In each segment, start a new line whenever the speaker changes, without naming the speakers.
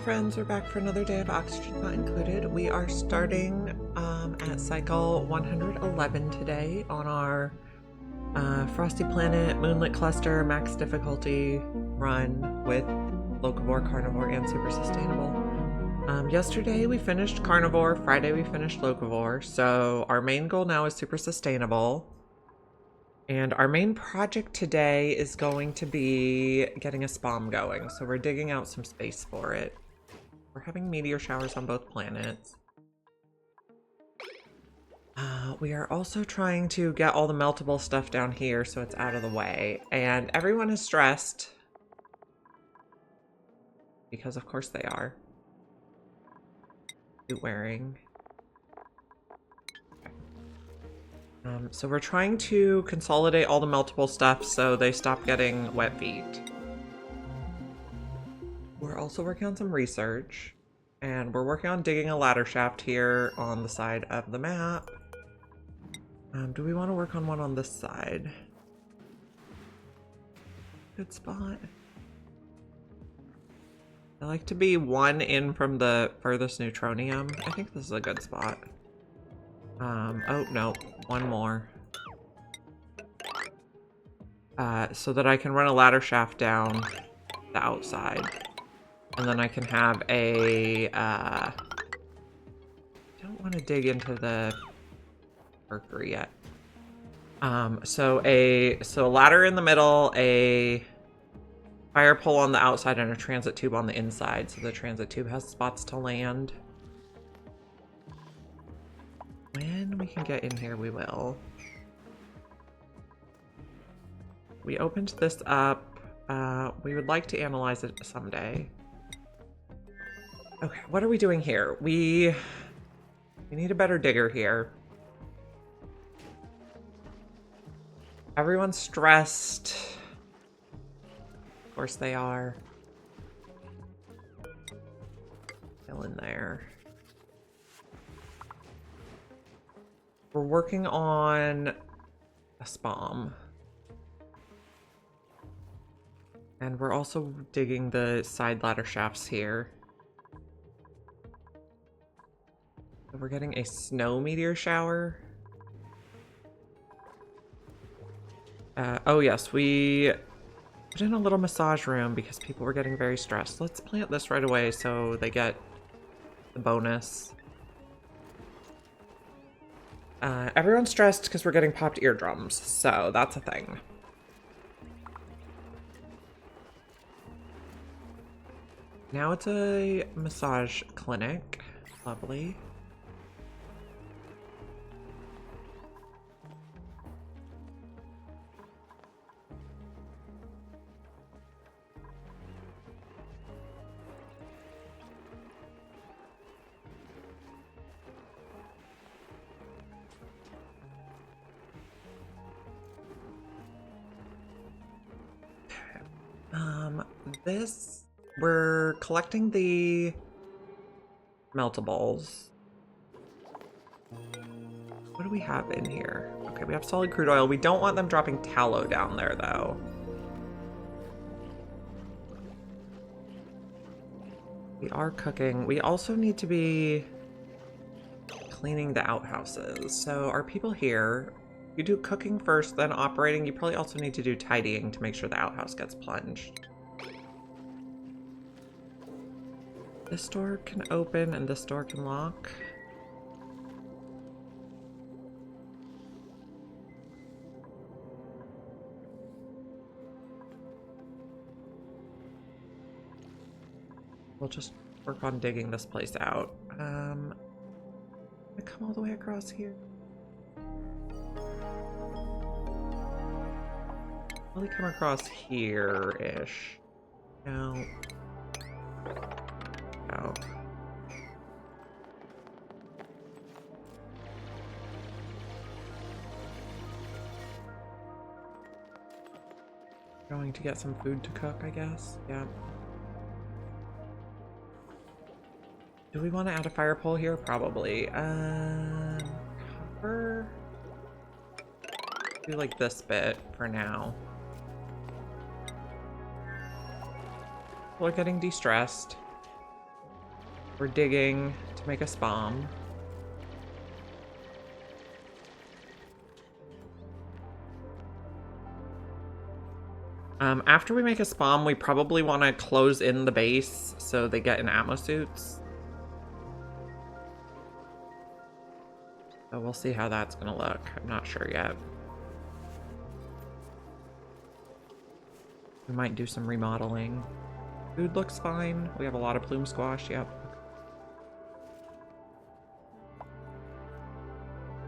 friends, we're back for another day of Oxygen Not Included. We are starting at cycle 111 today on our Frosty Planet Moonlet Cluster max difficulty run with Locavore, Carnivore, and Super Sustainable. Yesterday we finished Carnivore, Friday we finished Locavore, so our main goal now is Super Sustainable. And our main project today is going to be getting a spom going, so we're digging out some space for it. We're having meteor showers on both planets. We are also trying to get all the meltable stuff down here so it's out of the way. And everyone is stressed. Because of course they are. Boot wearing. So we're trying to consolidate all the meltable stuff so they stop getting wet feet. We're also working on some research, and we're working on digging a ladder shaft here on the side of the map. Do we want to work on one on this side? Good spot. I like to be one in from the furthest neutronium. I think this is a good spot. Oh no, one more. So that I can run a ladder shaft down the outside. And then I can have a, I don't want to dig into the mercury yet. So a ladder in the middle, a fire pole on the outside, and a transit tube on the inside. So the transit tube has spots to land. When we can get in here, we will. We opened this up. We would like to analyze it someday. Okay, what are we doing here? We need a better digger here. Everyone's stressed. Of course they are. Still in there. We're working on a spom. And we're also digging the side ladder shafts here. We're getting a snow meteor shower. Oh yes, we put in a little massage room because people were getting very stressed. Let's plant this right away so they get the bonus. Everyone's stressed because we're getting popped eardrums, so that's a thing. Now it's a massage clinic. Lovely. We're collecting the meltables. What do we have in here? Okay, we have solid crude oil. We don't want them dropping tallow down there, though. We are cooking. We also need to be cleaning the outhouses. So are people here? You do cooking first, then operating. You probably also need to do tidying to make sure the outhouse gets plunged. This door can open and this door can lock. We'll just work on digging this place out. Come all the way across here. Really come across here-ish. No. Oh. Going to get some food to cook, I guess. Yeah. Do we want to add a fire pole here? Probably. Copper. Do like this bit for now. People are getting de-stressed. We're digging to make a spom. After we make a spom, we probably want to close in the base so they get in atmo suits. So we'll see how that's gonna look. I'm not sure yet. We might do some remodeling. Food looks fine. We have a lot of plume squash, yep.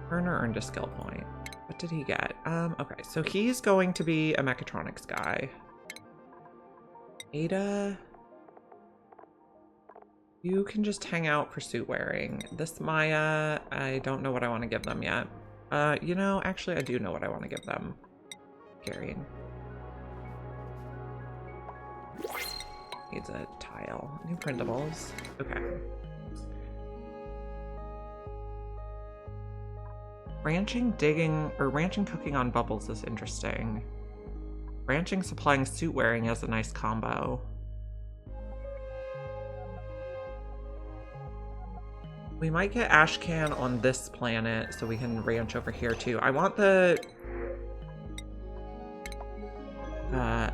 Turner earned a skill point. What did he get? Okay, so he's going to be a mechatronics guy. Ada, you can just hang out for suit wearing. This Maya, I don't know what I want to give them yet. You know, actually I do know what I want to give them. Carrying. Needs a tile. New printables. Okay. Ranching, digging, or ranching cooking on bubbles is interesting. Ranching supplying suit wearing is a nice combo. We might get Ashcan on this planet so we can ranch over here too. I want the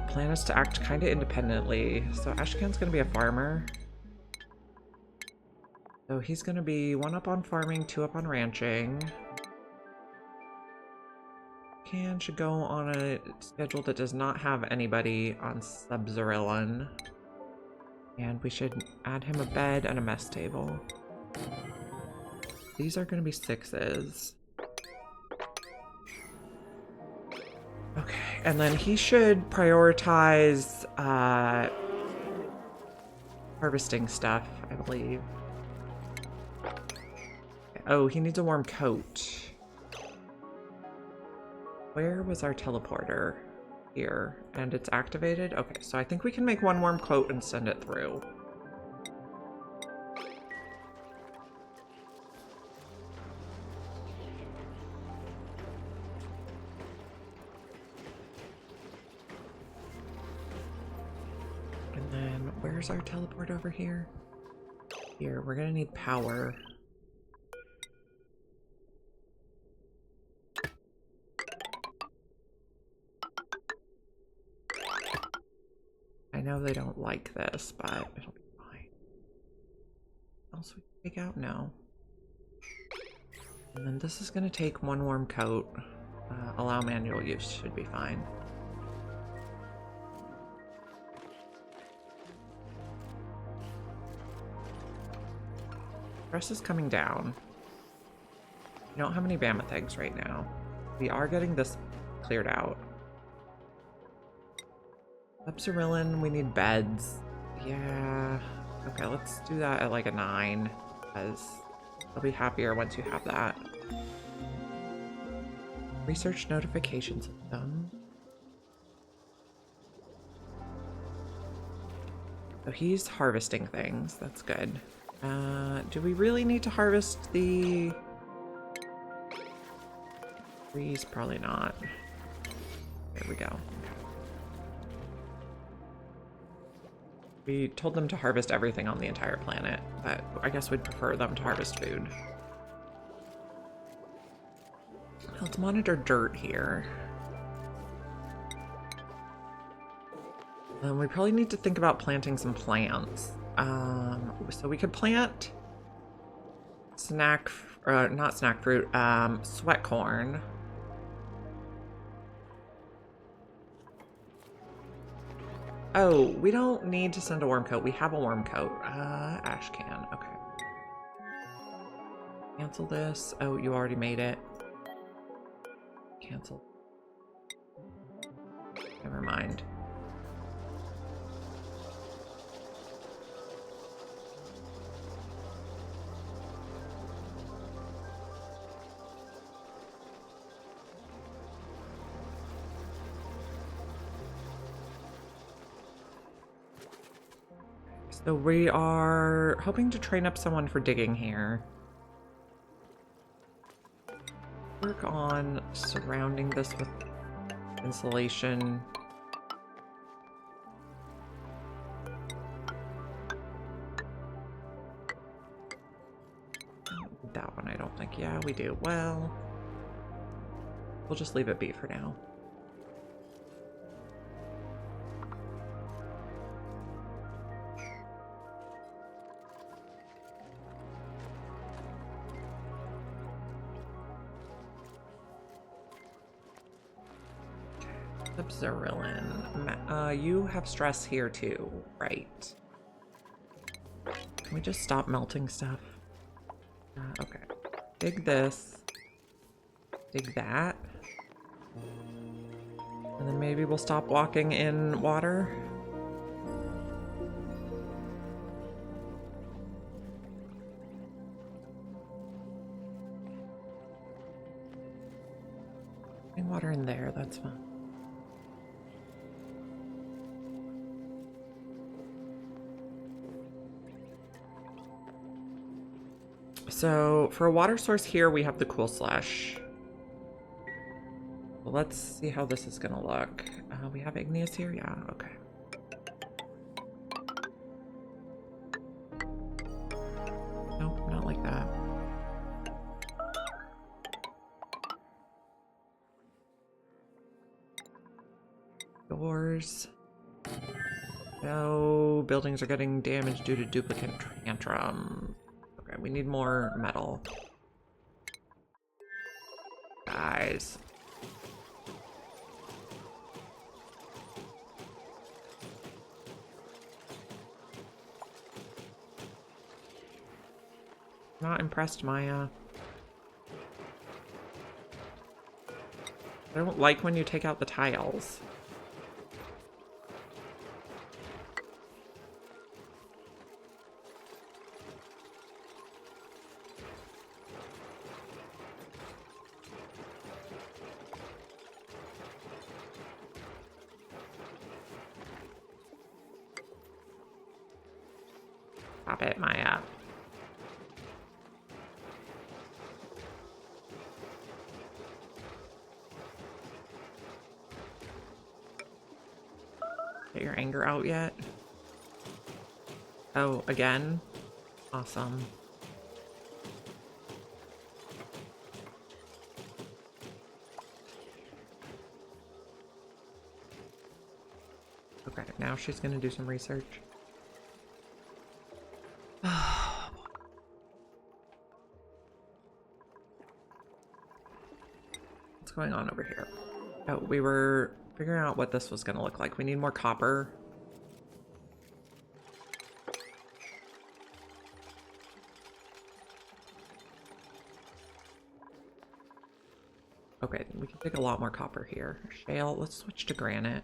planets to act kind of independently. So Ashcan's gonna be a farmer. So he's gonna be 1 up on farming, 2 up on ranching. Can should go on a schedule that does not have anybody on Sub-Zerillan. And we should add him a bed and a mess table. These are going to be 6s. Okay, and then he should prioritize harvesting stuff, I believe. Oh, he needs a warm coat. Where was our teleporter? Here. And it's activated? Okay, so I think we can make 1 warm coat and send it through. And then, where's our teleport over here? Here, we're gonna need power. I know they don't like this, but it'll be fine. What else we can take out? No. And then this is going to take 1 warm coat. Allow manual use should be fine. Stress is coming down. We don't have any mammoth eggs right now. We are getting this cleared out. Sub-Zerillan, we need beds. Yeah. Okay, let's do that at like a 9, because they'll be happier once you have that. Research notification system. So he's harvesting things. That's good. Do we really need to harvest the trees? Probably not. There we go. We told them to harvest everything on the entire planet, but I guess we'd prefer them to harvest food. Let's monitor dirt here. We probably need to think about planting some plants. So we could plant not snack fruit, sweat corn. Oh, we don't need to send a warm coat. We have a warm coat. Ash can. Okay. Cancel this. Oh, you already made it. Cancel. Never mind. So we are hoping to train up someone for digging here. Work on surrounding this with insulation. we do? Well, we'll just leave it be for now. Zerillin, you have stress here too, right? Can we just stop melting stuff? Okay. Dig this. Dig that. And then maybe we'll stop walking in water. Putting water in there, that's fine. So for a water source here, we have the cool slush. Well, let's see how this is gonna look. We have igneous here, yeah, okay. Nope, not like that. Doors. No, buildings are getting damaged due to duplicate tantrum. Okay, we need more metal. Guys. Not impressed, Maya. I don't like when you take out the tiles. Stop it, Maya. Get your anger out yet? Oh, again? Awesome. Okay, now she's gonna do some research. What's going on over here? Oh, we were figuring out what this was gonna look like. We need more copper. Okay, we can take a lot more copper here. Shale, let's switch to granite.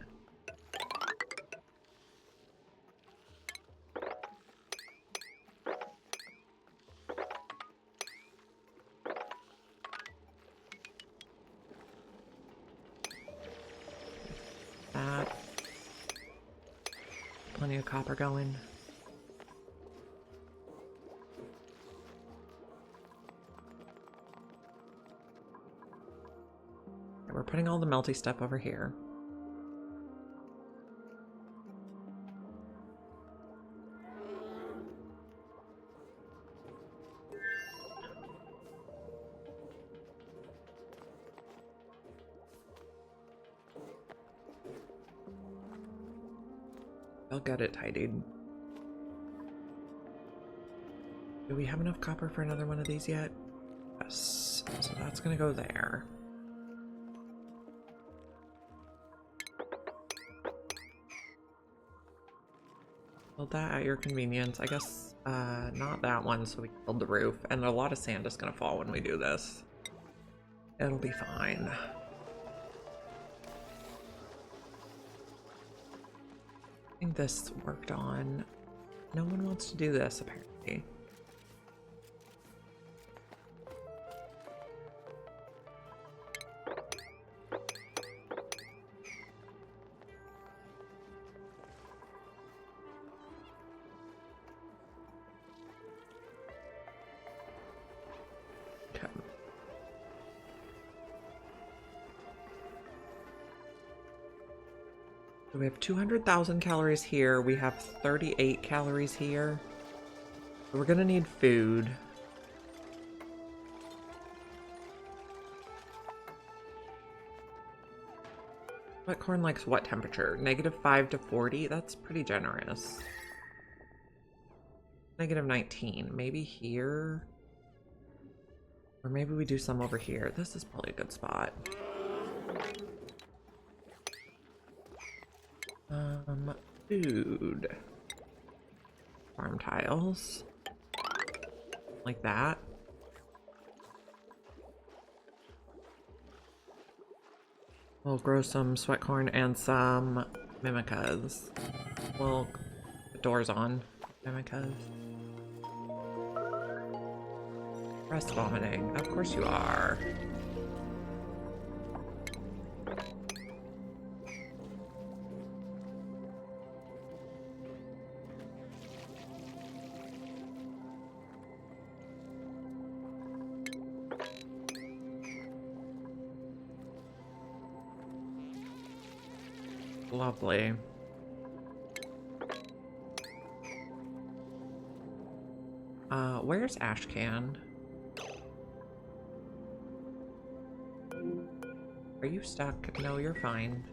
That. Plenty of copper going. We're putting all the melty stuff over here. I'll get it tidied. Do we have enough copper for another one of these yet? Yes. So that's gonna go there. Build that at your convenience. I guess not that one, so we can build the roof. And a lot of sand is gonna fall when we do this. It'll be fine. I think this worked on. No one wants to do this, apparently. Okay. So we have 200,000 calories here. We have 38 calories here. So we're gonna need food. What corn likes what temperature? -5 to 40? That's pretty generous. -19. Maybe here? Or maybe we do some over here. This is probably a good spot. Food. Farm tiles. Like that. We'll grow some sweat corn and some mimicas. We'll put doors on mimicas. Breast vomiting. Of course you are. Lovely. Where's Ashcan? Are you stuck? No, you're fine.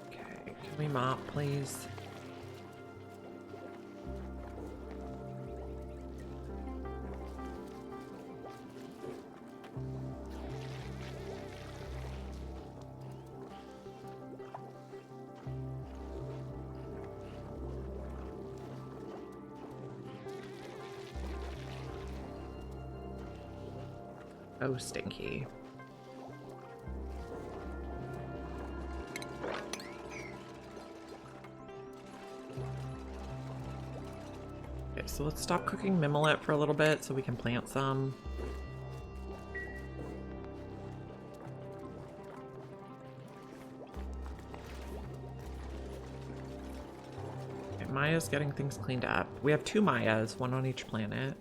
Okay, can we mop, please? Oh, stinky. Okay, so let's stop cooking Moonlet for a little bit so we can plant some. Okay, Maya's getting things cleaned up. We have 2 Mayas, 1 on each planet.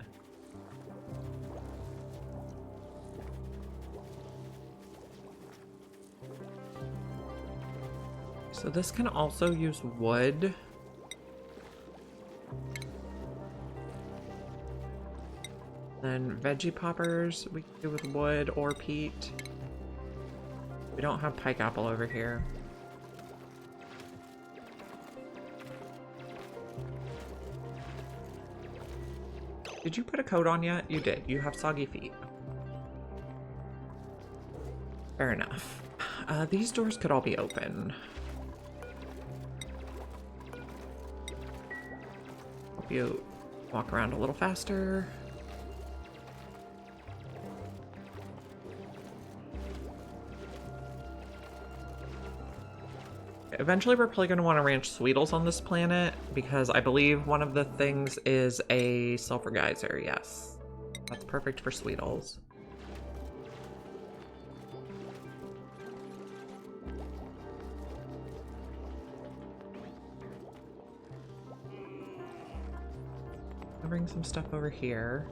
So this can also use wood. Then veggie poppers we can do with wood or peat. We don't have pike apple over here. Did you put a coat on yet? You did. You have soggy feet. Fair enough. These doors could all be open. Hope you walk around a little faster. Eventually we're probably going to want to ranch Sweetles on this planet because I believe one of the things is a sulfur geyser. Yes, that's perfect for Sweetles. I'll bring some stuff over here.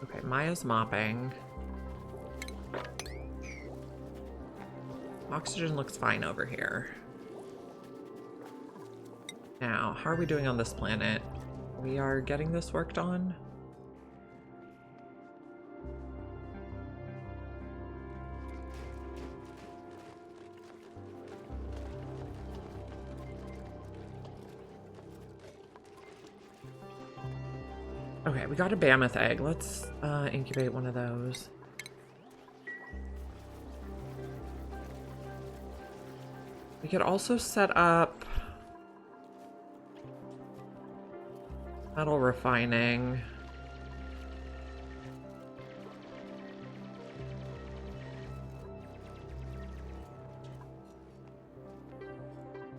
Okay, Maya's mopping. Oxygen looks fine over here. Now, how are we doing on this planet? We are getting this worked on. Okay, we got a mammoth egg. Let's incubate one of those. We could also set up metal refining.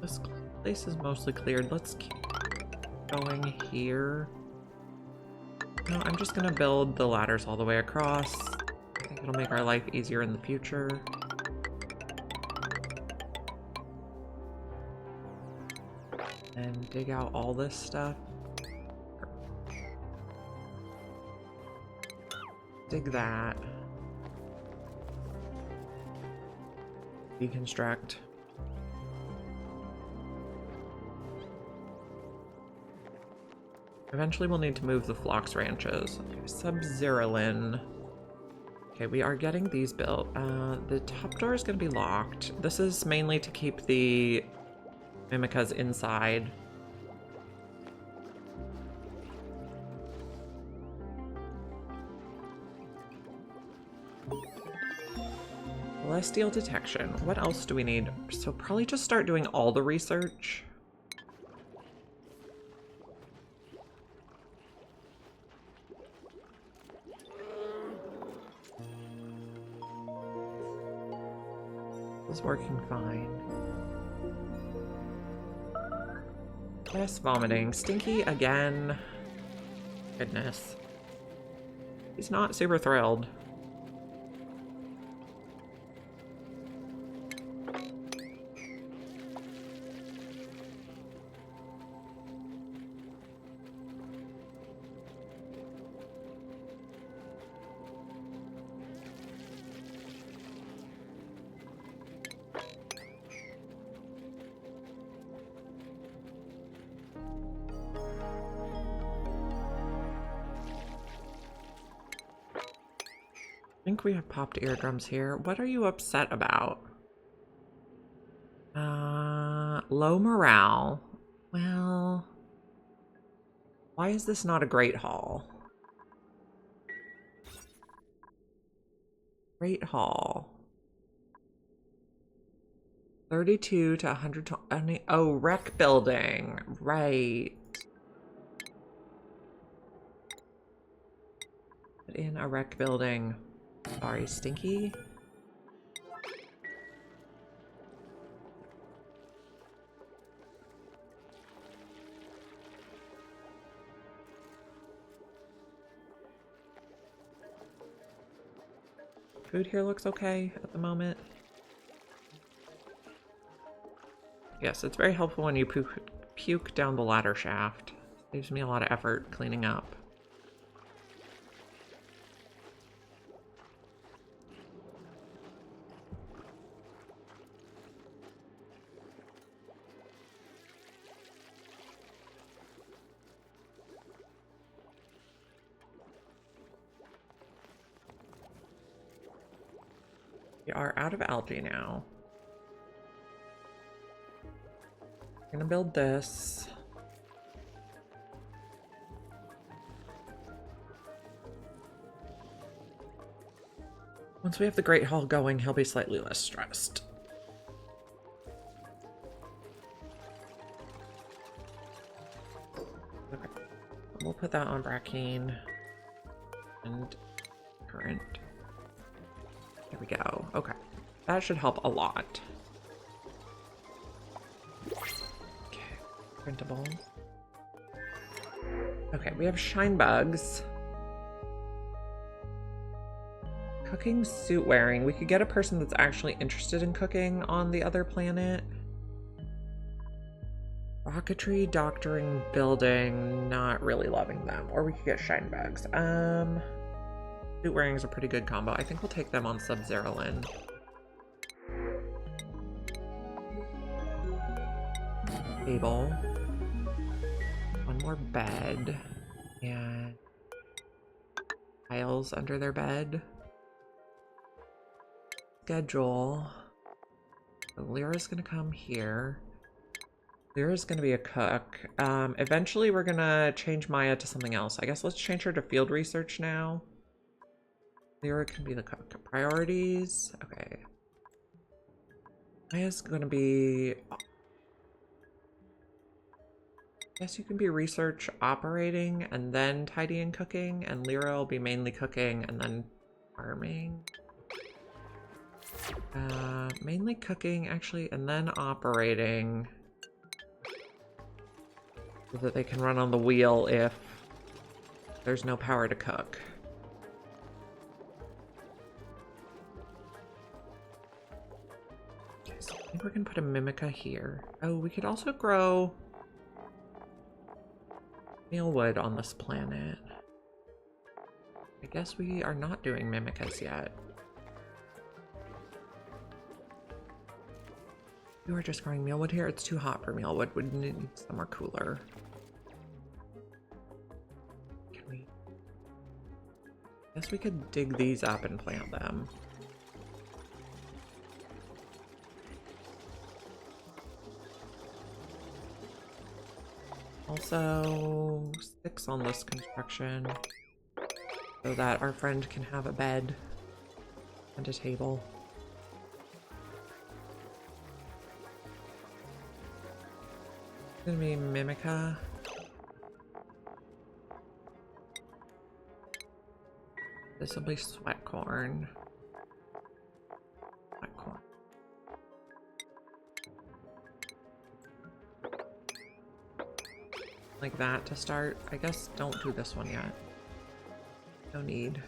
This place is mostly cleared. Let's keep going here. No, I'm just gonna build the ladders all the way across. I think it'll make our life easier in the future. And dig out all this stuff. Dig that. Deconstruct. Eventually we'll need to move the Phlox ranches. Okay, Sub-Zerolin. Okay, we are getting these built. The top door is going to be locked. This is mainly to keep the Mimicas inside. Celestial detection. What else do we need? So probably just start doing all the research. It's working fine. Yes, vomiting. Stinky again. Goodness. He's not super thrilled. I think we have popped eardrums here. What are you upset about? Low morale. Well, why is this not a Great Hall? Great Hall. 32 to 120. Oh, rec building. Right. Put in a rec building. Sorry, Stinky. Food here looks okay at the moment. Yes, it's very helpful when you puke down the ladder shaft. Saves me a lot of effort cleaning up. We are out of algae now. I'm gonna build this. Once we have the Great Hall going, he'll be slightly less stressed. Okay. We'll put that on Brackeen and current. There we go. Okay. That should help a lot. Okay. Printable. Okay, we have shine bugs. Cooking, suit wearing. We could get a person that's actually interested in cooking on the other planet. Rocketry, doctoring, building. Not really loving them. Or we could get shine bugs. Suit wearing is a pretty good combo. I think we'll take them on Sub-Zerolin. Table. One more bed. And tiles under their bed. Schedule. So Lyra's gonna come here. Lyra's gonna be a cook. Eventually we're gonna change Maya to something else. I guess let's change her to field research now. Lyra can be the cook. Priorities. Okay. Maya's gonna be... I guess you can be research operating and then tidying cooking, and Lyra will be mainly cooking and then farming. Mainly cooking, actually, and then operating. So that they can run on the wheel if there's no power to cook. Okay, so I think we're gonna put a Mimica here. Oh, we could also grow mealwood on this planet. I guess we are not doing Mimicas yet. We were just growing mealwood here. It's too hot for mealwood. We need somewhere cooler. Can we? Guess we could dig these up and plant them. Also, 6 on this construction so that our friend can have a bed and a table. It's gonna be Mimica. This will be sweat corn. Sweat corn. Like that to start. I guess don't do this one yet. No need.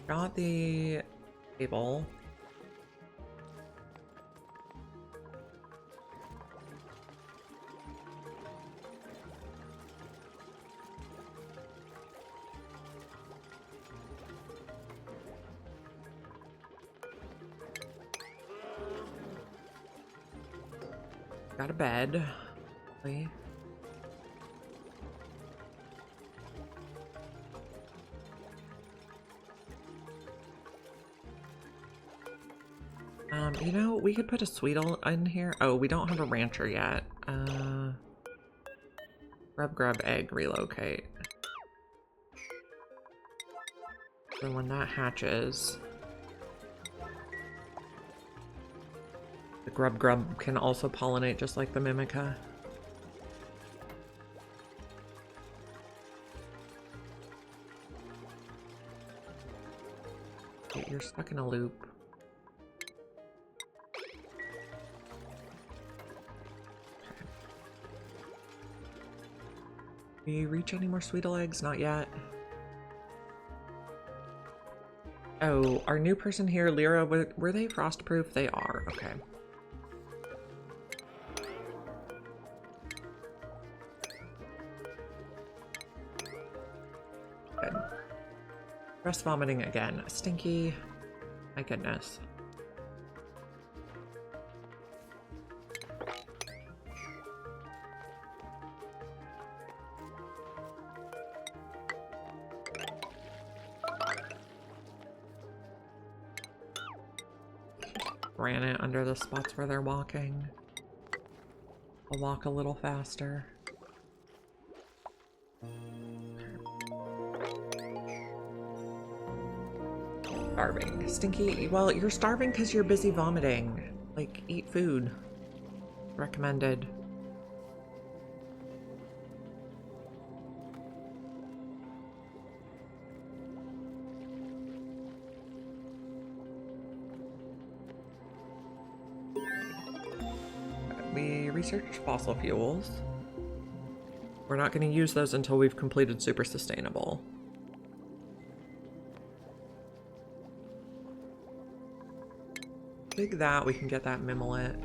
Got the table. Got a bed. Hopefully. You know, we could put a Sweetle in here. Oh, we don't have a rancher yet. Grub, egg, relocate. So when that hatches, the grub can also pollinate just like the Mimica. Okay, you're stuck in a loop. Do you reach any more Sweetle eggs? Not yet. Oh, our new person here, Lyra, were they frostproof? They are, okay. Good. Breast vomiting again. Stinky. My goodness. Ran it under the spots where they're walking. I'll walk a little faster. Starving. Stinky, well, you're starving because you're busy vomiting. Like, eat food. Recommended. We researched fossil fuels. We're not going to use those until we've completed super sustainable. Dig that, we can get that Moonlet.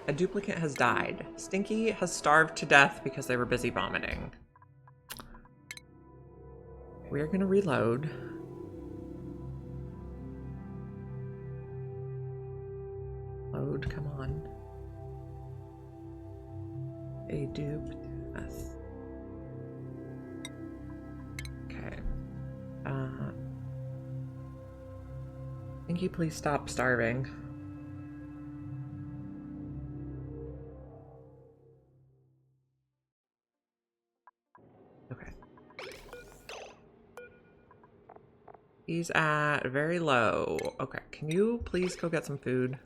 A duplicate has died. Stinky has starved to death because they were busy vomiting. We're gonna reload. Load, come on. A dupe death. Okay. Stinky, please stop starving. He's at very low. Okay, can you please go get some food?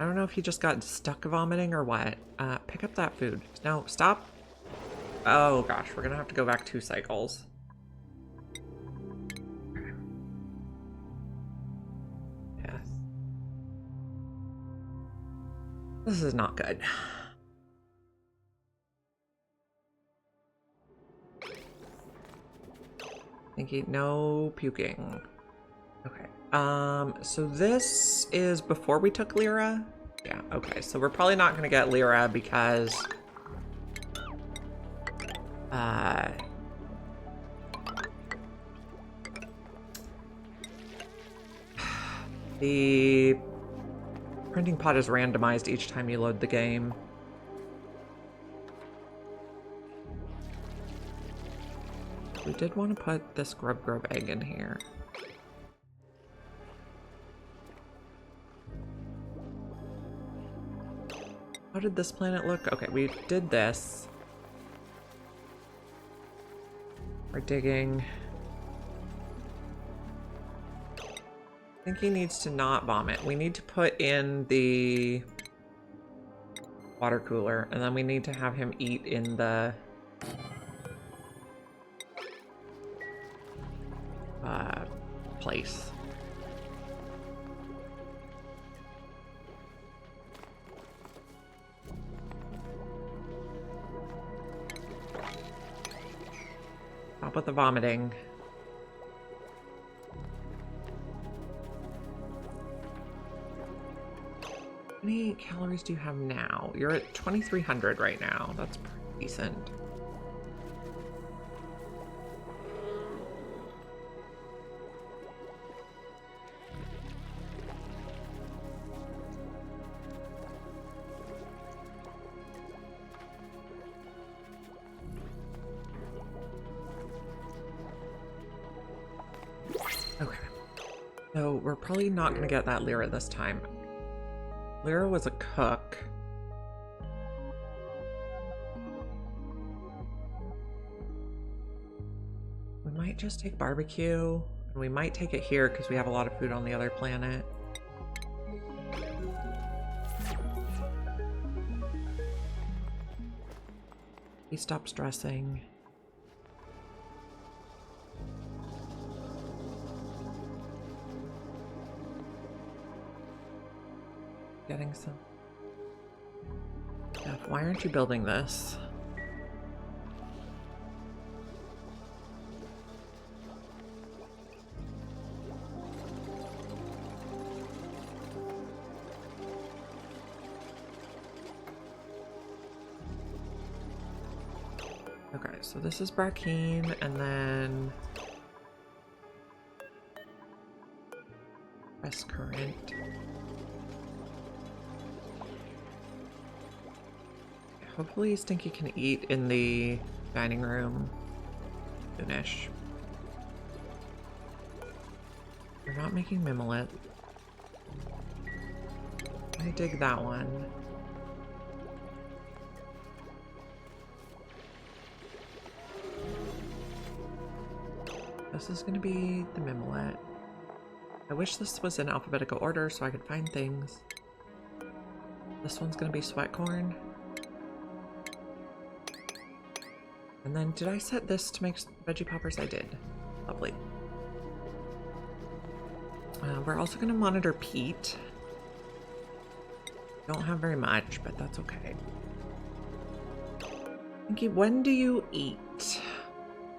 I don't know if he just got stuck vomiting or what. Pick up that food. No, stop. Oh gosh, we're gonna have to go back 2 cycles. Yes. This is not good. Thinking no puking. Okay. So this is before we took Lyra? Yeah, okay. So we're probably not gonna get Lyra because the printing pot is randomized each time you load the game. We did want to put this grub egg in here. How did this planet look? Okay, we did this. We're digging. I think he needs to not vomit. We need to put in the water cooler, and then we need to have him eat in the place. Stop with the vomiting. How many calories do you have now? You're at 2,300 right now. That's pretty decent. Okay. So we're probably not going to get that Lyra this time. Lyra was a cook. We might just take barbecue. And we might take it here because we have a lot of food on the other planet. He stopped stressing. Getting some stuff. Why aren't you building this? Okay, so this is Brackeen, and then West Current. Hopefully Stinky can eat in the dining room soonish. We're not making Moonlet. I dig that one. This is going to be the Moonlet. I wish this was in alphabetical order so I could find things. This one's going to be Sweatcorn. And then, did I set this to make veggie poppers? I did. Lovely. We're also going to monitor Pete. Don't have very much, but that's okay. Pinky, when do you eat?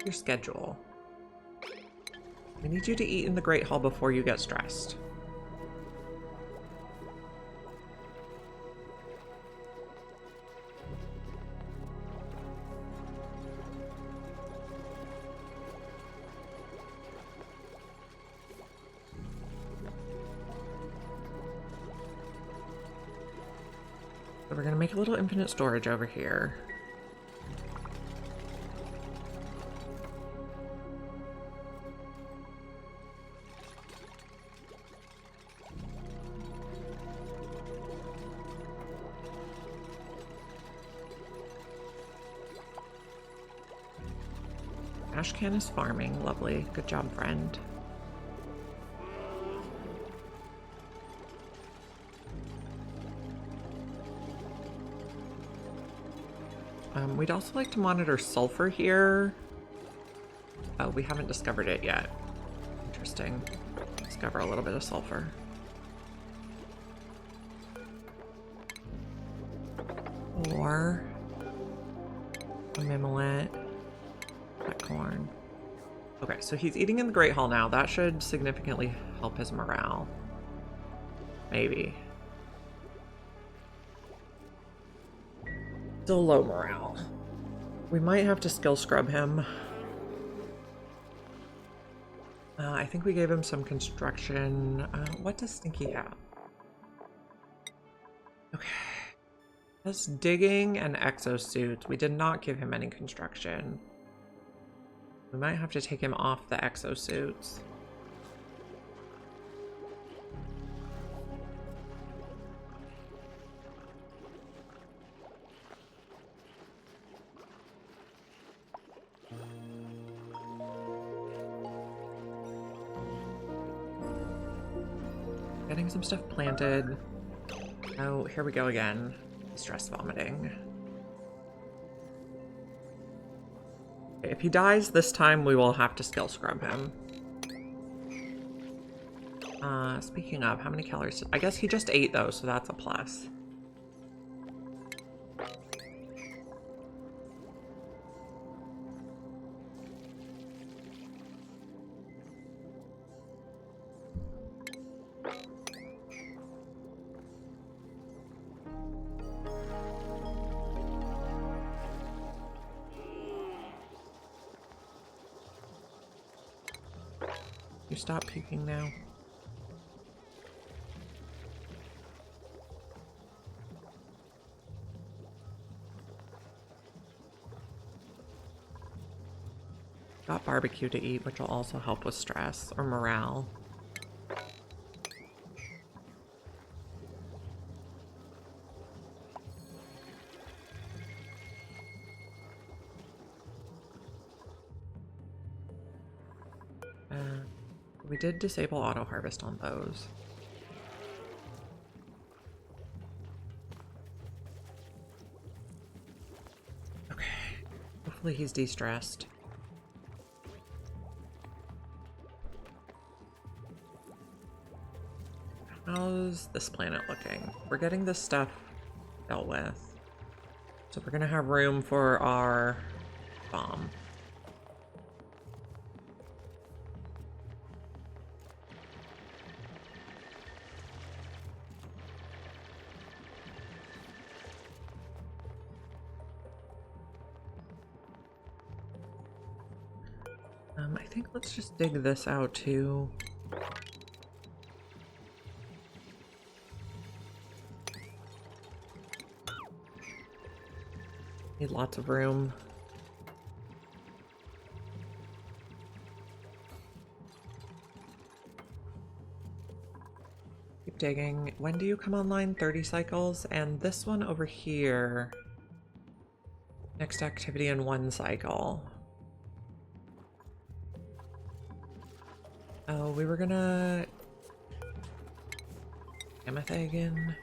Your schedule. We need you to eat in the Great Hall before you get stressed. So we're gonna make a little infinite storage over here. Ashcan is farming. Lovely. Good job, friend. We'd also like to monitor sulfur here. Oh, we haven't discovered it yet. Interesting. Discover a little bit of sulfur. Or a mimolet, that corn. Okay, so he's eating in the Great Hall now. That should significantly help his morale. Maybe. Still low morale. We might have to skill scrub him. I think we gave him some construction. What does Stinky have? Okay. That's digging and exosuits. We did not give him any construction. We might have to take him off the exosuits. Getting some stuff planted. Oh, here we go again. Stress vomiting. If he dies this time, we will have to skill scrub him. Speaking of, how many calories? I guess he just ate those, so that's a plus. You stop puking now. Got barbecue to eat, which will also help with stress or morale. We did disable auto harvest on those. Okay. Hopefully he's de-stressed. How's this planet looking? We're getting this stuff dealt with. So we're gonna have room for our bomb. I think let's just dig this out too. Need lots of room. Keep digging. When do you come online? 30 cycles. And this one over here. Next activity in 1 cycle. Oh, we were gonna... Amethyst again.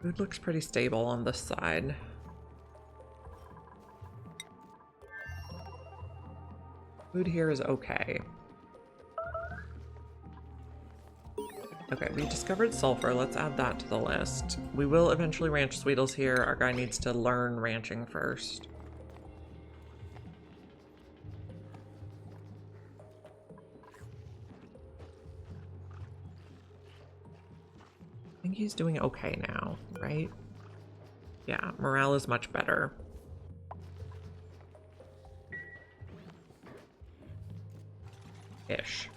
Food looks pretty stable on this side. Food here is okay. Okay, we discovered sulfur. Let's add that to the list. We will eventually ranch Sweetles here. Our guy needs to learn ranching first. I think he's doing okay now, right? Yeah, morale is much better. Ish.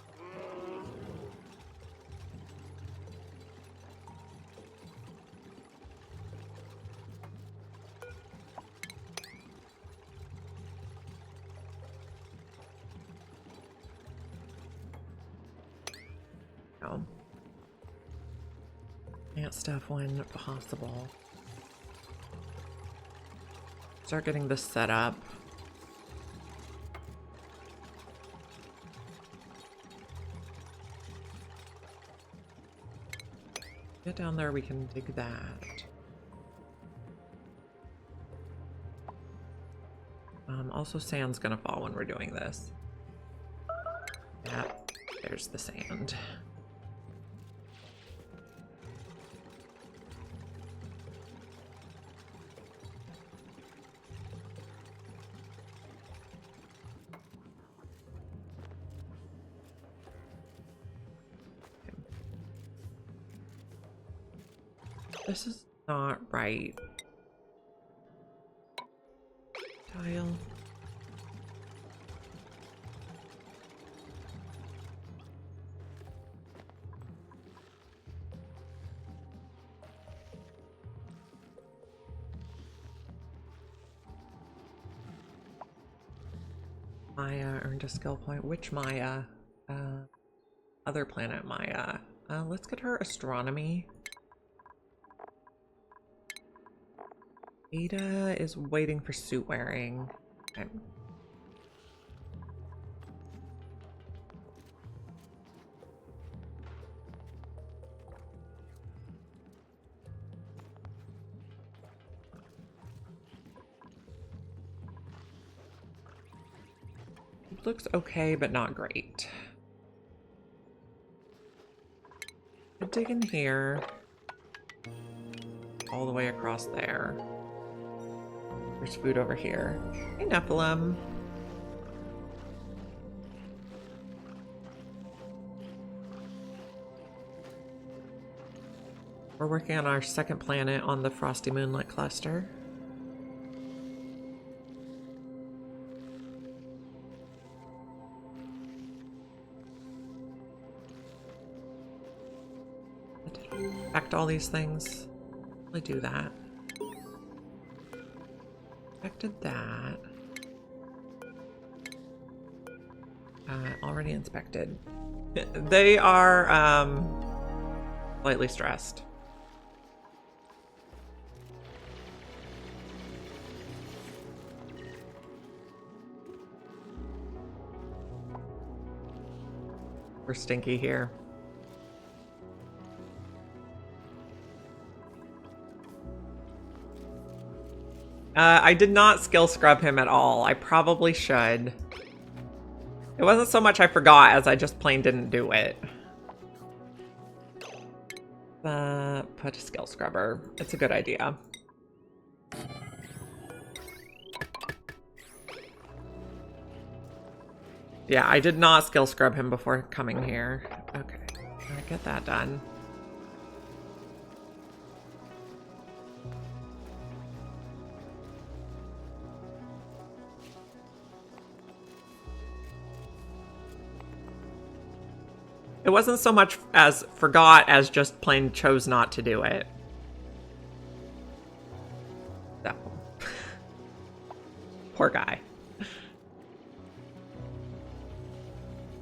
No. Plant stuff when possible. Start getting this set up. Get down there, we can dig that. Also, sand's gonna fall when we're doing this. Yeah, there's the sand. This is not right. Tile. Maya earned a skill point. Which Maya? Other planet Maya. Let's get her astronomy. Ada is waiting for suit wearing. Okay. It looks okay, but not great. I'll dig in here. All the way across there. There's food over here. Hey, Nephilim. We're working on our second planet on the Frosty Moonlet cluster. Affect all these things. Really do that. Affected that. Already inspected. They are slightly stressed. We're stinky here. I did not skill scrub him at all. I probably should. It wasn't so much I forgot as I just plain didn't do it. Put a skill scrubber. It's a good idea. Yeah, I did not skill scrub him before coming here. Okay, gotta get that done. It wasn't so much as forgot as just plain chose not to do it. So. Poor guy.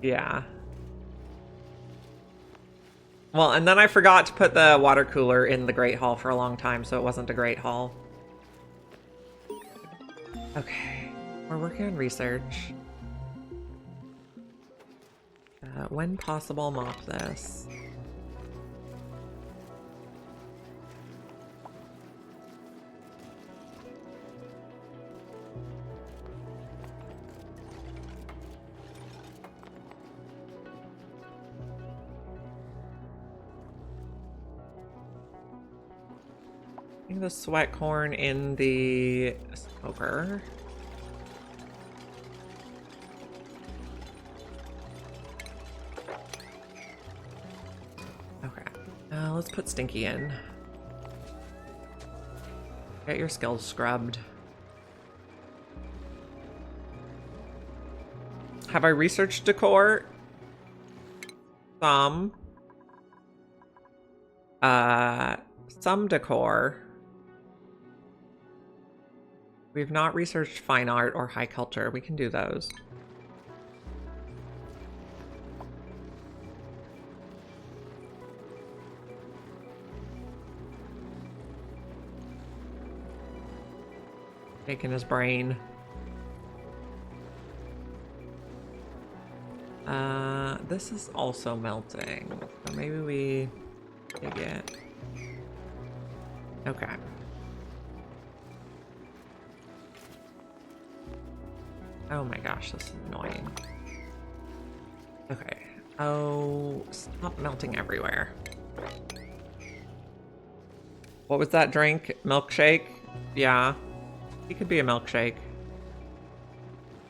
Yeah. Well, and then I forgot to put the water cooler in the Great Hall for a long time, so it wasn't a Great Hall. Okay. We're working on research. When possible, mop this. Putting the sweat corn in the smoker. Let's put Stinky in. Get your skills scrubbed. Have I researched decor? Some. Some decor. We've not researched fine art or high culture. We can do those. Taking his brain. This is also melting. So maybe we dig it. Okay. Oh my gosh, this is annoying. Okay. Oh, stop melting everywhere. What was that drink? Milkshake? Yeah. It could be a milkshake.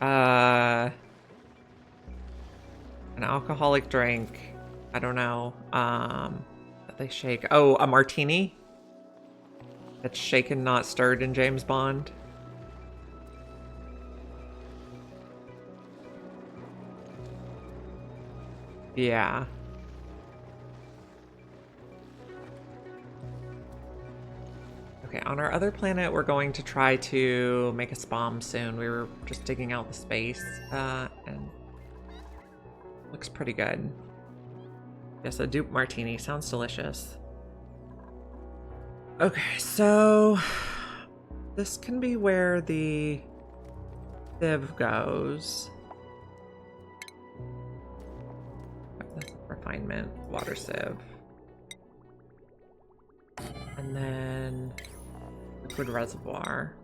An alcoholic drink. I don't know. That they shake. Oh, a martini? That's shaken, not stirred in James Bond. Yeah. Okay, on our other planet, we're going to try to make a spom soon. We were just digging out the space, and looks pretty good. Yes, a dupe martini. Sounds delicious. Okay, so this can be where the sieve goes. That's refinement, water sieve. And then liquid reservoir.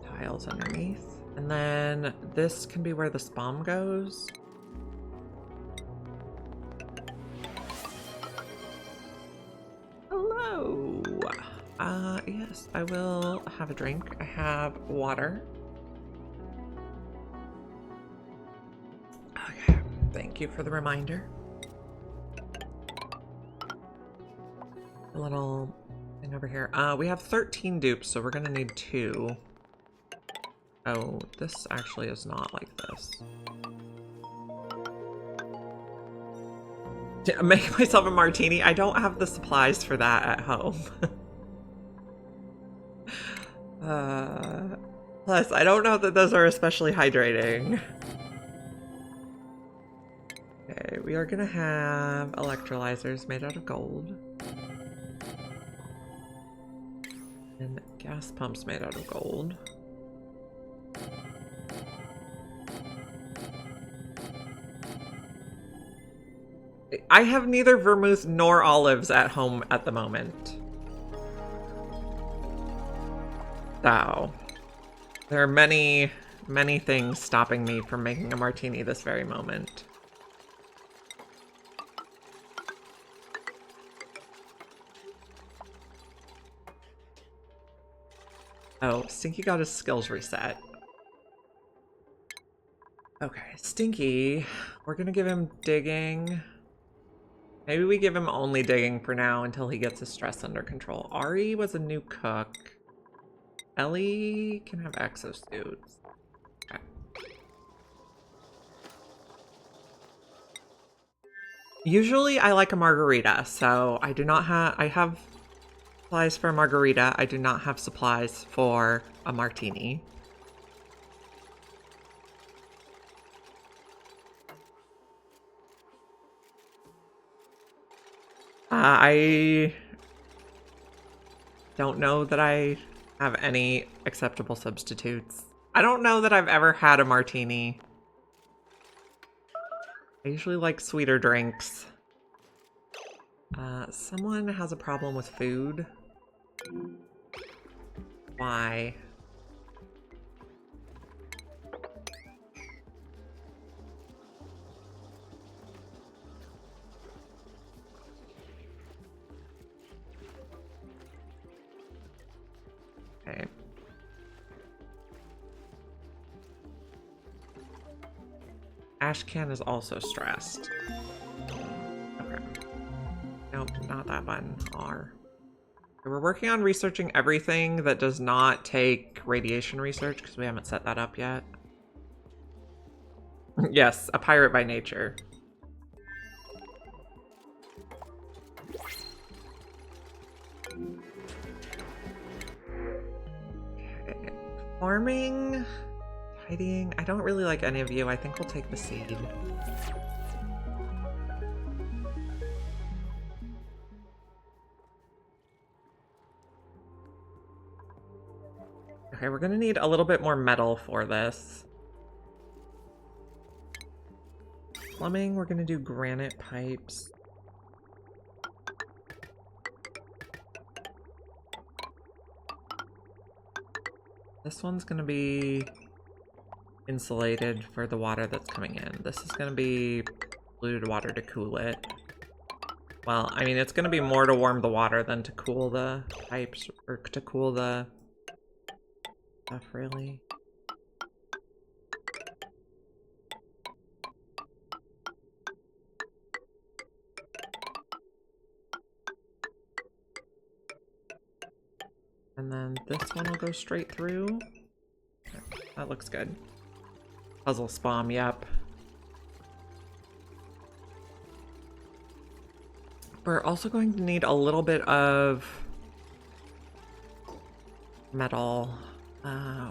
Tiles underneath. And then this can be where the spom goes. Hello. Yes, I will have a drink. I have water. Okay, thank you for the reminder. A little thing over here. We have 13 dupes, so we're gonna need 2. Oh, this actually is not like this. To make myself a martini? I don't have the supplies for that at home. Plus, I don't know that those are especially hydrating. Okay, we are gonna have electrolyzers made out of gold. And gas pumps made out of gold. I have neither vermouth nor olives at home at the moment. So, there are many, many things stopping me from making a martini this very moment. Oh, Stinky got his skills reset. Okay, Stinky, we're gonna give him digging. Maybe we give him only digging for now until he gets his stress under control. Ari was a new cook. Ellie can have exosuits. Okay. Usually I like a margarita, so I do not have... I have supplies for a margarita. I do not have supplies for a martini. I don't know that I have any acceptable substitutes. I don't know that I've ever had a martini. I usually like sweeter drinks. Someone has a problem with food. Why? Okay. Ashcan is also stressed. Okay. Nope, not that button. R. We're working on researching everything that does not take radiation research because we haven't set that up yet. Yes, a pirate by nature. Okay. Farming, tidying. I don't really like any of you. I think we'll take the seed. Okay, we're gonna need a little bit more metal for this. Plumbing, we're gonna do granite pipes. This one's gonna be insulated for the water that's coming in. This is gonna be polluted water to cool it. Well, I mean, it's gonna be more to warm the water than to cool the pipes, or to cool the stuff, really. And then this one will go straight through. That looks good. Puzzle spom, yep. We're also going to need a little bit of metal.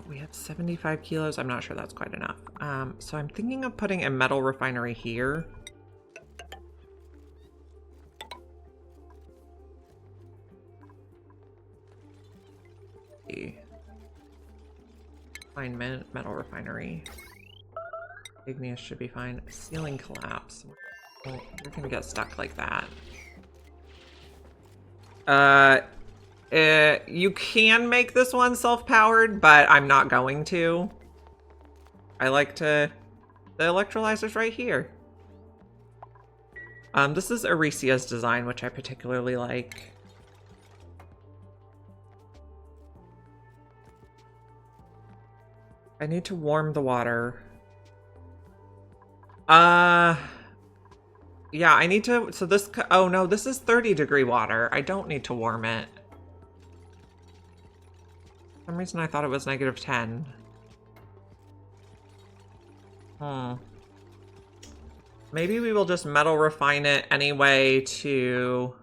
We have 75 kilos. I'm not sure that's quite enough. So I'm thinking of putting a metal refinery here. Fine, metal refinery. Igneous should be fine. Ceiling collapse. Well, you're gonna get stuck like that. You can make this one self-powered, but I'm not going to. I like to... The electrolyzer's right here. This is Aricia's design, which I particularly like. I need to warm the water. Yeah, I need to, so this, oh no, this is 30-degree water. I don't need to warm it. For some reason I thought it was -10. Maybe we will just metal refine it anyway to...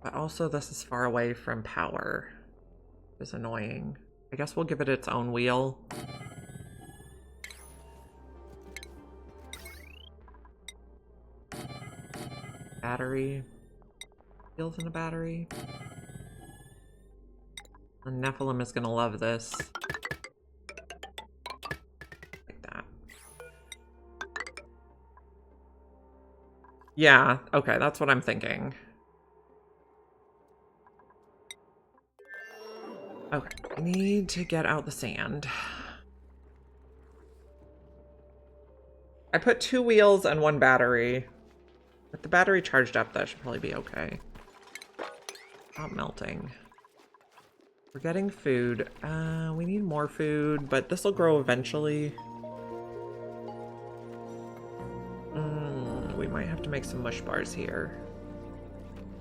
But also this is far away from power. Is annoying. I guess we'll give it its own wheel. Battery. Wheels in a battery. The Nephilim is gonna love this. Like that. Yeah, okay, that's what I'm thinking. Okay, I need to get out the sand. I put 2 wheels and 1 battery. With the battery charged up, that should probably be okay. Not melting. We're getting food. We need more food, but this will grow eventually. We might have to make some mush bars here.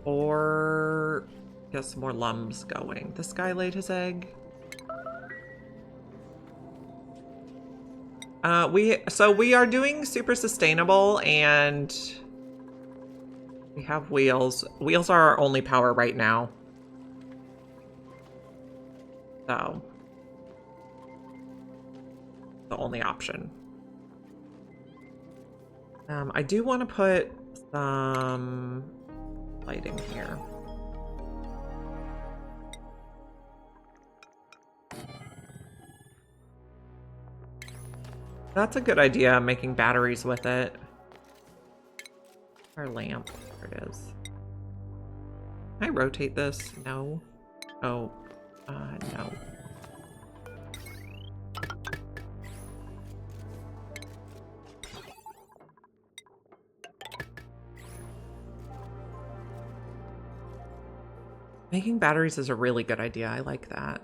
Or... get some more lums going. This guy laid his egg. So we are doing super sustainable, and we have wheels. Wheels are our only power right now. So the only option. I do want to put some lighting here. That's a good idea, making batteries with it. Our lamp, there it is. Can I rotate this? No. Oh, no. Making batteries is a really good idea. I like that.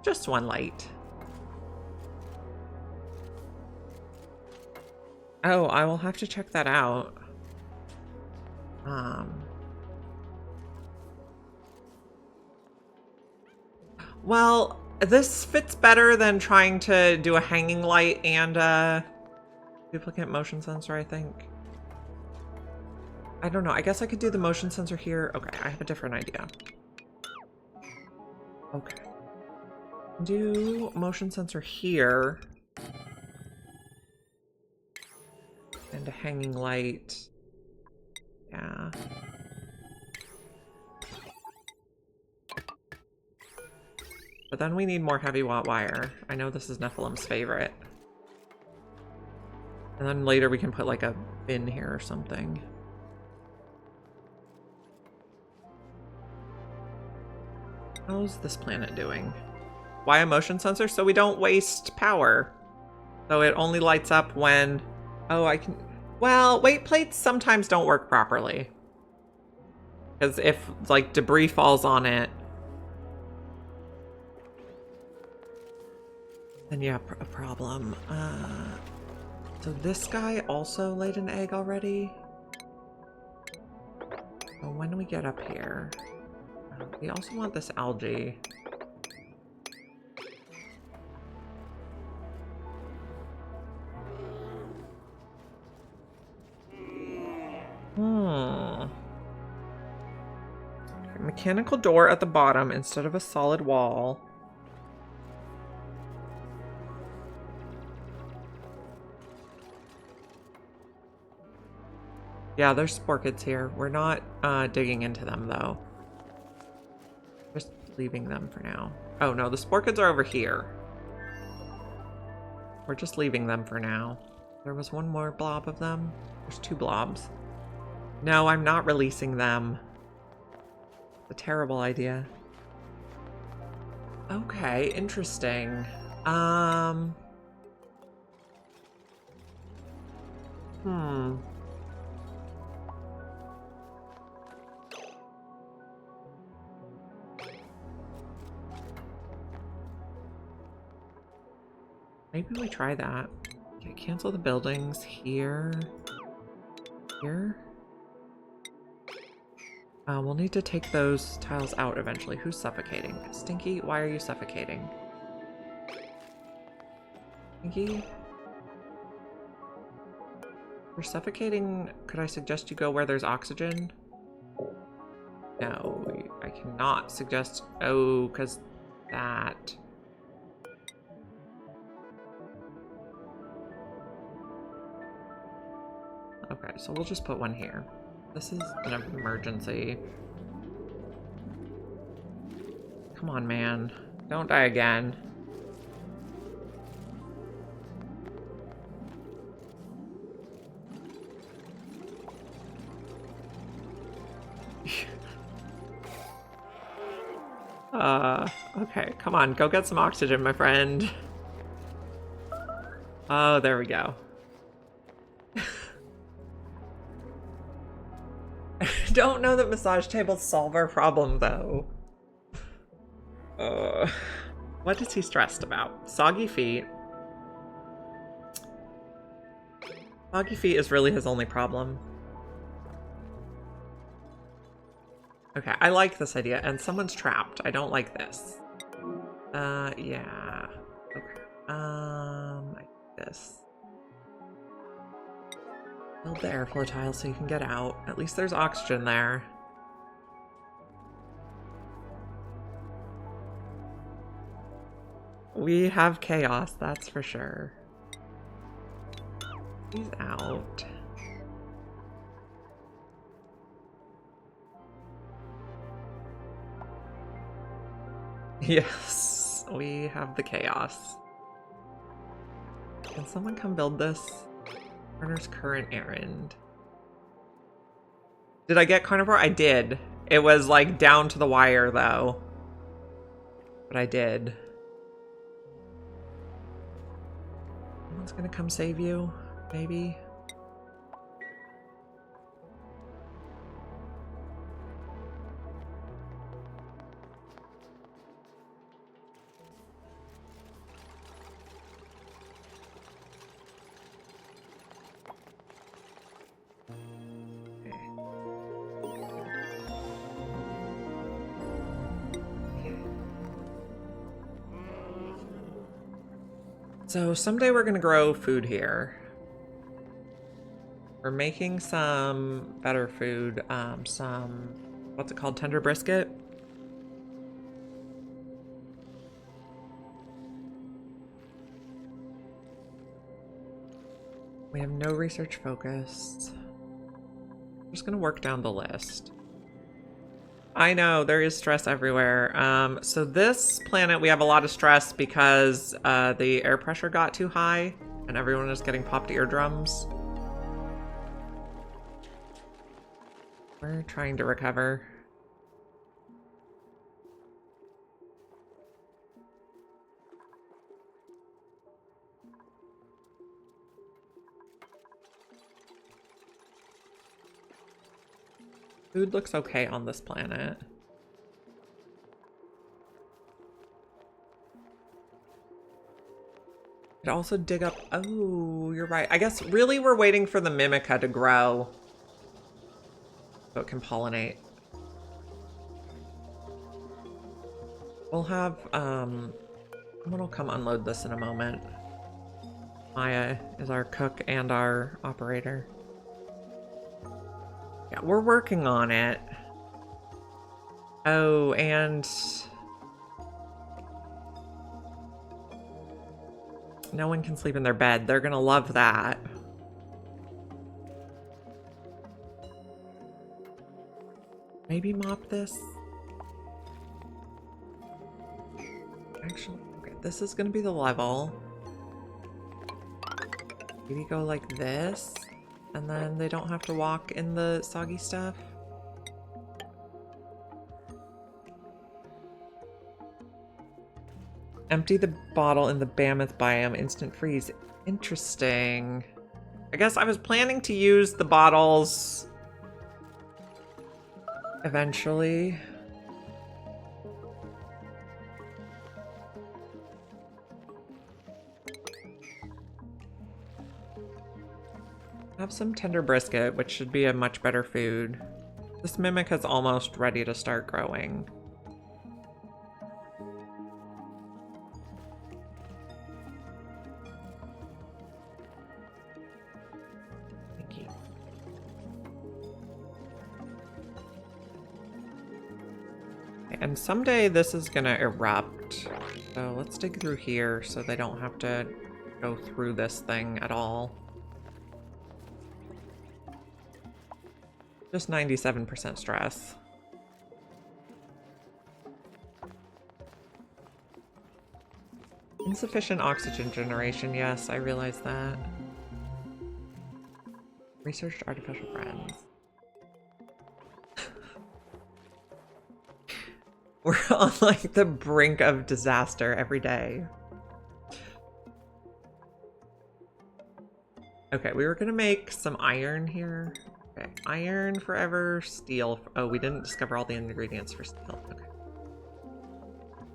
Just 1 light. Oh, I will have to check that out. Well, this fits better than trying to do a hanging light and duplicate motion sensor, I think. I don't know. I guess I could do the motion sensor here. Okay, I have a different idea. Okay. Do motion sensor here. And a hanging light. Yeah. But then we need more heavy watt wire. I know this is Nephilim's favorite. And then later we can put like a bin here or something. How's this planet doing? Why a motion sensor? So we don't waste power. So it only lights up when... Oh, I can... Well, weight plates sometimes don't work properly. Because if, like, debris falls on it... then yeah, a problem. So this guy also laid an egg already? So when do we get up here? We also want this algae. Mechanical door at the bottom instead of a solid wall. Yeah, there's sporkets here. We're not digging into them, though. Just leaving them for now. Oh, no, the sporkets are over here. We're just leaving them for now. There was one more blob of them. There's 2 blobs. No, I'm not releasing them. It's a terrible idea. Okay, interesting. Maybe we try that. Okay, cancel the buildings here. Here. We'll need to take those tiles out eventually. Who's suffocating? Stinky, why are you suffocating? Stinky? You're suffocating. Could I suggest you go where there's oxygen? No, I cannot suggest... Oh, because that... Okay, so we'll just put one here. This is an emergency. Come on, man. Don't die again. Okay, come on, go get some oxygen, my friend. Oh, there we go. I don't know that massage tables solve our problem, though. What is he stressed about? Soggy feet. Soggy feet is really his only problem. Okay, I like this idea, and someone's trapped. I don't like this. Yeah. Okay. Like this. Build the airflow tile so you can get out. At least there's oxygen there. We have chaos, that's for sure. He's out. Yes, we have the chaos. Can someone come build this? Turner's current errand. Did I get carnivore? I did. It was like down to the wire though. But I did. Someone's gonna come save you, maybe? So someday we're gonna grow food here. We're making some better food, some, what's it called, tender brisket? We have no research focused. I'm just gonna work down the list. I know, there is stress everywhere. So this planet, we have a lot of stress because the air pressure got too high and everyone is getting popped eardrums. We're trying to recover. Food looks okay on this planet. Could also dig up... Oh, you're right. I guess really we're waiting for the Mimica to grow so it can pollinate. We'll have... Someone will come unload this in a moment. Maya is our cook and our operator. Yeah, we're working on it. Oh, and... no one can sleep in their bed. They're gonna love that. Maybe mop this? Actually, okay, this is gonna be the level. Maybe go like this, and then they don't have to walk in the soggy stuff. Empty the bottle in the Mammoth biome, instant freeze. Interesting. I guess I was planning to use the bottles eventually. Have some tender brisket, which should be a much better food. This mimic is almost ready to start growing. And someday this is gonna erupt. So let's dig through here so they don't have to go through this thing at all. Just 97% stress. Insufficient oxygen generation. Yes, I realize that. Researched artificial friends. We're on like the brink of disaster every day. Okay, we were gonna make some iron here. Okay, iron forever, steel. Oh, we didn't discover all the ingredients for steel. Okay.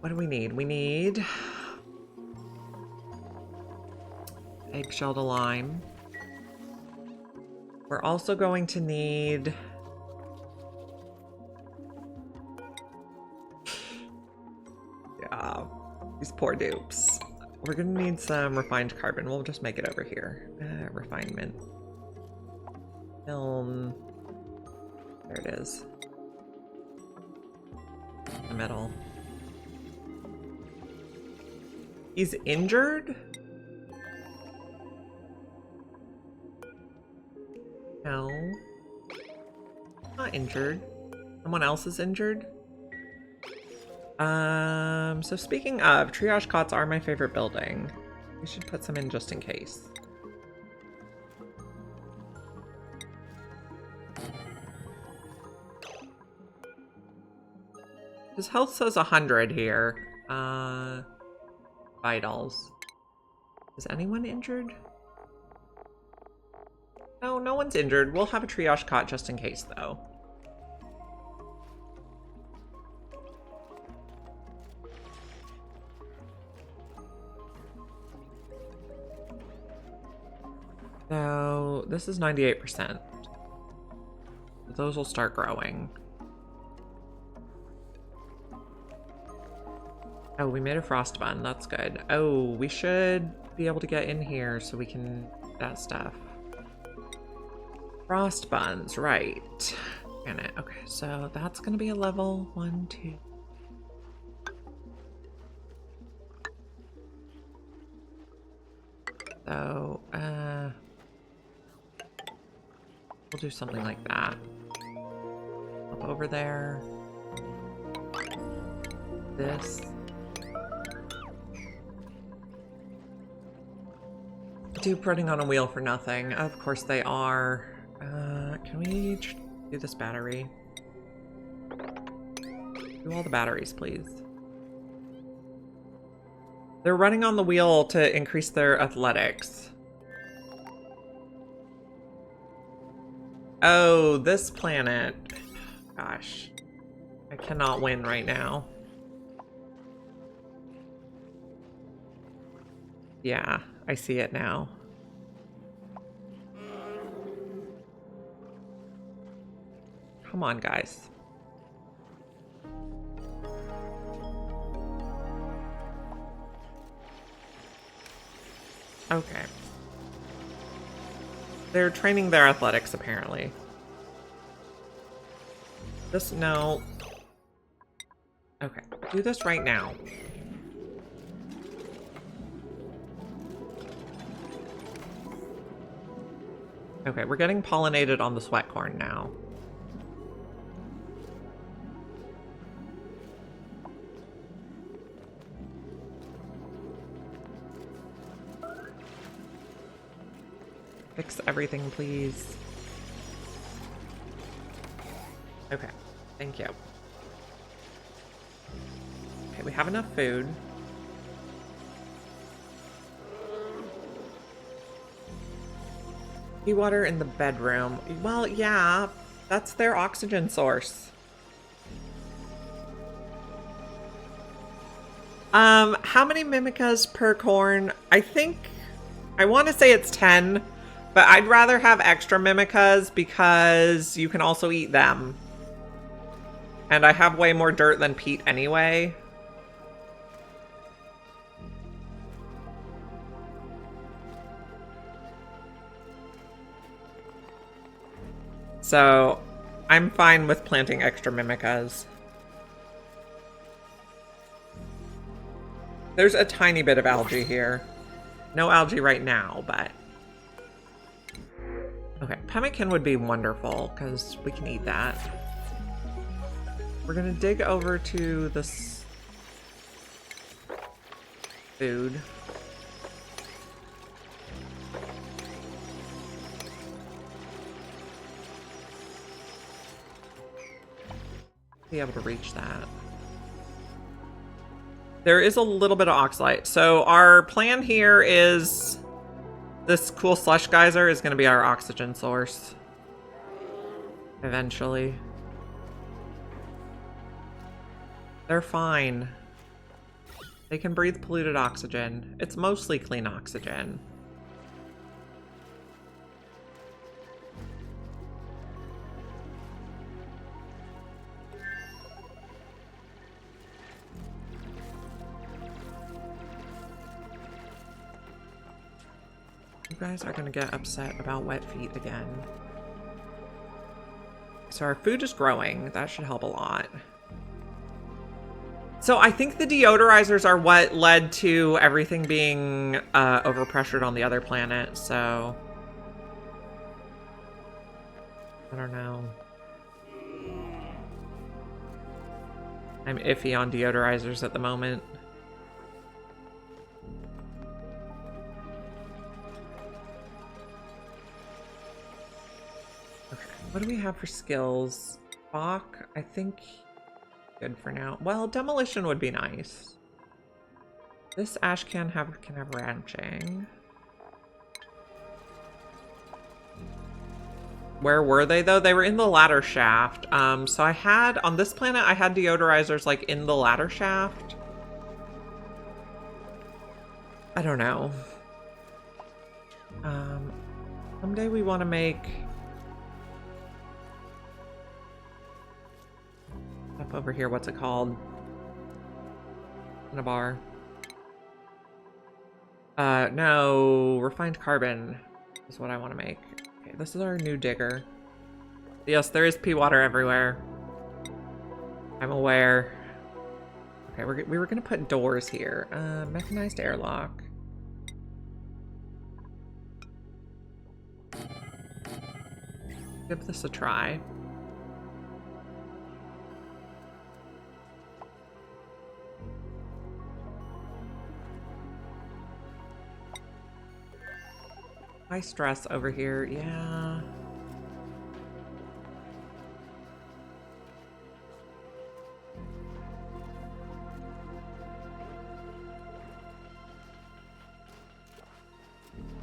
What do we need? We need eggshell to lime. We're also going to need these poor dupes. We're gonna need some refined carbon. We'll just make it over here. Refinement. Film. There it is. In the middle. He's injured? No. Not injured. Someone else is injured? So speaking of, triage cots are my favorite building. We should put some in just in case. His health says 100 here. Vitals. Is anyone injured? No, no one's injured. We'll have a triage cot just in case, though. So this is 98%. Those will start growing. Oh, we made a frost bun. That's good. Oh, we should be able to get in here so we can do that stuff. Frost buns, right. Damn it. Okay, so that's gonna be a level 1, 2. So, we'll do something like that. Up over there. This. Dupe running on a wheel for nothing. Of course they are. Can we Do this battery. Do all the batteries, please. They're running on the wheel to increase their athletics. Oh, this planet. Gosh. I cannot win right now. Yeah, I see it now. Come on, guys. Okay. They're training their athletics, apparently. This, no. Okay, do this right now. Okay, we're getting pollinated on the sweat corn now. Fix everything, please. Okay, thank you. Okay, we have enough food. Seawater in the bedroom. Well, yeah, that's their oxygen source. How many mimicas per corn? I want to say it's 10, but I'd rather have extra mimicas because you can also eat them. And I have way more dirt than peat anyway. So, I'm fine with planting extra mimicas. There's a tiny bit of algae here. No algae right now, but... Okay, pemmican would be wonderful, because we can eat that. We're gonna dig over to this... food. Be able to reach that. There is a little bit of oxalite. So our plan here is this cool slush geyser is going to be our oxygen source. Eventually. They're fine. They can breathe polluted oxygen. It's mostly clean oxygen. You guys are gonna get upset about wet feet again. So our food is growing. That should help a lot. So I think the deodorizers are what led to everything being overpressured on the other planet, so... I don't know. I'm iffy on deodorizers at the moment. What do we have for skills? Bach, I think good for now. Well, demolition would be nice. This ash can have ranching. Where were they though? They were in the ladder shaft. So I had on this planet I had deodorizers like in the ladder shaft. I don't know. Someday we want to make up over here, what's it called? In a bar. No, refined carbon is what I want to make. Okay, this is our new digger. Yes, there is pea water everywhere. I'm aware. Okay, we were gonna put doors here. Mechanized airlock. Give this a try. High stress over here, yeah.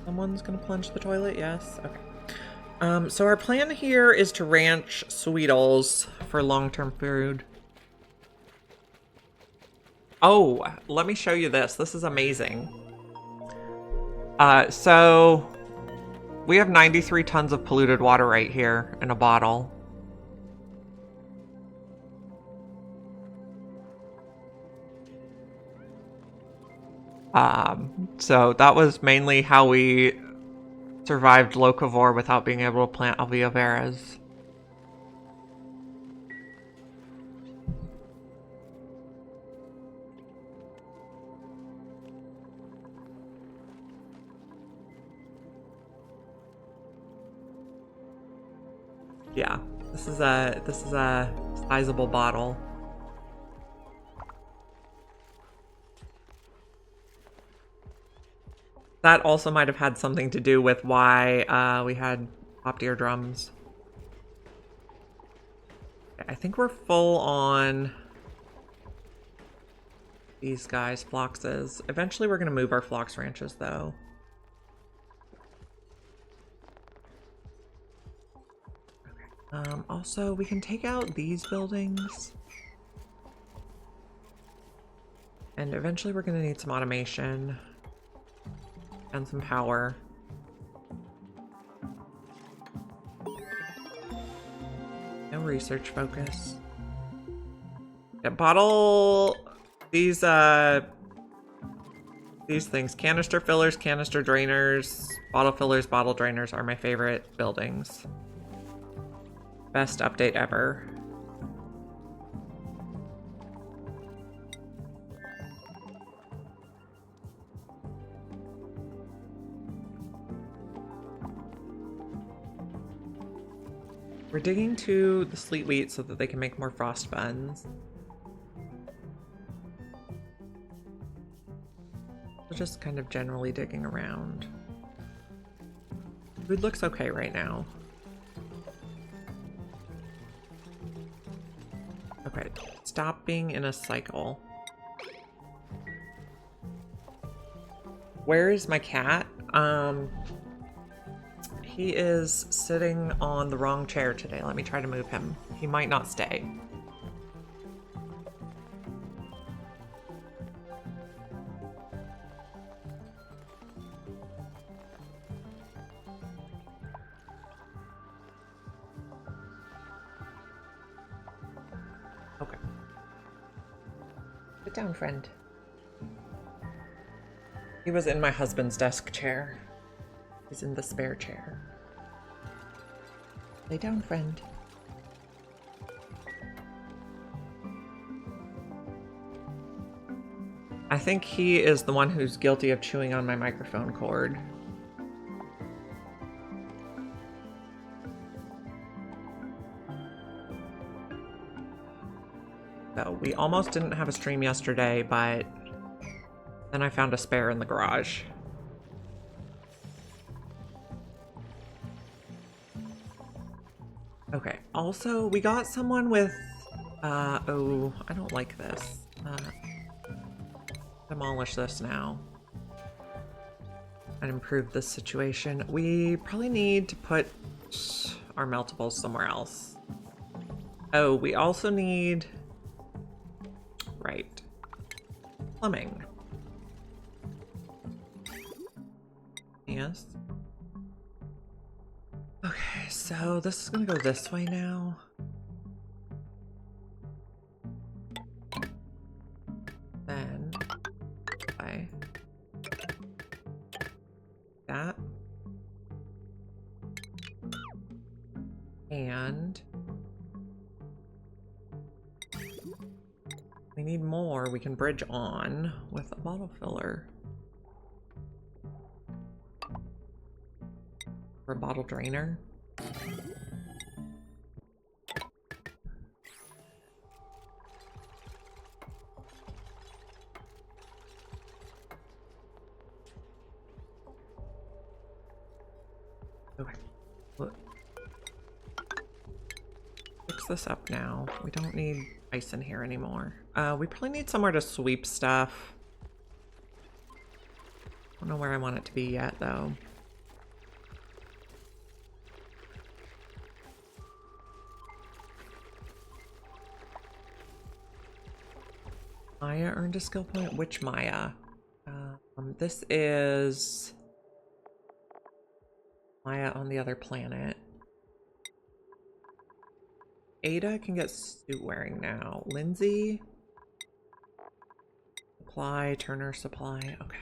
Someone's gonna plunge the toilet? Yes? Okay. So our plan here is to ranch Sweetles for long-term food. Oh, let me show you this. This is amazing. So we have 93 tons of polluted water right here in a bottle. So that was mainly how we survived locavore without being able to plant alvea veras. Yeah, this is a sizable bottle. That also might have had something to do with why we had popped eardrums. I think we're full on these guys, Phloxes. Eventually we're going to move our Phlox ranches, though. Okay. Also, we can take out these buildings. And eventually we're going to need some automation. And some power. No research focus. Yeah, bottle these things. Canister fillers, canister drainers, bottle fillers, bottle drainers are my favorite buildings. Best update ever. We're digging to the sleet wheat so that they can make more frost buns. We're just kind of generally digging around. Food looks okay right now. Okay, stop being in a cycle. Where is my cat? He is sitting on the wrong chair today. Let me try to move him. He might not stay. Okay. Sit down, friend. He was in my husband's desk chair. He's in the spare chair. Lay down, friend. I think he is the one who's guilty of chewing on my microphone cord. So we almost didn't have a stream yesterday, but then I found a spare in the garage. Okay, also, we got someone with, oh, I don't like this. Demolish this now. And improve this situation. We probably need to put our meltables somewhere else. Oh, we also need, right, plumbing. Yes. Okay, so this is gonna go this way now. Then, that. And we need more we can bridge on with a bottle filler. Or a bottle drainer. Okay. Fix this up now. We don't need ice in here anymore. We probably need somewhere to sweep stuff. Don't know where I want it to be yet, though. Maya earned a skill point. Which Maya? This is Maya on the other planet. Ada can get suit wearing now. Lindsay. Supply, Turner supply. Okay.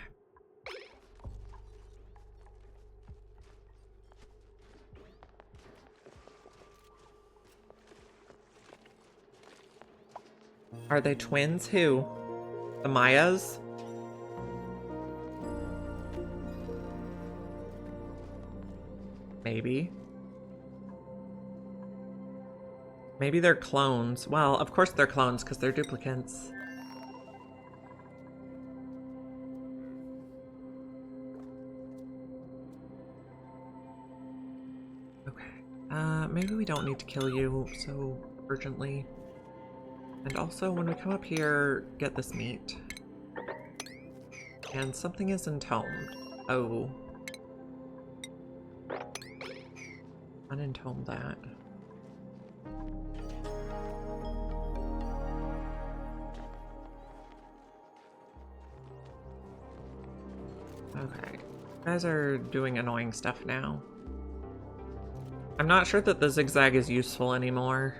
Are they twins? Who? The Mayas? Maybe. Maybe they're clones. Well, of course they're clones because they're duplicates. Okay. Maybe we don't need to kill you so urgently. And also, when we come up here, get this meat. And something is entombed. Oh. Unentomb that. Okay. You guys are doing annoying stuff now. I'm not sure that the zigzag is useful anymore.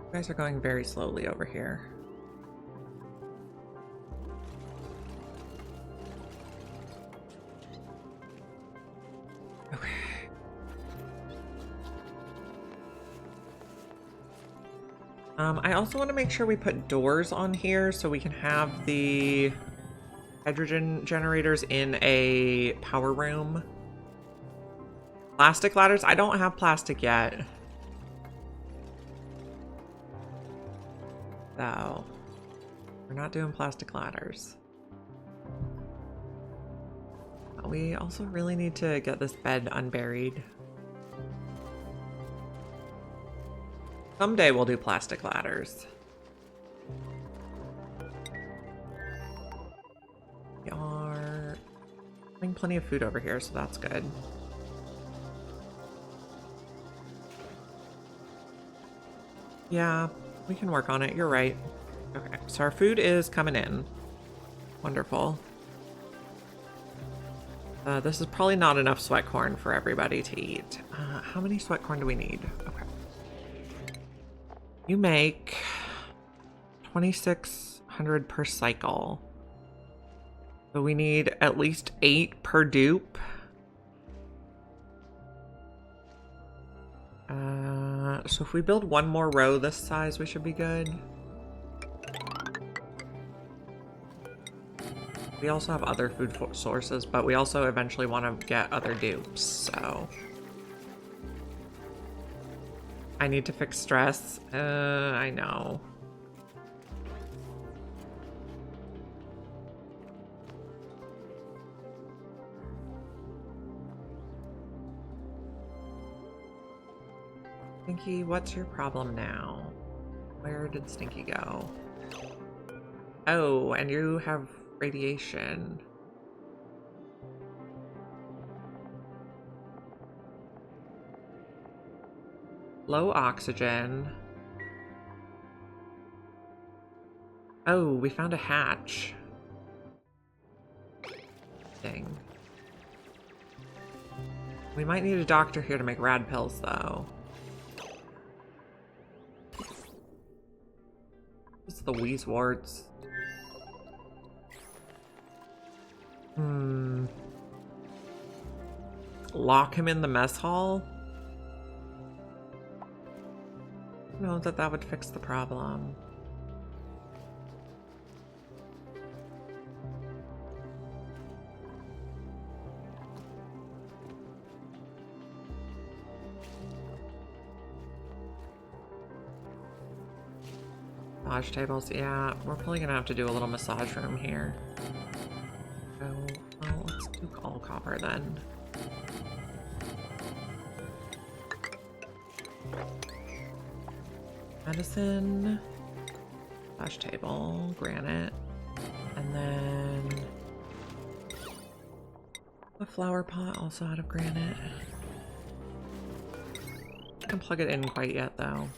You guys are going very slowly over here. Okay. I also want to make sure we put doors on here so we can have the hydrogen generators in a power room. Plastic ladders? I don't have plastic yet. So, we're not doing plastic ladders. We also really need to get this bed unburied. Someday we'll do plastic ladders. We are having plenty of food over here, so that's good. Yeah, we can work on it. You're right. Okay, so our food is coming in. Wonderful. This is probably not enough sweat corn for everybody to eat. How many sweat corn do we need? Okay. You make 2,600 per cycle. So we need at least 8 per dupe. So if we build one more row this size, we should be good. We also have other food sources, but we also eventually want to get other dupes, so. I need to fix stress. I know. Stinky, what's your problem now? Where did Stinky go? Oh, and you have radiation. Low oxygen. Oh, we found a hatch. Dang. We might need a doctor here to make rad pills, though. It's the wheeze warts. Lock him in the mess hall? I don't know that that would fix the problem. Massage tables, yeah, we're probably gonna have to do a little massage room here. So, well, let's do all copper then. Medicine. slash table, granite, and then a flower pot also out of granite. I can't plug it in quite yet though.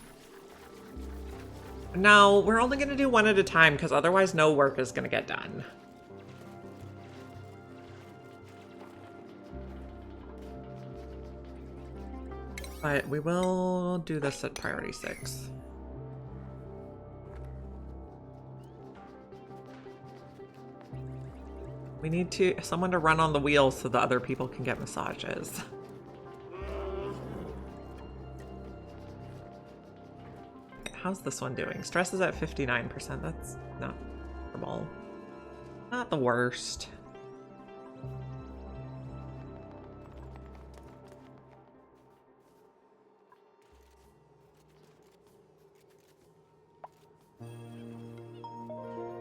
No, we're only going to do one at a time because otherwise no work is going to get done. But we will do this at priority 6. We need someone to run on the wheels so the other people can get massages. How's this one doing? Stress is at 59%. That's not horrible. Not the worst.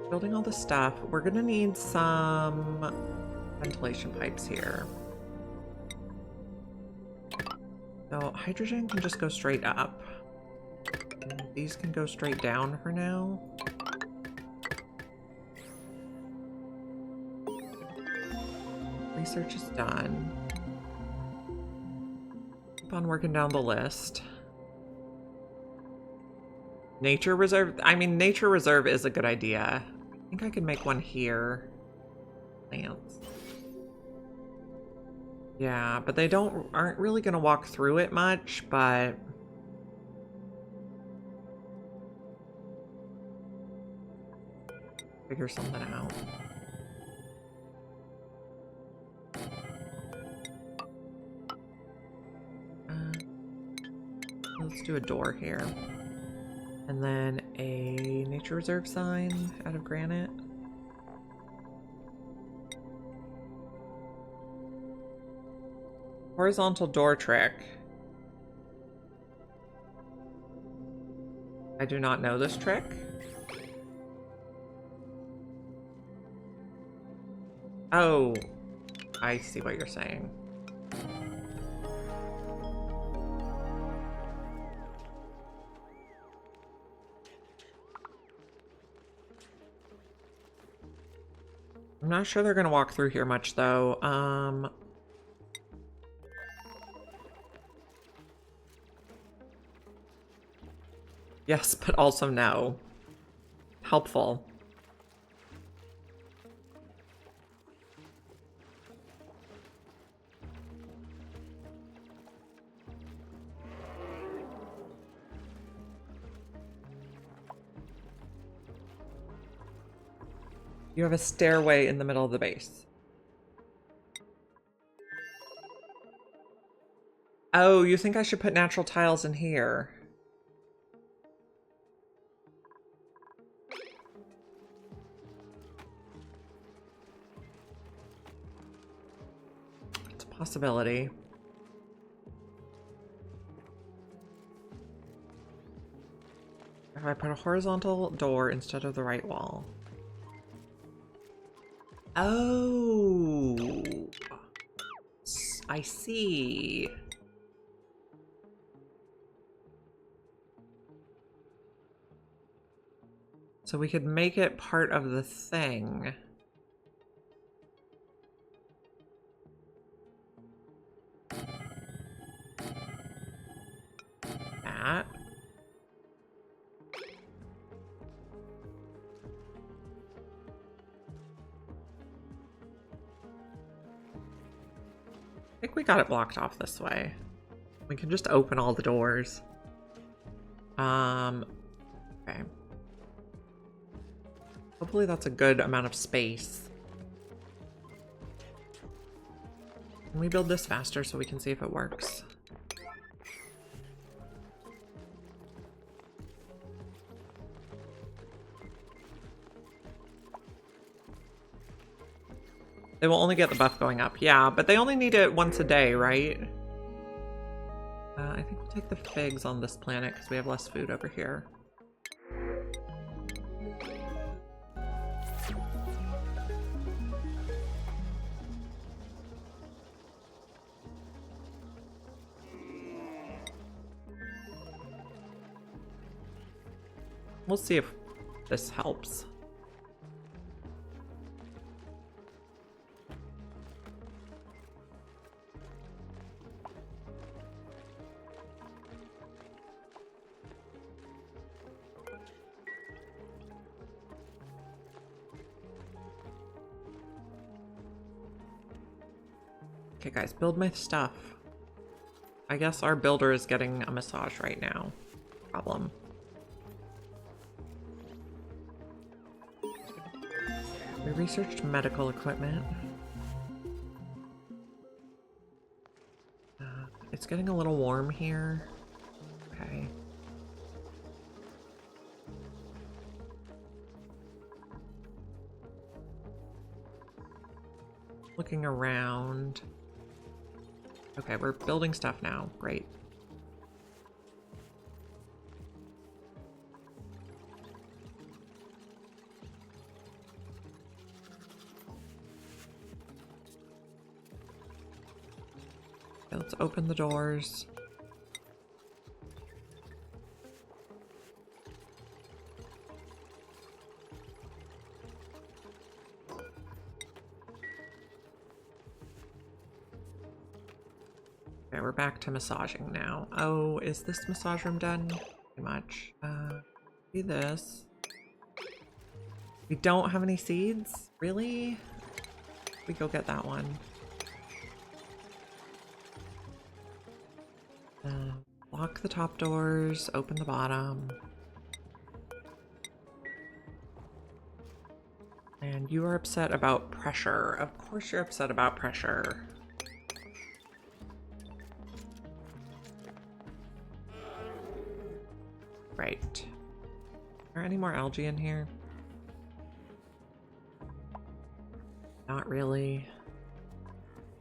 Building all the stuff. We're gonna need some ventilation pipes here. So hydrogen can just go straight up. These can go straight down for now. Research is done. Keep on working down the list. Nature reserve. I mean, nature reserve is a good idea. I think I could make one here. Plants. Yeah, but they aren't really gonna walk through it much, but figure something out. Let's do a door here. And then a nature reserve sign out of granite. Horizontal door trick. I do not know this trick. Oh, I see what you're saying. I'm not sure they're gonna walk through here much though. Yes, but also no. Helpful. You have a stairway in the middle of the base. Oh, you think I should put natural tiles in here? It's a possibility. If I put a horizontal door instead of the right wall. Oh, I see. So we could make it part of the thing. That. I think we got it blocked off this way. We can just open all the doors. Okay. Hopefully that's a good amount of space. Can we build this faster so we can see if it works? They will only get the buff going up. Yeah, but they only need it once a day, right? I think we'll take the figs on this planet because we have less food over here. We'll see if this helps. Okay, guys, build my stuff. I guess our builder is getting a massage right now. Problem. We researched medical equipment. It's getting a little warm here. Okay. Looking around. Okay, we're building stuff now. Great. Okay, let's open the doors. Okay, we're back to massaging now. Oh, is this massage room done? Pretty much. See this. We don't have any seeds? Really? We go get that one. Lock the top doors, open the bottom. And you are upset about pressure. Of course you're upset about pressure. Right. Are there any more algae in here? Not really.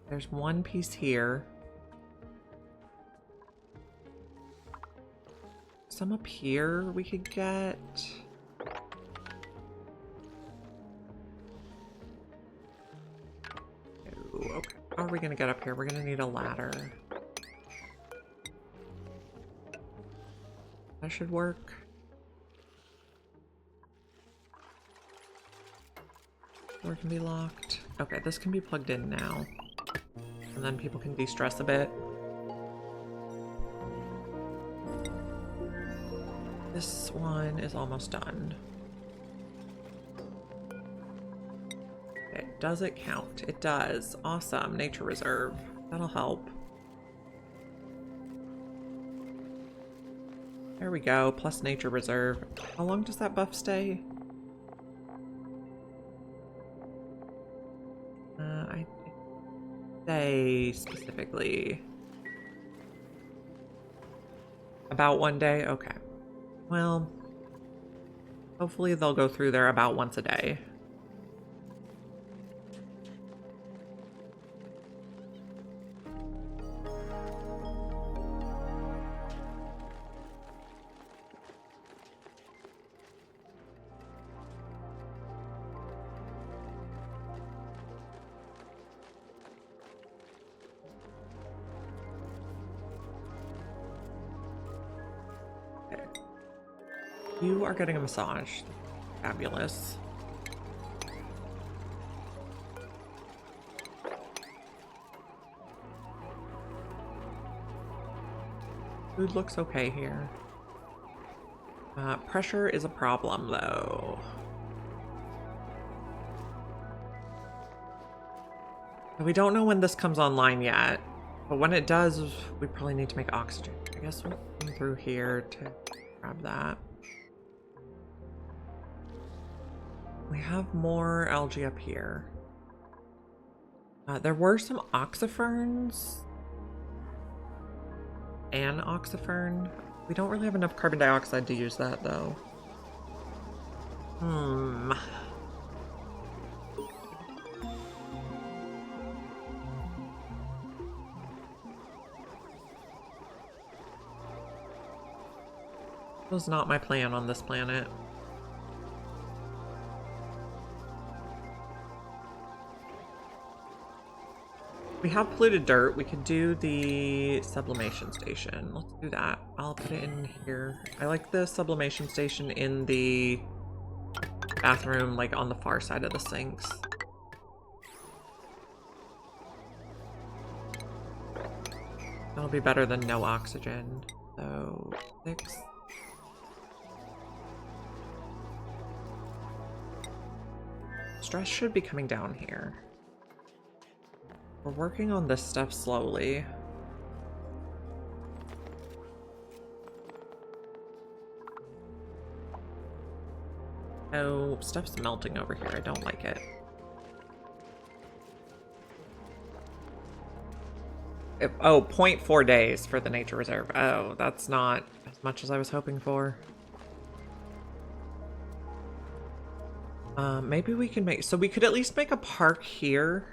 There's one piece here. Some up here we could get. Oh, okay. How are we gonna get up here? We're gonna need a ladder. That should work. Door can be locked. Okay, this can be plugged in now. And then people can de-stress a bit. This one is almost done. Okay, does it count? It does. Awesome. Nature reserve. That'll help. There we go. Plus nature reserve. How long does that buff stay? I say specifically about 1 day. Okay. Well, hopefully they'll go through there about once a day. You are getting a massage. Fabulous. Food looks okay here. Pressure is a problem, though. We don't know when this comes online yet, but when it does, we probably need to make oxygen. I guess we'll come through here to grab that. We have more algae up here. There were some oxyferns. An oxyfern. We don't really have enough carbon dioxide to use that, though. Was not my plan on this planet. We have polluted dirt. We could do the sublimation station. Let's do that. I'll put it in here. I like the sublimation station in the bathroom, like, on the far side of the sinks. That'll be better than no oxygen. So, 6. Stress should be coming down here. We're working on this stuff slowly. Oh, stuff's melting over here. I don't like it. Oh, 0.4 days for the nature reserve. Oh, that's not as much as I was hoping for. Maybe we can make... So we could at least make a park here.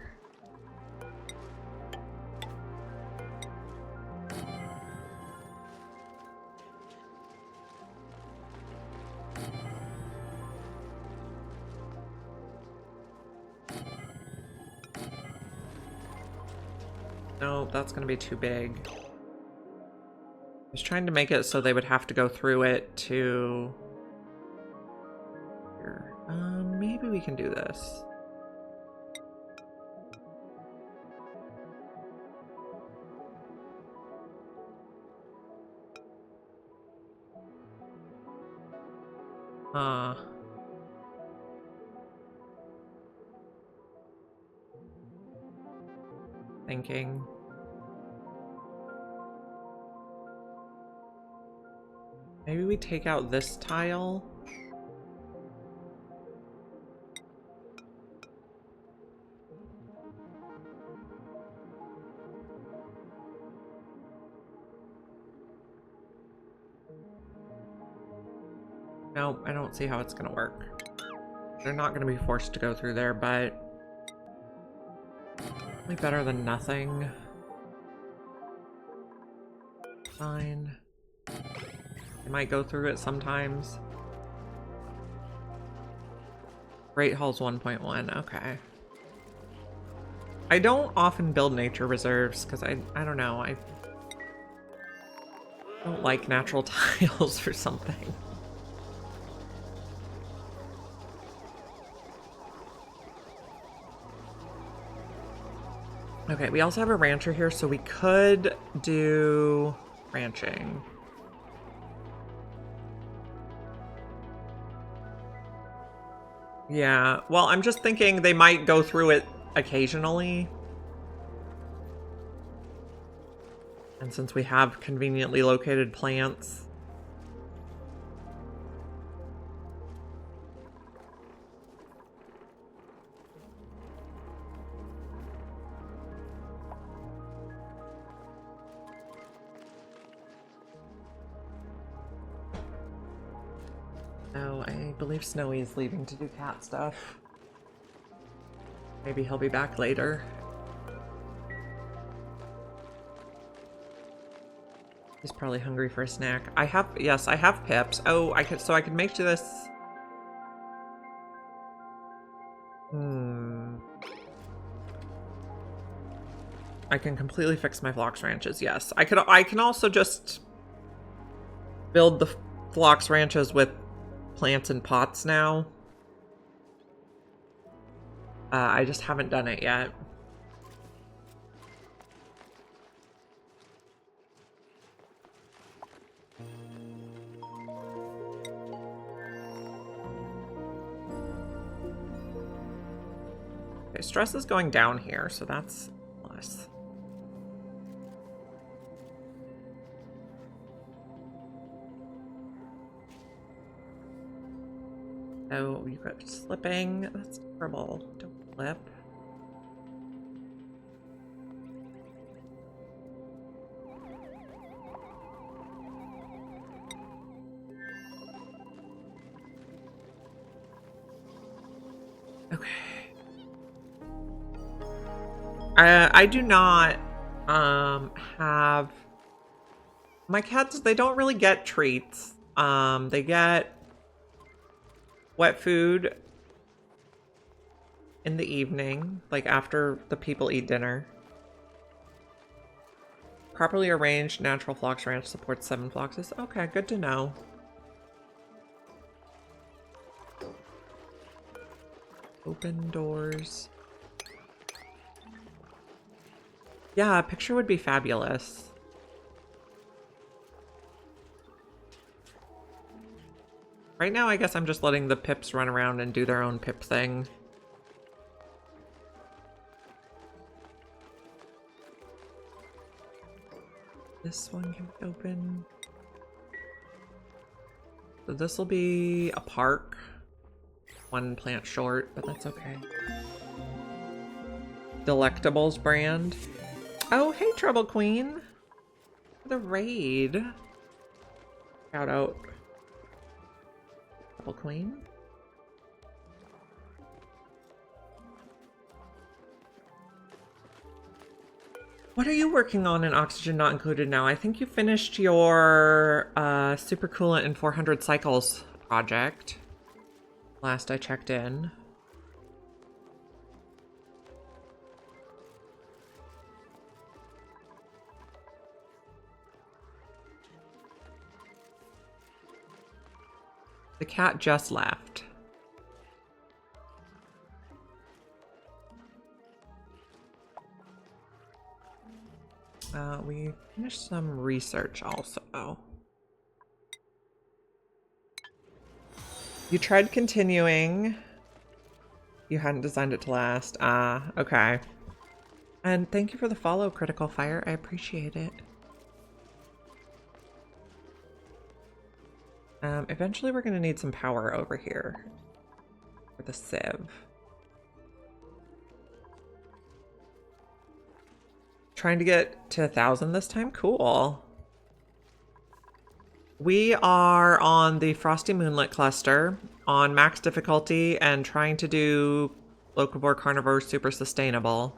No, that's going to be too big. I was trying to make it so they would have to go through it to... Here. Maybe we can do this. Thinking. Maybe we take out this tile. Nope, I don't see how it's gonna work. They're not gonna be forced to go through there, but probably better than nothing. Fine. They might go through it sometimes. Great Hall's 1.1, okay. I don't often build nature reserves because I don't know, I don't like natural tiles or something. Okay, we also have a rancher here, so we could do ranching. Yeah, well, I'm just thinking they might go through it occasionally. And since we have conveniently located plants... Oh, I believe Snowy is leaving to do cat stuff. Maybe he'll be back later. He's probably hungry for a snack. I have, yes, I have pips. Oh, I could, so I could make this. I can completely fix my Phlox ranches. Yes, I can also just build the Phlox ranches with plants in pots now. I just haven't done it yet. Okay, stress is going down here, so that's less. Oh, you got slipping. That's terrible. Don't slip. Okay. I do not have my cats. They don't really get treats. They get wet food in the evening, like after the people eat dinner. Properly arranged natural Phlox ranch supports 7 Phloxes. Okay, good to know. Open doors. Yeah, a picture would be fabulous. Right now, I guess I'm just letting the pips run around and do their own pip thing. This one can open. So this will be a park. One plant short, but that's okay. Delectables brand. Oh, hey, Trouble Queen. The raid. Shout out. Trouble Queen. What are you working on in Oxygen Not Included now? I think you finished your super coolant in 400 cycles project. Last I checked in. The cat just left. We finished some research also. You tried continuing. You hadn't designed it to last. Okay. And thank you for the follow, Critical Fire. I appreciate it. Eventually we're gonna need some power over here for the sieve. Trying to get to 1,000 this time? Cool. We are on the Frosty Moonlet cluster on max difficulty and trying to do Locavore Carnivore Super Sustainable.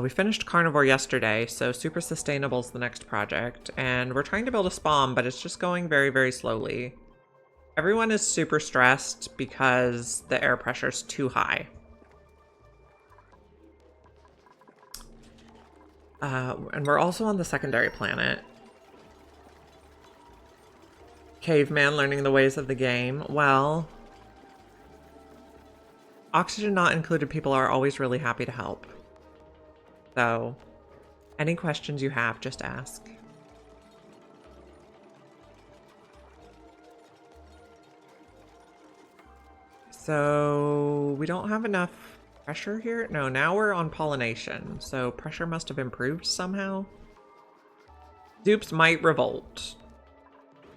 We finished Carnivore yesterday, so Super Sustainable is the next project. And we're trying to build a spom, but it's just going very, very slowly. Everyone is super stressed because the air pressure is too high. And we're also on the secondary planet. Caveman learning the ways of the game. Well, Oxygen Not Included people are always really happy to help. So, any questions you have, just ask. So, we don't have enough pressure here? No, now we're on pollination, so pressure must have improved somehow. Dupes might revolt.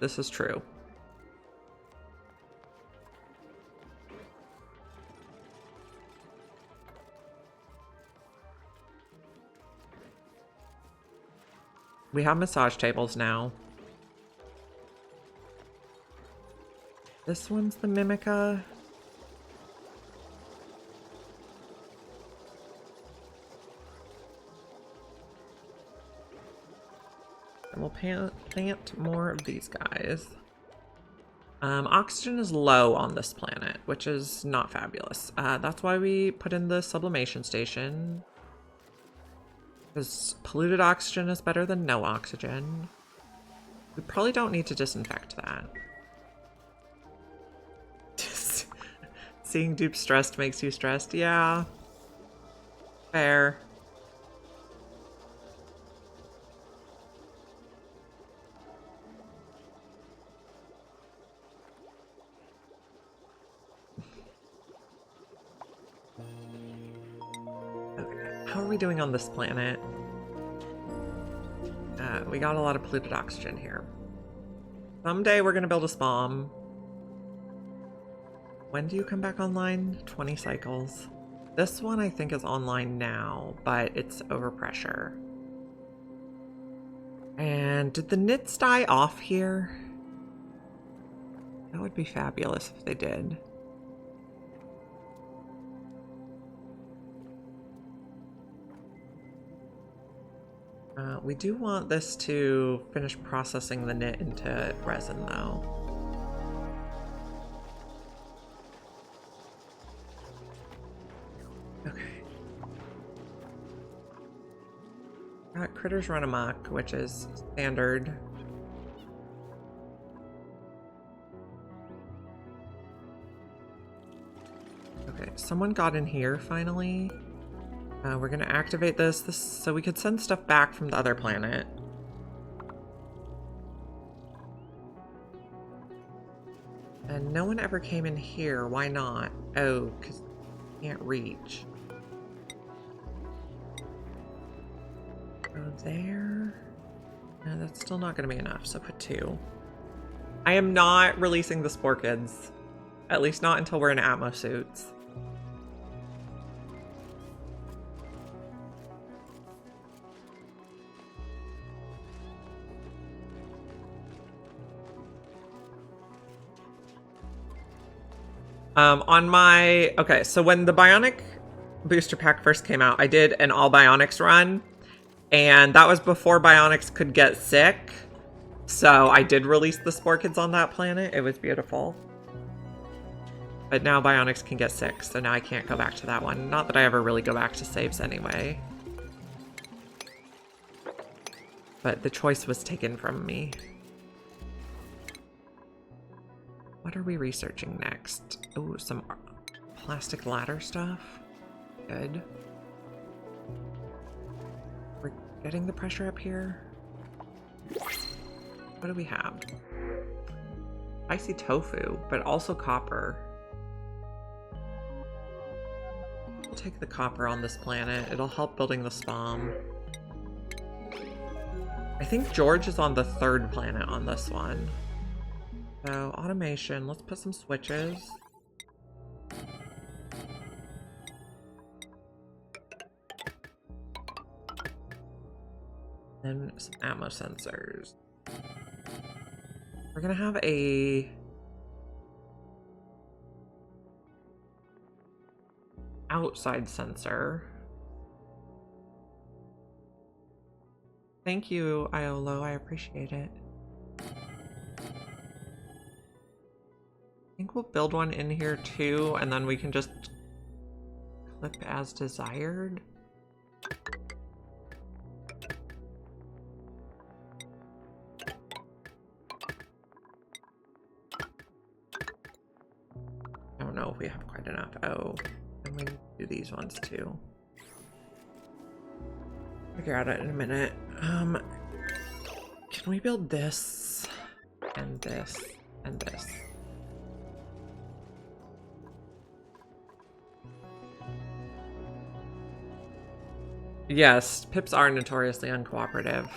This is true. We have massage tables now. This one's the Mimica. And we'll plant more of these guys. Oxygen is low on this planet, which is not fabulous. That's why we put in the sublimation station. Because polluted oxygen is better than no oxygen. We probably don't need to disinfect that. Seeing dupes stressed makes you stressed. Yeah. Fair. How are we doing on this planet? We got a lot of polluted oxygen here. Someday we're gonna build a spom. When do you come back online? 20 cycles. This one I think is online now, but it's overpressure. And did the knits die off here? That would be fabulous if they did. We do want this to finish processing the knit into resin, though. Okay. Got Critters Run Amok, which is standard. Okay. Okay, someone got in here finally. We're gonna activate this so we could send stuff back from the other planet. And no one ever came in here. Why not? Oh, because can't reach. Go there. No, that's still not going to be enough, so put 2. I am not releasing the Spore Kids. At least not until we're in Atmo suits. Okay, so when the Bionic booster pack first came out, I did an all Bionics run, and that was before Bionics could get sick. So I did release the Spore Kids on that planet. It was beautiful. But now Bionics can get sick, so now I can't go back to that one. Not that I ever really go back to saves anyway. But the choice was taken from me. What are we researching next? Oh, some plastic ladder stuff. Good. We're getting the pressure up here. What do we have? Spicy tofu, but also copper. We'll take the copper on this planet. It'll help building the spom. I think George is on the 3rd planet on this one. So, automation. Let's put some switches. And some ammo sensors. We're gonna have a outside sensor. Thank you, Iolo. I appreciate it. I think we'll build one in here too, and then we can just clip as desired. I don't know if we have quite enough. Oh, and we do these ones too. Figure out it in a minute. Can we build this and this and this? Yes, pips are notoriously uncooperative.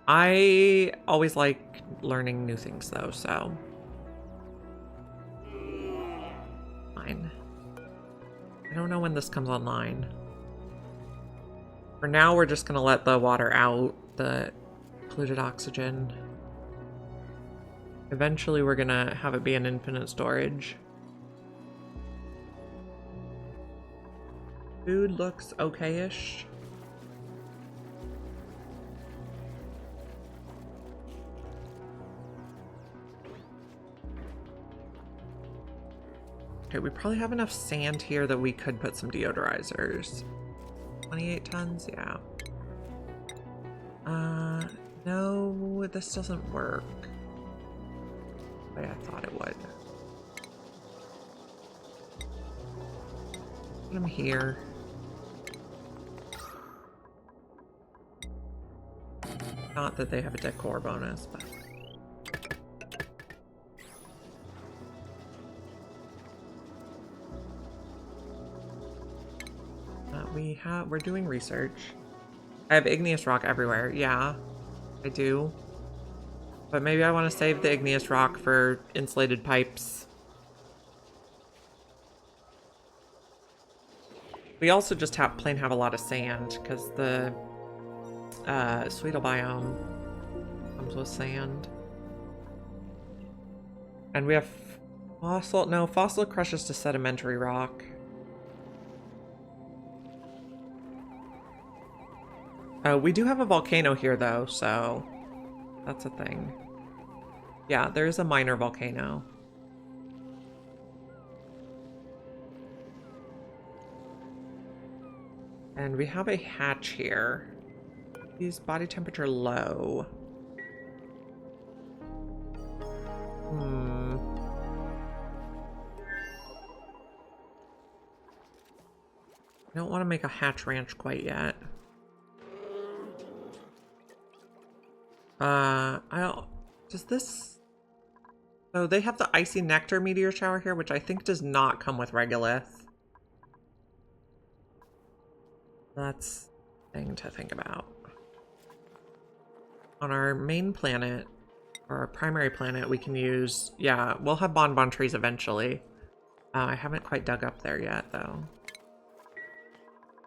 I always like learning new things though, so fine. I don't know when this comes online. For now, we're just gonna let the water out, the polluted oxygen. Eventually, we're gonna have it be an infinite storage. Food looks okay-ish. Okay, we probably have enough sand here that we could put some deodorizers. 28 tons, yeah. No, this doesn't work the way I thought it would. Put them here. Not that they have a decor bonus, but... we're doing research. I have igneous rock everywhere. Yeah, I do. But maybe I want to save the igneous rock for insulated pipes. We also just have a lot of sand because the Sweetle biome comes with sand. And we have fossil crushes to sedimentary rock. We do have a volcano here, though, so that's a thing. Yeah, there is a minor volcano. And we have a hatch here. Use body temperature low. I don't want to make a hatch ranch quite yet. Does this... Oh, they have the icy nectar meteor shower here, which I think does not come with regolith. That's a thing to think about. On our main planet, or our primary planet, we can use... Yeah, we'll have bonbon trees eventually. I haven't quite dug up there yet, though.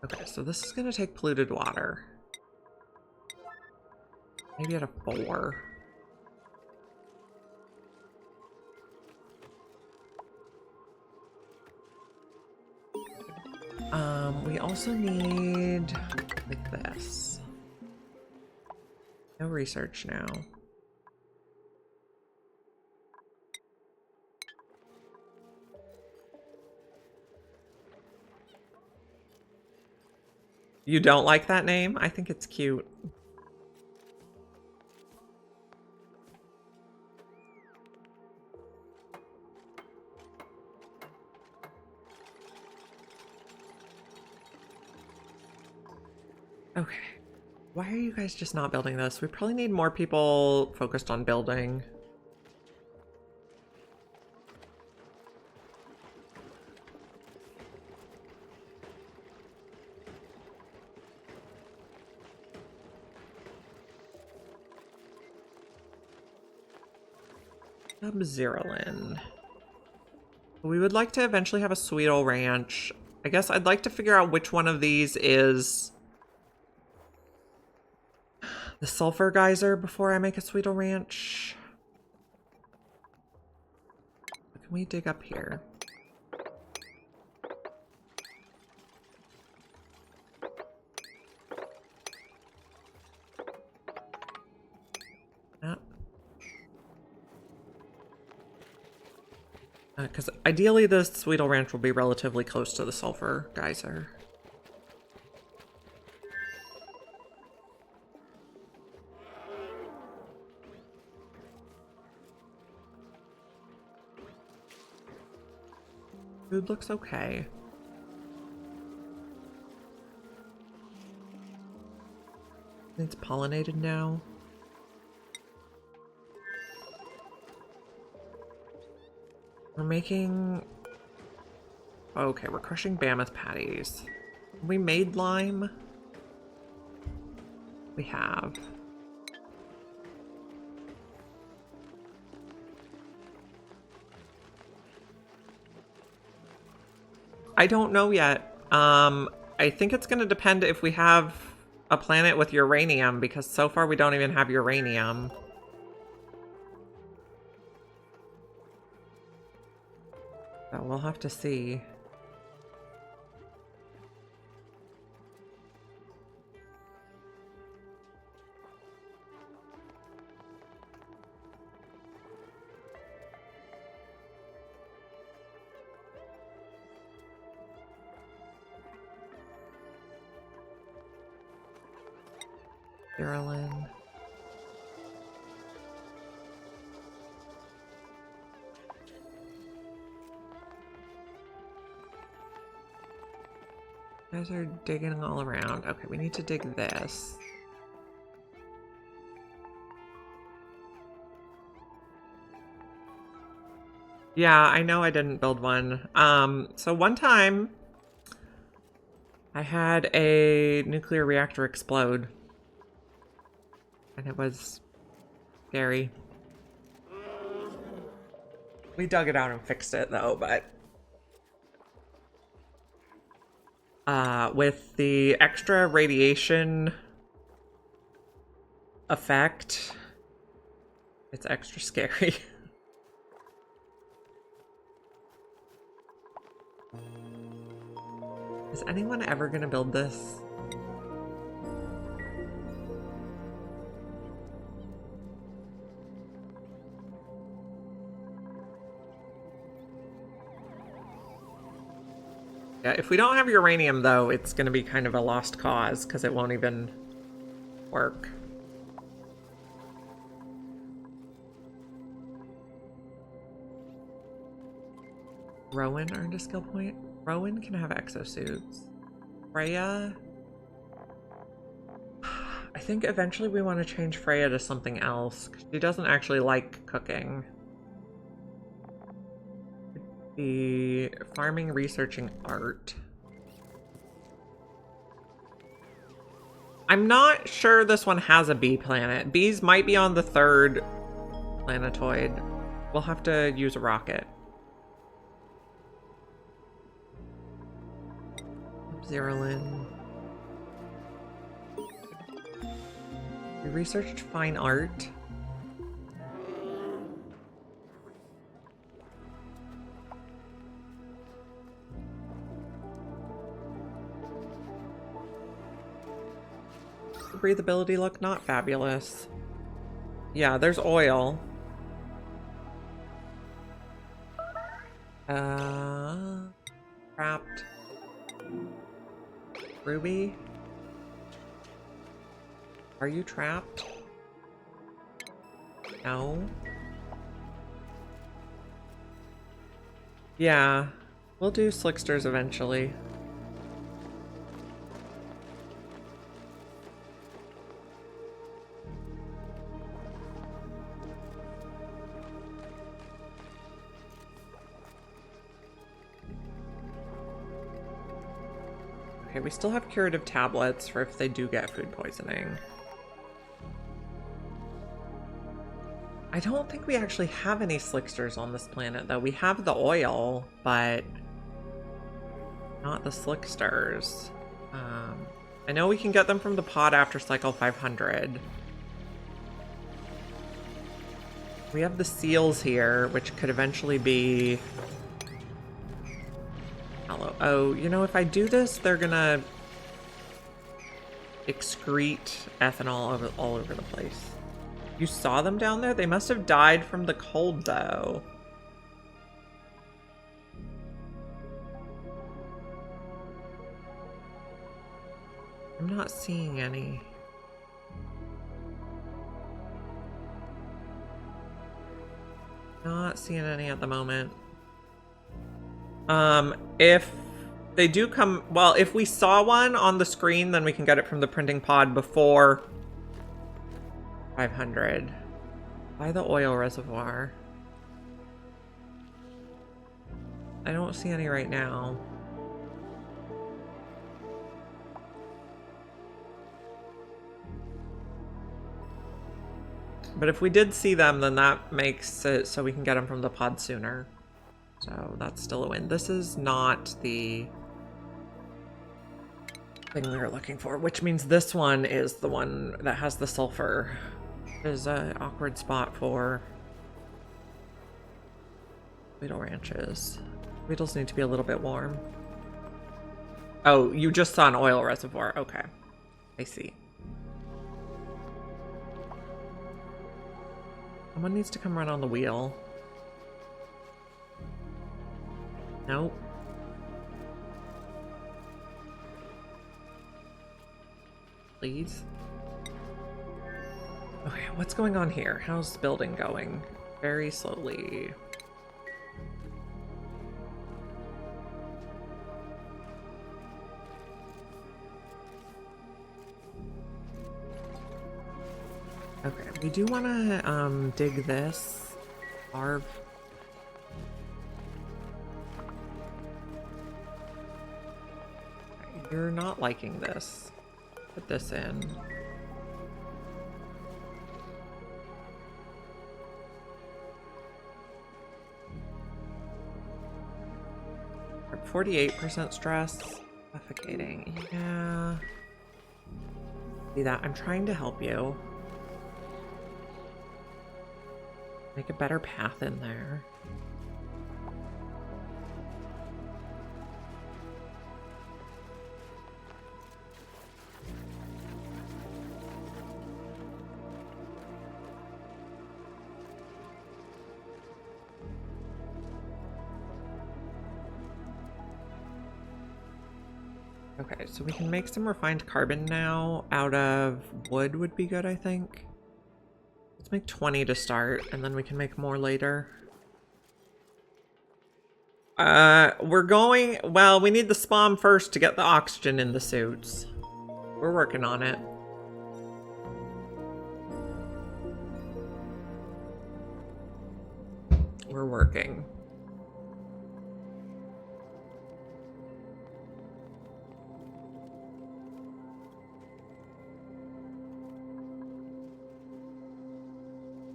Okay, so this is going to take polluted water. Maybe at a 4. We also need like this. No research now. You don't like that name? I think it's cute. Okay. Why are you guys just not building this? We probably need more people focused on building. Sub-Zerolin. We would like to eventually have a Sweetle Ranch. I guess I'd like to figure out which one of these is the sulfur geyser before I make a Sweetle Ranch. Can we dig up here? Because ideally the Sweetle Ranch will be relatively close to the sulfur geyser. Food looks okay. It's pollinated now. We're making... Okay, we're crushing mammoth patties. We made lime? We have. I don't know yet. I think it's going to depend if we have a planet with uranium, because so far we don't even have uranium. So we'll have to see. Carolyn. You guys are digging all around. Okay, we need to dig this. Yeah, I know I didn't build one. So one time I had a nuclear reactor explode. And it was scary. We dug it out and fixed it though, but with the extra radiation effect, it's extra scary. Is anyone ever gonna build this? Yeah, if we don't have uranium, though, it's going to be kind of a lost cause, because it won't even work. Rowan earned a skill point. Rowan can have exosuits. Freya. I think eventually we want to change Freya to something else. She doesn't actually like cooking. The farming, researching, art. I'm not sure this one has a bee planet. Bees might be on the 3rd planetoid. We'll have to use a rocket. Zerlin. We researched fine art. Breathability look not fabulous. Yeah, there's oil. Trapped. Ruby? Are you trapped? No. Yeah, we'll do slicksters eventually. Okay, we still have curative tablets for if they do get food poisoning. I don't think we actually have any slicksters on this planet, though. We have the oil, but not the slicksters. I know we can get them from the pod after cycle 500. We have the seals here, which could eventually be... Oh, you know, if I do this, they're gonna excrete ethanol all over the place. You saw them down there? They must have died from the cold, though. I'm not seeing any. Not seeing any at the moment. If they do come, well, if we saw one on the screen, then we can get it from the printing pod before 500. By the oil reservoir. I don't see any right now. But if we did see them, then that makes it so we can get them from the pod sooner. So that's still a win. This is not the thing we were looking for, which means this one is the one that has the sulfur. Is an awkward spot for Weedle ranches. Weedles need to be a little bit warm. Oh, you just saw an oil reservoir. Okay. I see. Someone needs to come run on the wheel. Nope. Please. Okay, what's going on here? How's the building going? Very slowly. Okay, we do want to dig this. Carve. Okay, you're not liking this. Put this in. We're at 48% stress. Suffocating. Yeah. See that? I'm trying to help you. Make a better path in there. Okay, so we can make some refined carbon now out of wood would be good, I think. Let's make 20 to start, and then we can make more later. We're going... Well, we need the spom first to get the oxygen in the suits. We're working on it. We're working.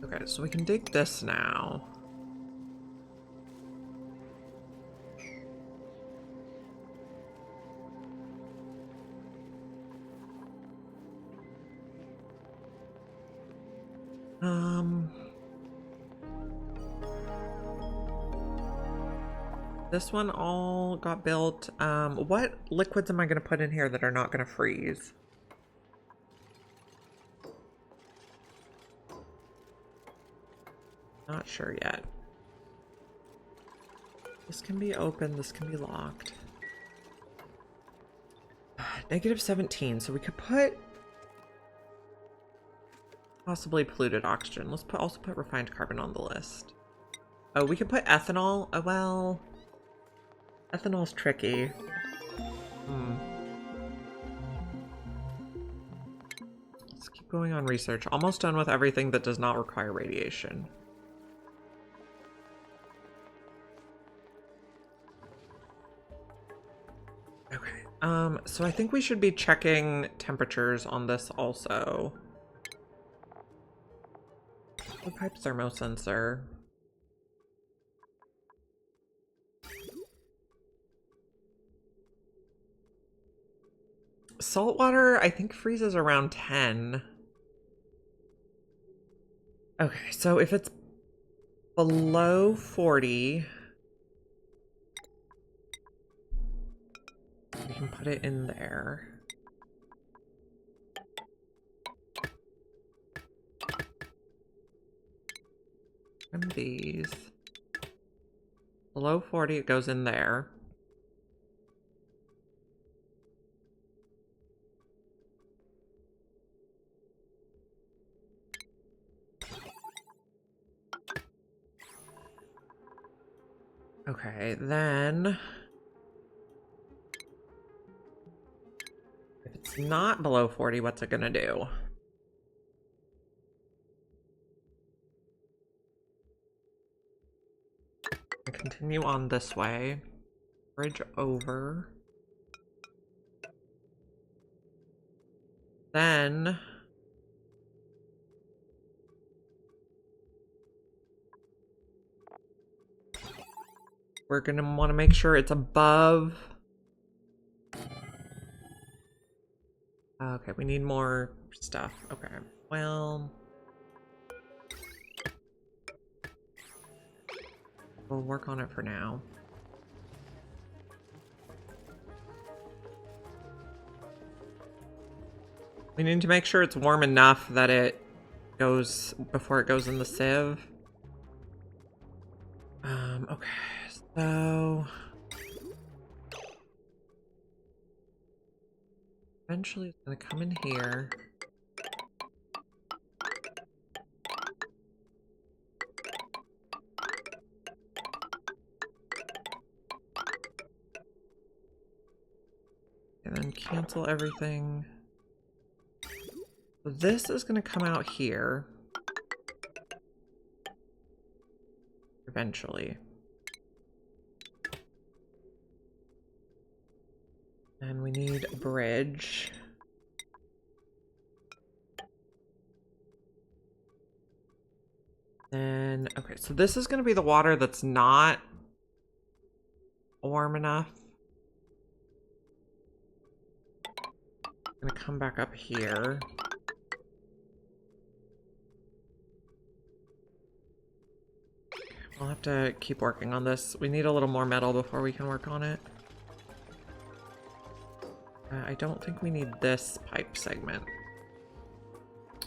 Okay, so we can dig this now. This one all got built. What liquids am I going to put in here that are not going to freeze? Not sure yet. This can be open, this can be locked. -17, so we could put possibly polluted oxygen. Let's also put refined carbon on the list. Oh, we could put ethanol. Oh, well, ethanol's tricky. Let's keep going on research. Almost done with everything that does not require radiation. Okay, so I think we should be checking temperatures on this also. The pipe thermosensor. Saltwater, I think, freezes around 10. Okay, so if it's below 40, we can put it in there. And these. Below 40, it goes in there. Okay, then... if it's not below 40, what's it gonna do? Continue on this way. Bridge over. Then... we're gonna want to make sure it's above... okay, we need more stuff. Okay, well... we'll work on it for now. We need to make sure it's warm enough that it goes before it goes in the sieve. Okay, so... eventually it's gonna come in here. And then cancel everything. So this is gonna come out here. Eventually. And we need a bridge. Then, okay, so this is going to be the water that's not warm enough. I'm going to come back up here. We'll have to keep working on this. We need a little more metal before we can work on it. I don't think we need this pipe segment.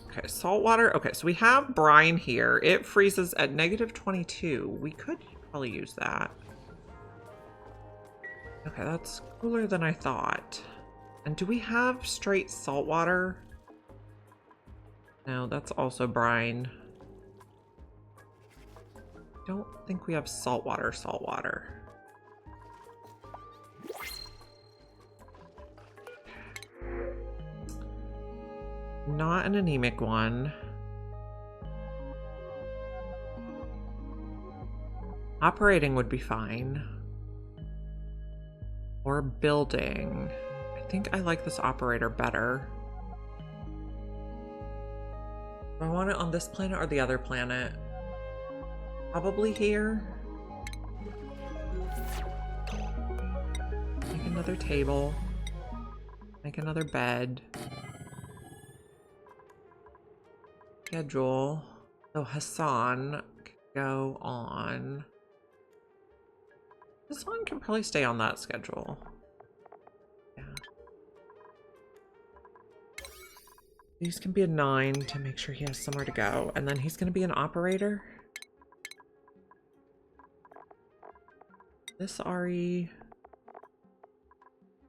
Okay, salt water. Okay, so we have brine here. It freezes at -22. We could probably use that. Okay, that's cooler than I thought. And do we have straight salt water? No, that's also brine. Don't think we have salt water. not an anemic one. Operating would be fine. Or building. I think I like this operator better. Do I want it on this planet or the other planet? Probably here. Make another table. Make another bed. Schedule. So Hassan could go on. Hassan can probably stay on that schedule. Yeah. These can be a 9 to make sure he has somewhere to go. And then he's going to be an operator. This Ari.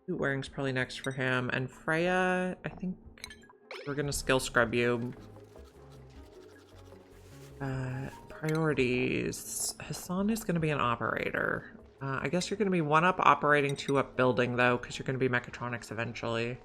Boot wearing's probably next for him. And Freya, I think we're going to skill scrub you. Priorities. Hassan is going to be an operator. I guess you're going to be 1 up operating, 2 up building, though, because you're going to be mechatronics eventually.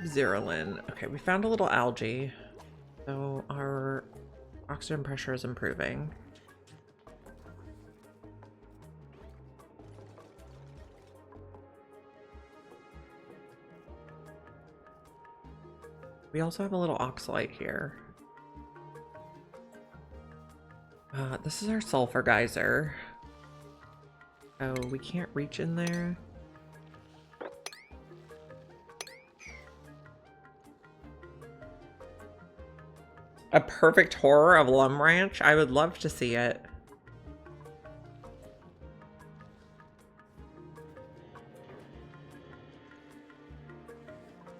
Zerolin. Okay, we found a little algae. So our oxygen pressure is improving. We also have a little oxalite here. This is our sulfur geyser. So we can't reach in there. A perfect horror of Lum Ranch? I would love to see it.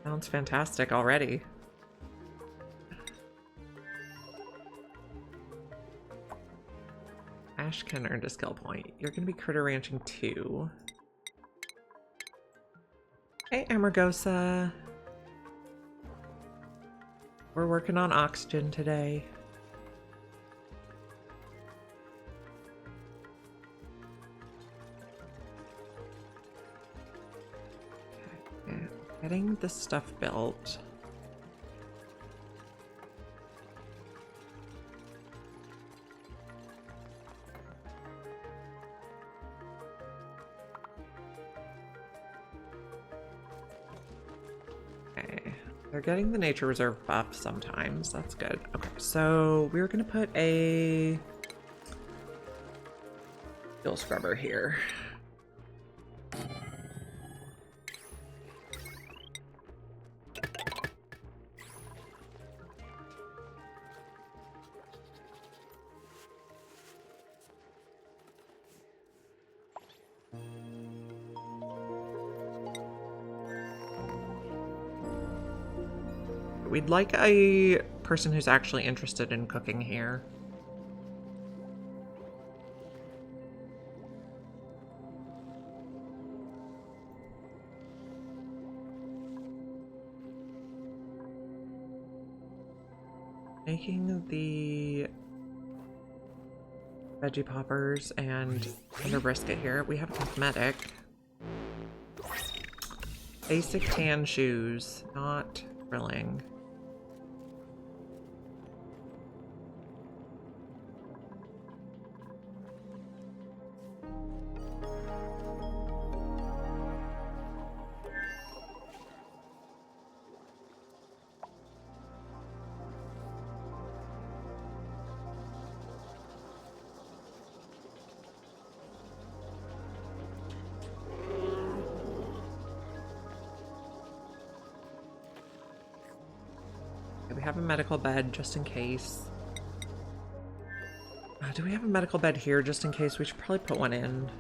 Sounds fantastic already. Ashken earned a skill point. You're going to be critter ranching 2. Hey, Amargosa. We're working on oxygen today. Okay, getting this stuff built. They're getting the nature reserve buff sometimes. That's good. Okay, so we're gonna put a fuel scrubber here. We'd like a person who's actually interested in cooking here. Making the veggie poppers and under brisket here. We have a cosmetic. Basic tan shoes, not grilling. We have a medical bed just in case. Do we have a medical bed here just in case? We should probably put one in.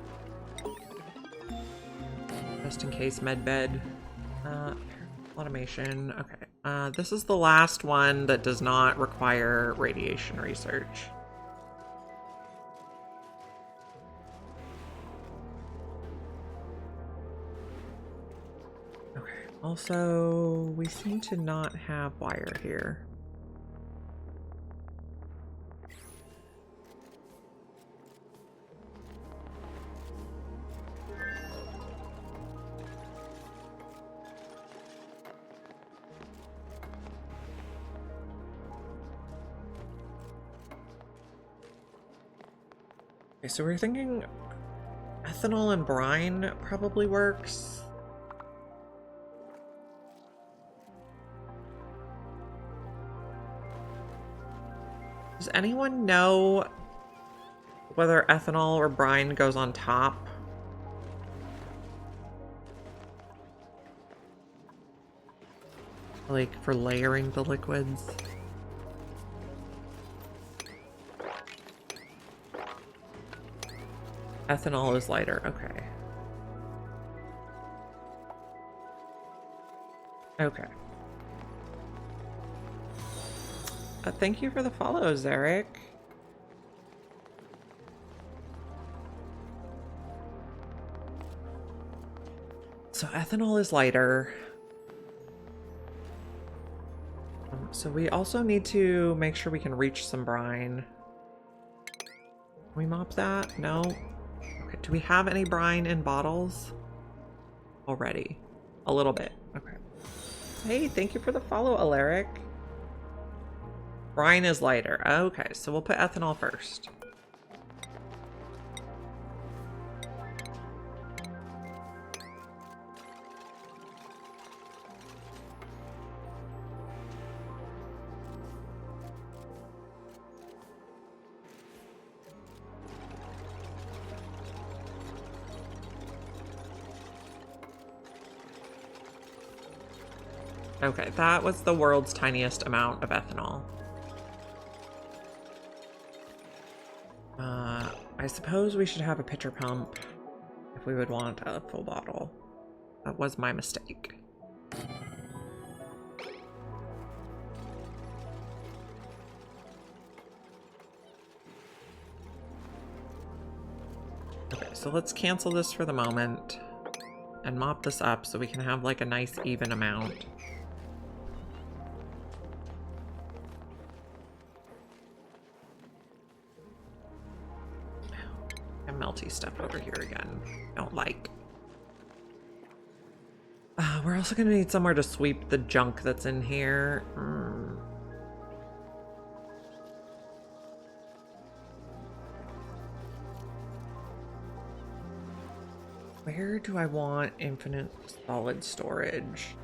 just in case med bed. Automation. Okay. This is the last one that does not require radiation research. Okay. Also, we seem to not have wire here. Okay, so we're thinking ethanol and brine probably works. Does anyone know whether ethanol or brine goes on top? Like for layering the liquids? Ethanol is lighter, okay. Okay. Thank you for the follows, Eric. So ethanol is lighter. So we also need to make sure we can reach some brine. Can we mop that? No. Okay, do we have any brine in bottles already? A little bit. Okay. Hey, thank you for the follow, Alaric. Brine is lighter. Okay, so we'll put ethanol first. Okay, that was the world's tiniest amount of ethanol. I suppose we should have a pitcher pump if we would want a full bottle. That was my mistake. Okay, so let's cancel this for the moment and mop this up so we can have like a nice even amount. Melty stuff over here again. Don't like. We're also gonna need somewhere to sweep the junk that's in here. Where do I want infinite solid storage?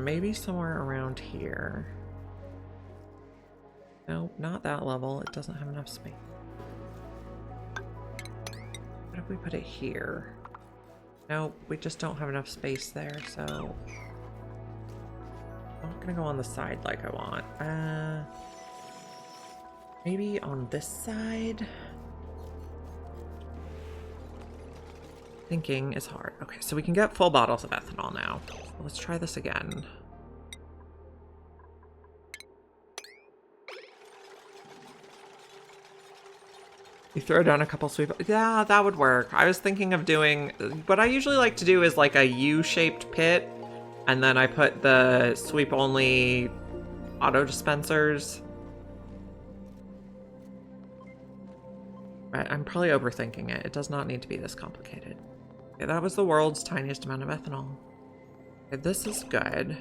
Maybe somewhere around here. Nope, not that level. It doesn't have enough space. What if we put it here? Nope, we just don't have enough space there, so I'm not gonna go on the side like I want. Maybe on this side? Thinking is hard. Okay, so we can get full bottles of ethanol now. Let's try this again. You throw down a couple sweep. Yeah, that would work. I was thinking of doing, what I usually like to do is like a U-shaped pit, and then I put the sweep only auto dispensers. Right, I'm probably overthinking it. It does not need to be this complicated. Okay, that was the world's tiniest amount of ethanol. Okay, this is good.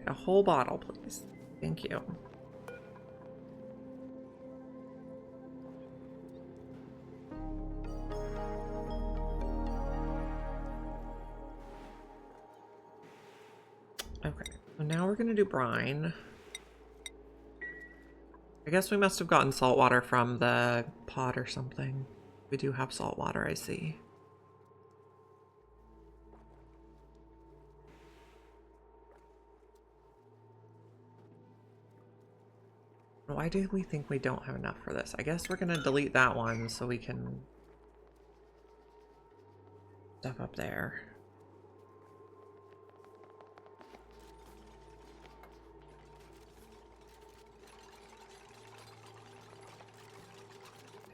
A whole bottle, please. Thank you. Okay. now we're gonna do brine. I guess we must have gotten salt water from the pot or something. We do have salt water, I see. Why do we think we don't have enough for this? I guess we're gonna delete that one so we can stuff up there.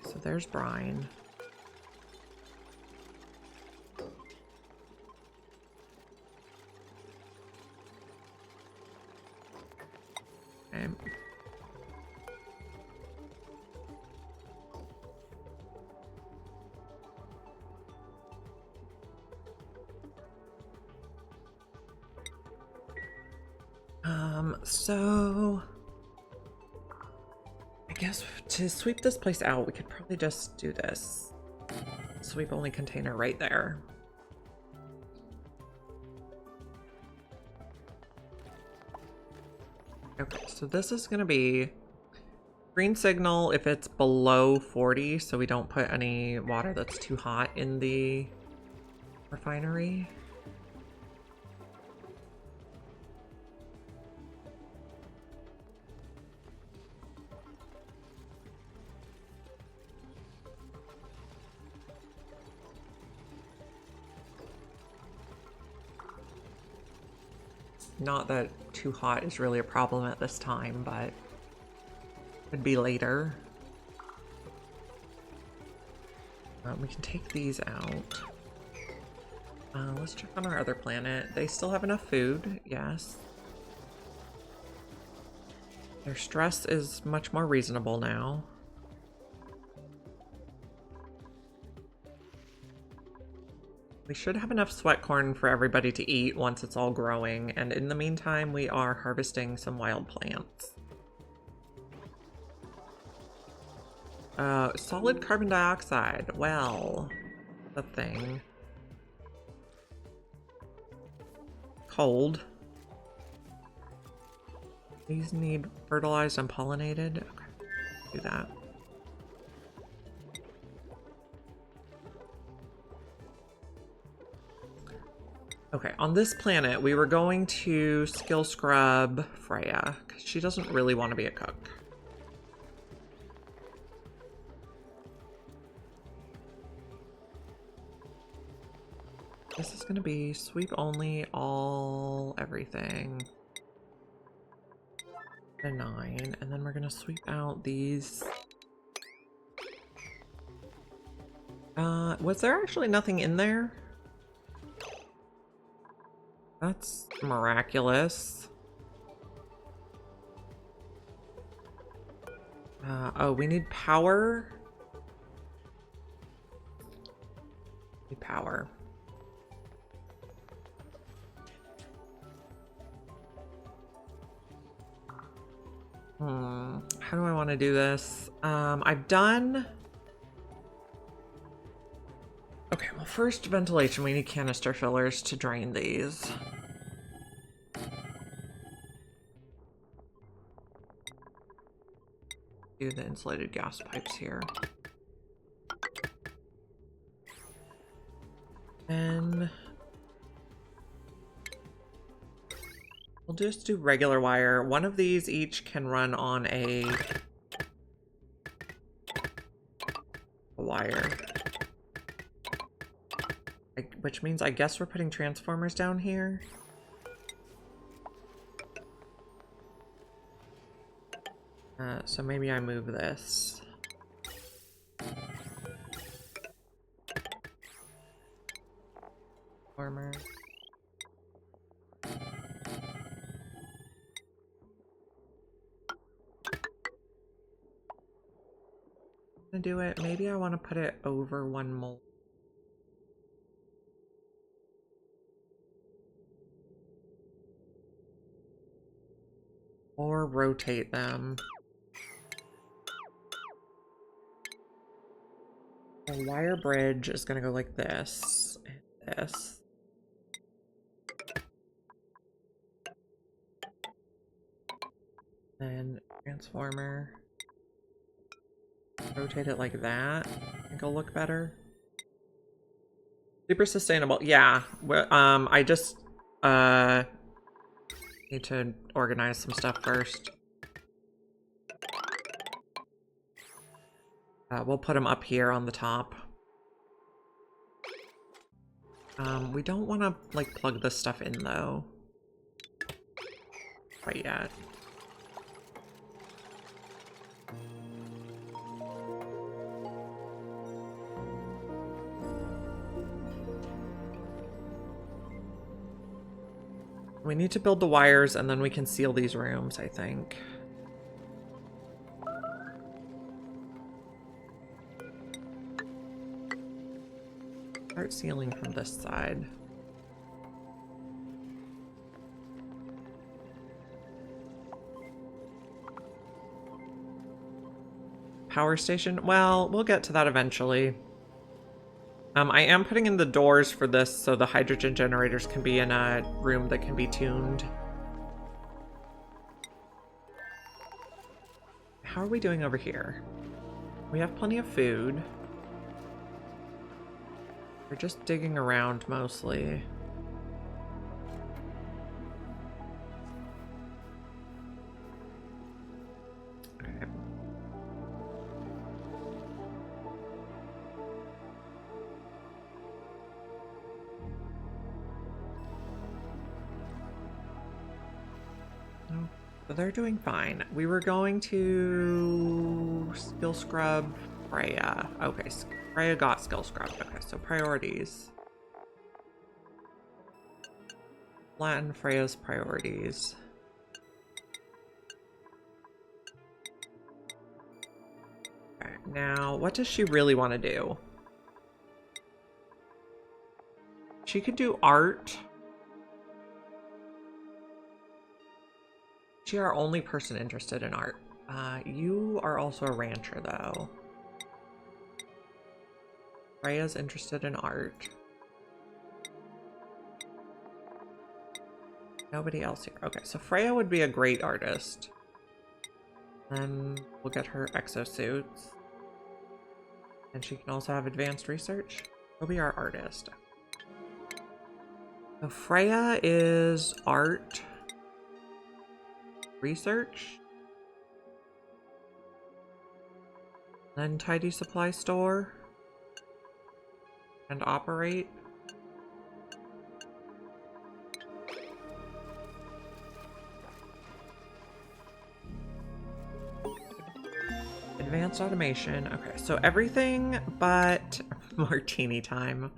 So there's brine. Okay. So I guess to sweep this place out, we could probably just do this. Sweep only container right there. Okay, so this is gonna be green signal if it's below 40, so we don't put any water that's too hot in the refinery. Not that too hot is really a problem at this time, but could be later. We can take these out. Let's check on our other planet. They still have enough food, yes. Their stress is much more reasonable now. We should have enough sweat corn for everybody to eat once it's all growing, and in the meantime we are harvesting some wild plants. Solid carbon dioxide. Well, the thing. Cold. These need fertilized and pollinated. Okay, do that. Okay, on this planet, we were going to skill scrub Freya, because she doesn't really want to be a cook. This is going to be sweep only, all, everything. A 9, and then we're going to sweep out these. Was there actually nothing in there? That's miraculous. Oh, we need power. Need power. How do I want to do this? I've done... Okay, well, first ventilation. We need canister fillers to drain these. Do the insulated gas pipes here. And we'll just do regular wire. One of these each can run on a wire. Which means I guess we're putting transformers down here. So maybe I move this. Transformer. Gonna do it. Maybe I want to put it over one mold. Or rotate them. The wire bridge is gonna go like this and this. Then transformer. Rotate it like that. I think it'll look better. Super sustainable. Yeah. I just need to organize some stuff first. We'll put them up here on the top. We don't want to like plug this stuff in though. Quite yet. We need to build the wires and then we can seal these rooms, I think. Start sealing from this side. Power station? Well, we'll get to that eventually. I am putting in the doors for this so the hydrogen generators can be in a room that can be tuned. How are we doing over here? We have plenty of food. We're just digging around mostly. Okay. Oh, so they're doing fine. We were going to skill scrub Freya. Okay, Freya got skill scrub. Okay, so priorities. Flatten Freya's priorities. Okay, now what does she really want to do? She could do art. She's our only person interested in art. You are also a rancher, though. Freya's interested in art. Nobody else here. Okay, so Freya would be a great artist. Then we'll get her exosuits. And she can also have advanced research. She'll be our artist. So Freya is art. Research. Then tidy supply store. And operate. Advanced automation. Okay, so everything but martini time.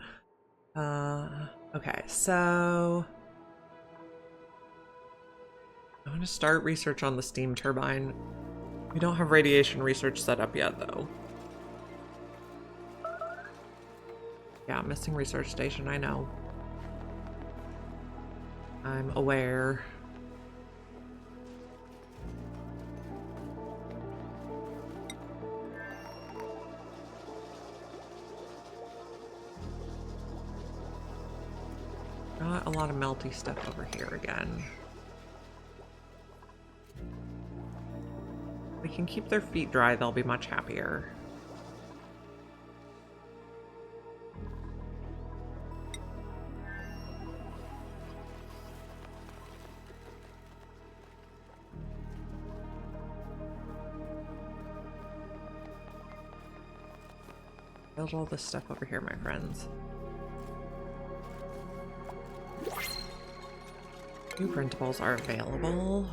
Okay, so I want to start research on the steam turbine. We don't have radiation research set up yet, though. Yeah, missing research station, I know. I'm aware. Got a lot of melty stuff over here again. We can keep their feet dry, they'll be much happier. Build all this stuff over here, my friends. New printables are available.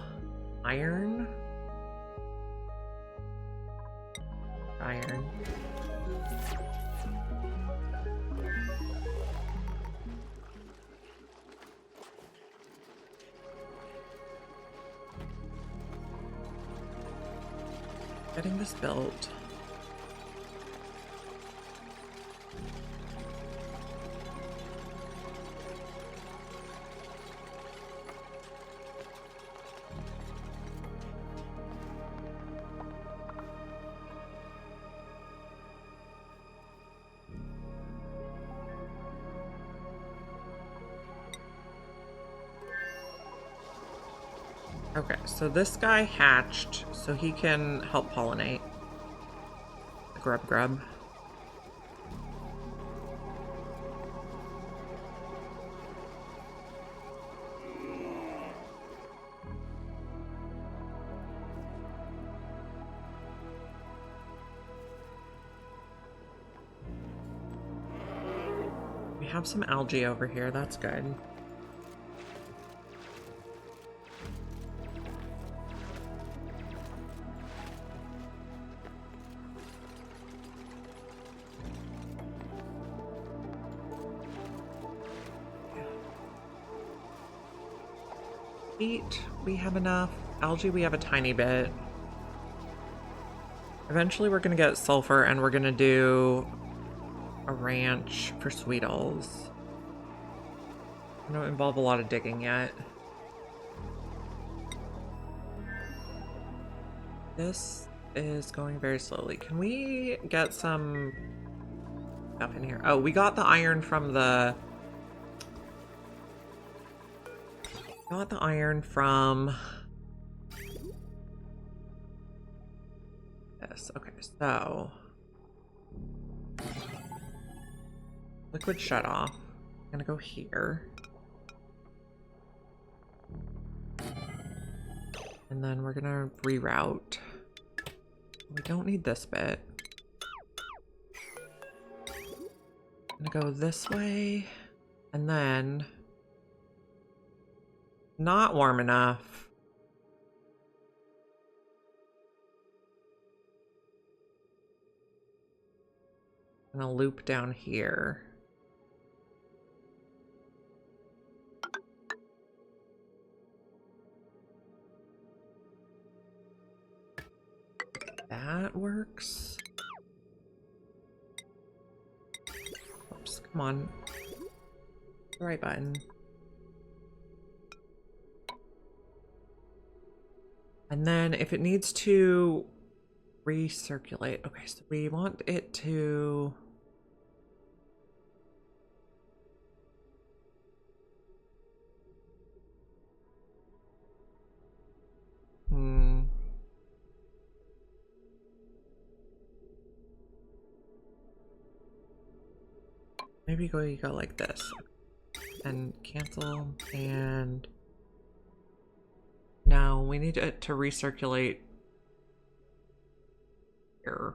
Iron. Iron. Getting this built. Okay, so this guy hatched, so he can help pollinate. Grub grub. We have some algae over here, that's good. Wheat, we have enough. Algae, we have a tiny bit. Eventually we're gonna get sulfur and we're gonna do a ranch for Sweetles. I don't involve a lot of digging yet. This is going very slowly. Can we get some stuff in here? Oh, we got the iron from the... Got the iron from... This. Okay, so... Liquid shut off. I'm gonna go here. And then we're gonna reroute. We don't need this bit. I'm gonna go this way. And then... Not warm enough. I'm gonna loop down here. That works. Oops, come on. The right button. And then if it needs to recirculate, okay, so we want it to... Maybe you go like this. And cancel, and... No, we need it to recirculate here.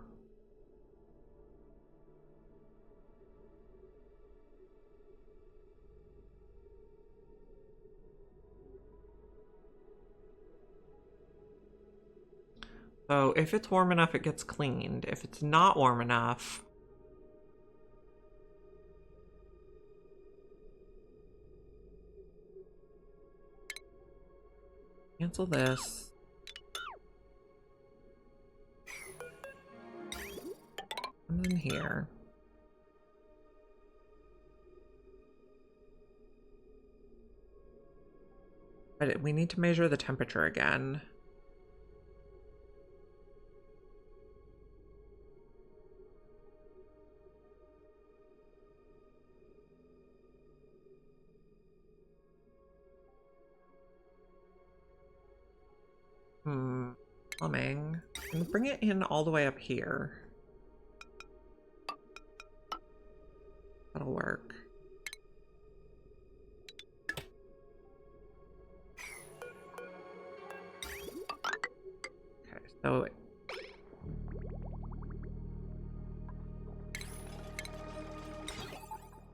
So if it's warm enough, it gets cleaned. If it's not warm enough... Cancel this. Comes in here. But we need to measure the temperature again. Plumbing. And bring it in all the way up here. That'll work. Okay, so...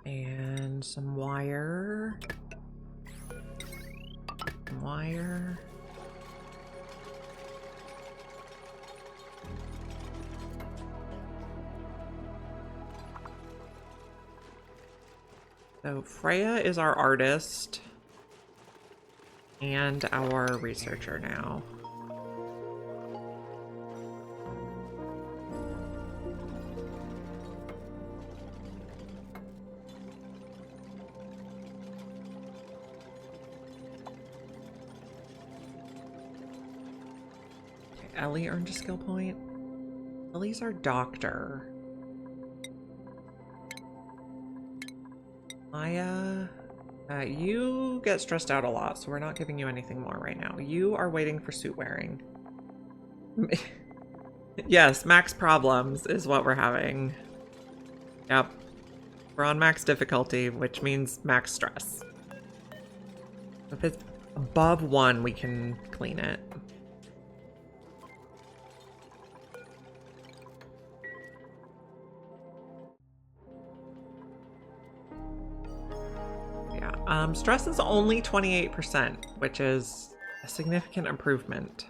And some wire. Some wire. So Freya is our artist and our researcher now. Okay, Ellie earned a skill point. Ellie's our doctor. Maya You get stressed out a lot, so we're not giving you anything more right now. You are waiting for suit wearing. Yes, max problems is what we're having. Yep. We're on max difficulty, which means max stress. If it's above 1, we can clean it. Yeah, stress is only 28%, which is a significant improvement.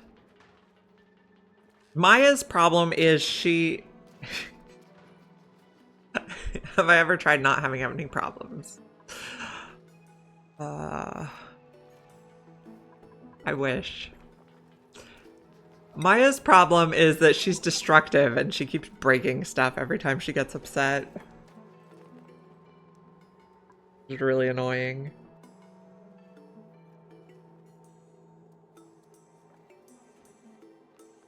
Maya's problem is she... Have I ever tried not having any problems? I wish. Maya's problem is that she's destructive and she keeps breaking stuff every time she gets upset. It's really annoying.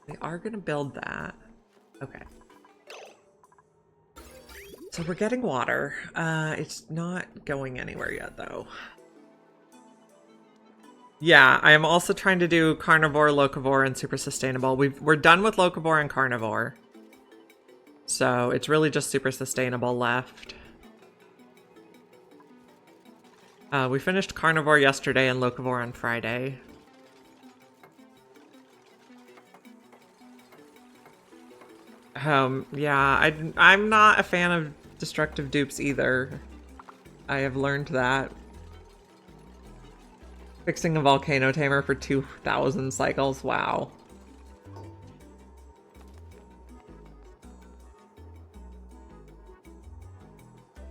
They are gonna build that. Okay. So we're getting water. It's not going anywhere yet, though. Yeah, I am also trying to do carnivore, locavore, and super sustainable. We're done with locavore and carnivore. So it's really just super sustainable left. We finished carnivore yesterday and locavore on Friday. Yeah, I'm not a fan of destructive dupes either. I have learned that. Fixing a volcano tamer for 2,000 cycles, wow.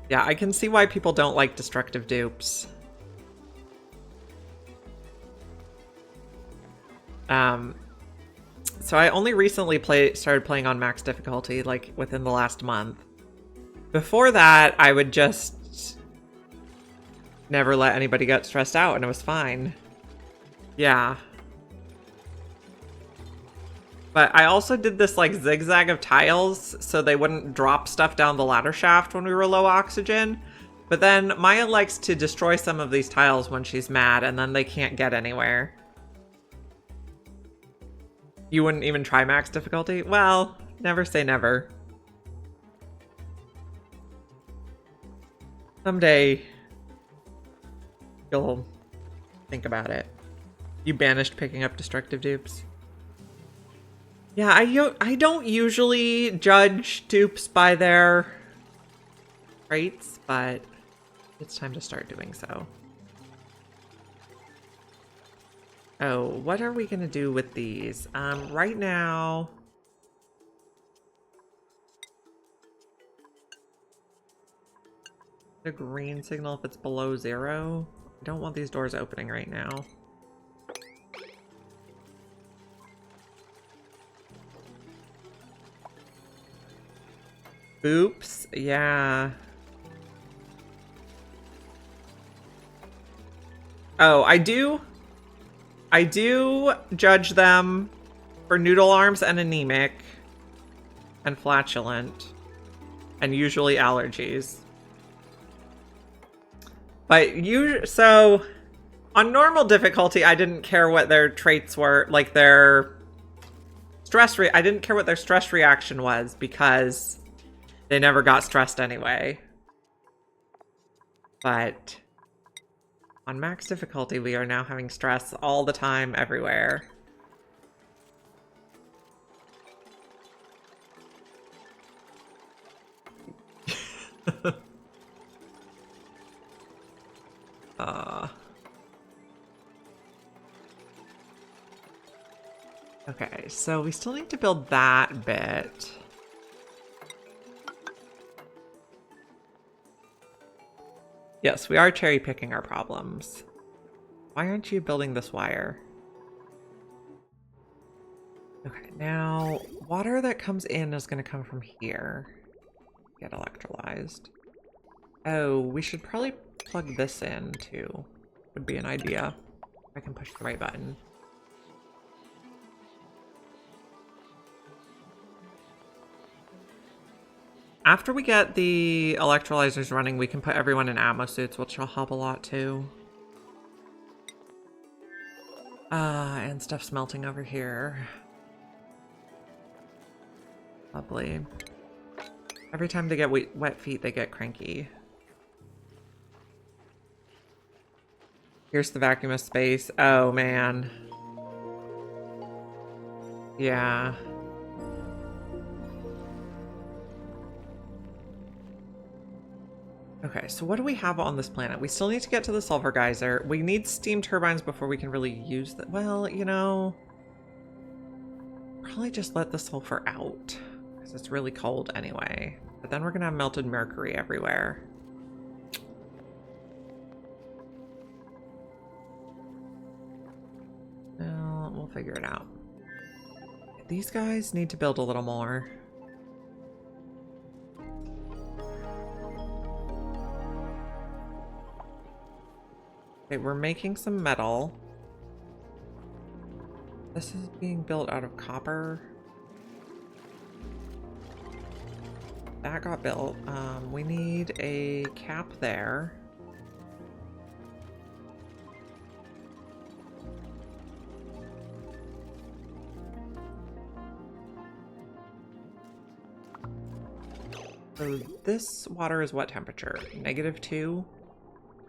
Yeah, I can see why people don't like destructive dupes. So I only recently started playing on max difficulty, like within the last month. Before that, I would just never let anybody get stressed out and it was fine. Yeah. But I also did this like zigzag of tiles so they wouldn't drop stuff down the ladder shaft when we were low oxygen. But then Maya likes to destroy some of these tiles when she's mad and then they can't get anywhere. You wouldn't even try max difficulty? Well, never say never. Someday, you'll think about it. You banished picking up destructive dupes. Yeah, I don't usually judge dupes by their traits, but it's time to start doing so. Oh, what are we gonna do with these? Right now... The green signal if it's below 0. I don't want these doors opening right now. Oops, yeah. Oh, I do judge them for noodle arms and anemic and flatulent and usually allergies. But so on normal difficulty, I didn't care what their traits were, like their stress I didn't care what their stress reaction was because they never got stressed anyway. But on max difficulty, we are now having stress all the time, everywhere. Okay, so we still need to build that bit. Yes, we are cherry picking our problems. Why aren't you building this wire? Okay, now water that comes in is going to come from here. Get electrolyzed. Oh, we should probably plug this in too. Would be an idea. If I can push the right button. After we get the electrolyzers running, we can put everyone in atmo suits, which will help a lot too. And stuff's melting over here. Lovely. Every time they get wet feet, they get cranky. Here's the vacuum of space. Oh, man. Yeah. Okay, so what do we have on this planet? We still need to get to the sulfur geyser. We need steam turbines before we can really use that. Well, you know, probably just let the sulfur out because it's really cold anyway. But then we're gonna have melted mercury everywhere. Well, we'll figure it out. These guys need to build a little more. Okay, we're making some metal. This is being built out of copper. That got built. We need a cap there. So this water is what temperature? -2?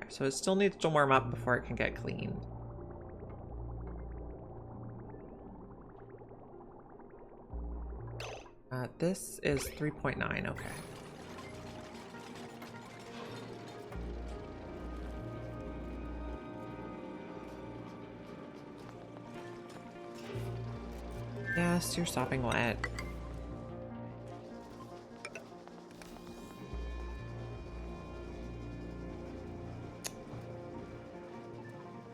So it still needs to warm up before it can get cleaned. This is 3.9, okay. Yes, you're stopping wet.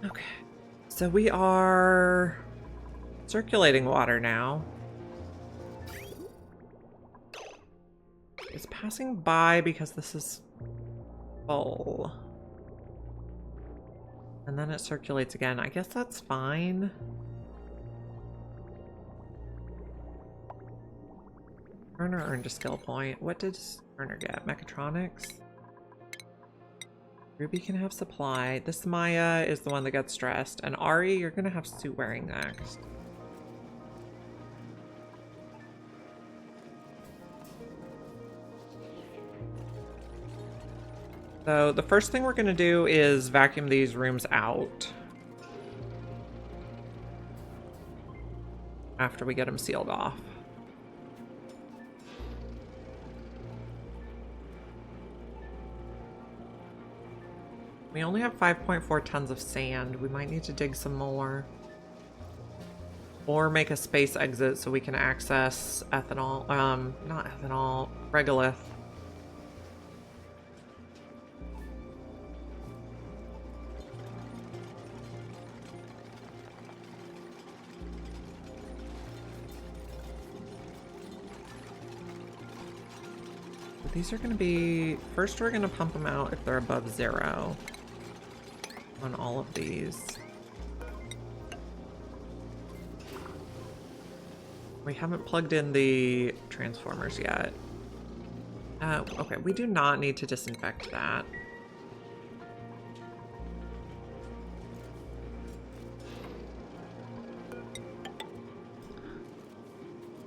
Okay, so we are circulating water now. It's passing by because this is full. And then it circulates again. I guess that's fine. Turner earned a skill point. What did Turner get? Mechatronics? Ruby can have supply. This Maya is the one that gets stressed. And Ari, you're going to have suit wearing next. So the first thing we're going to do is vacuum these rooms out. After we get them sealed off. We only have 5.4 tons of sand. We might need to dig some more. Or make a space exit so we can access ethanol. Not ethanol. Regolith. These are going to be... First, we're going to pump them out if they're above 0. On all of these. We haven't plugged in the transformers yet. Okay, we do not need to disinfect that.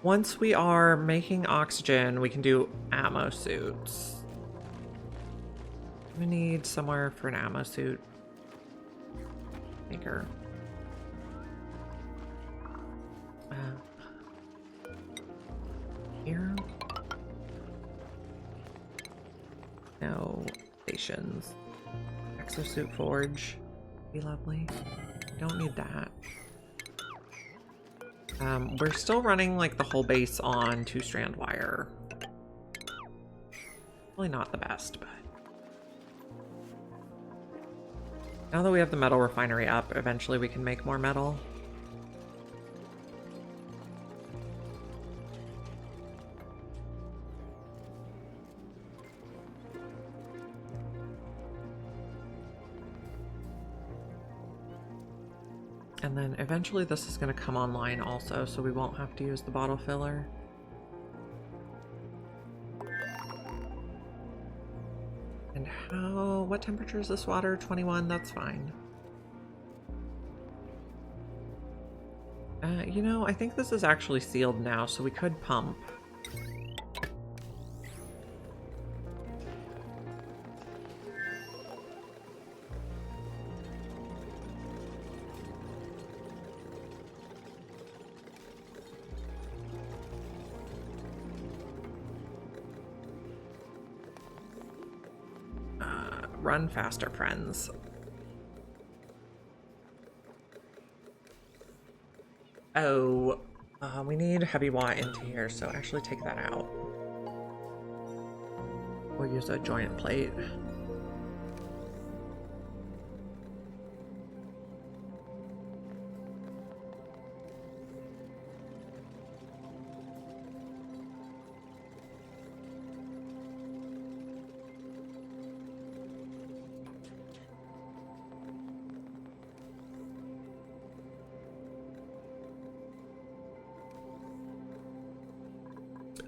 Once we are making oxygen, we can do ammo suits. We need somewhere for an ammo suit maker. Here? No stations. Exosuit forge. Be lovely. Don't need that. We're still running like the whole base on 2-strand wire. Really not the best, but now that we have the metal refinery up, eventually we can make more metal. And then eventually this is going to come online also, so we won't have to use the bottle filler. And what temperature is this water? 21, that's fine. You know, I think this is actually sealed now, so we could pump. Run faster, friends. Oh, we need heavy watt into here, so actually take that out. We'll use a joint plate.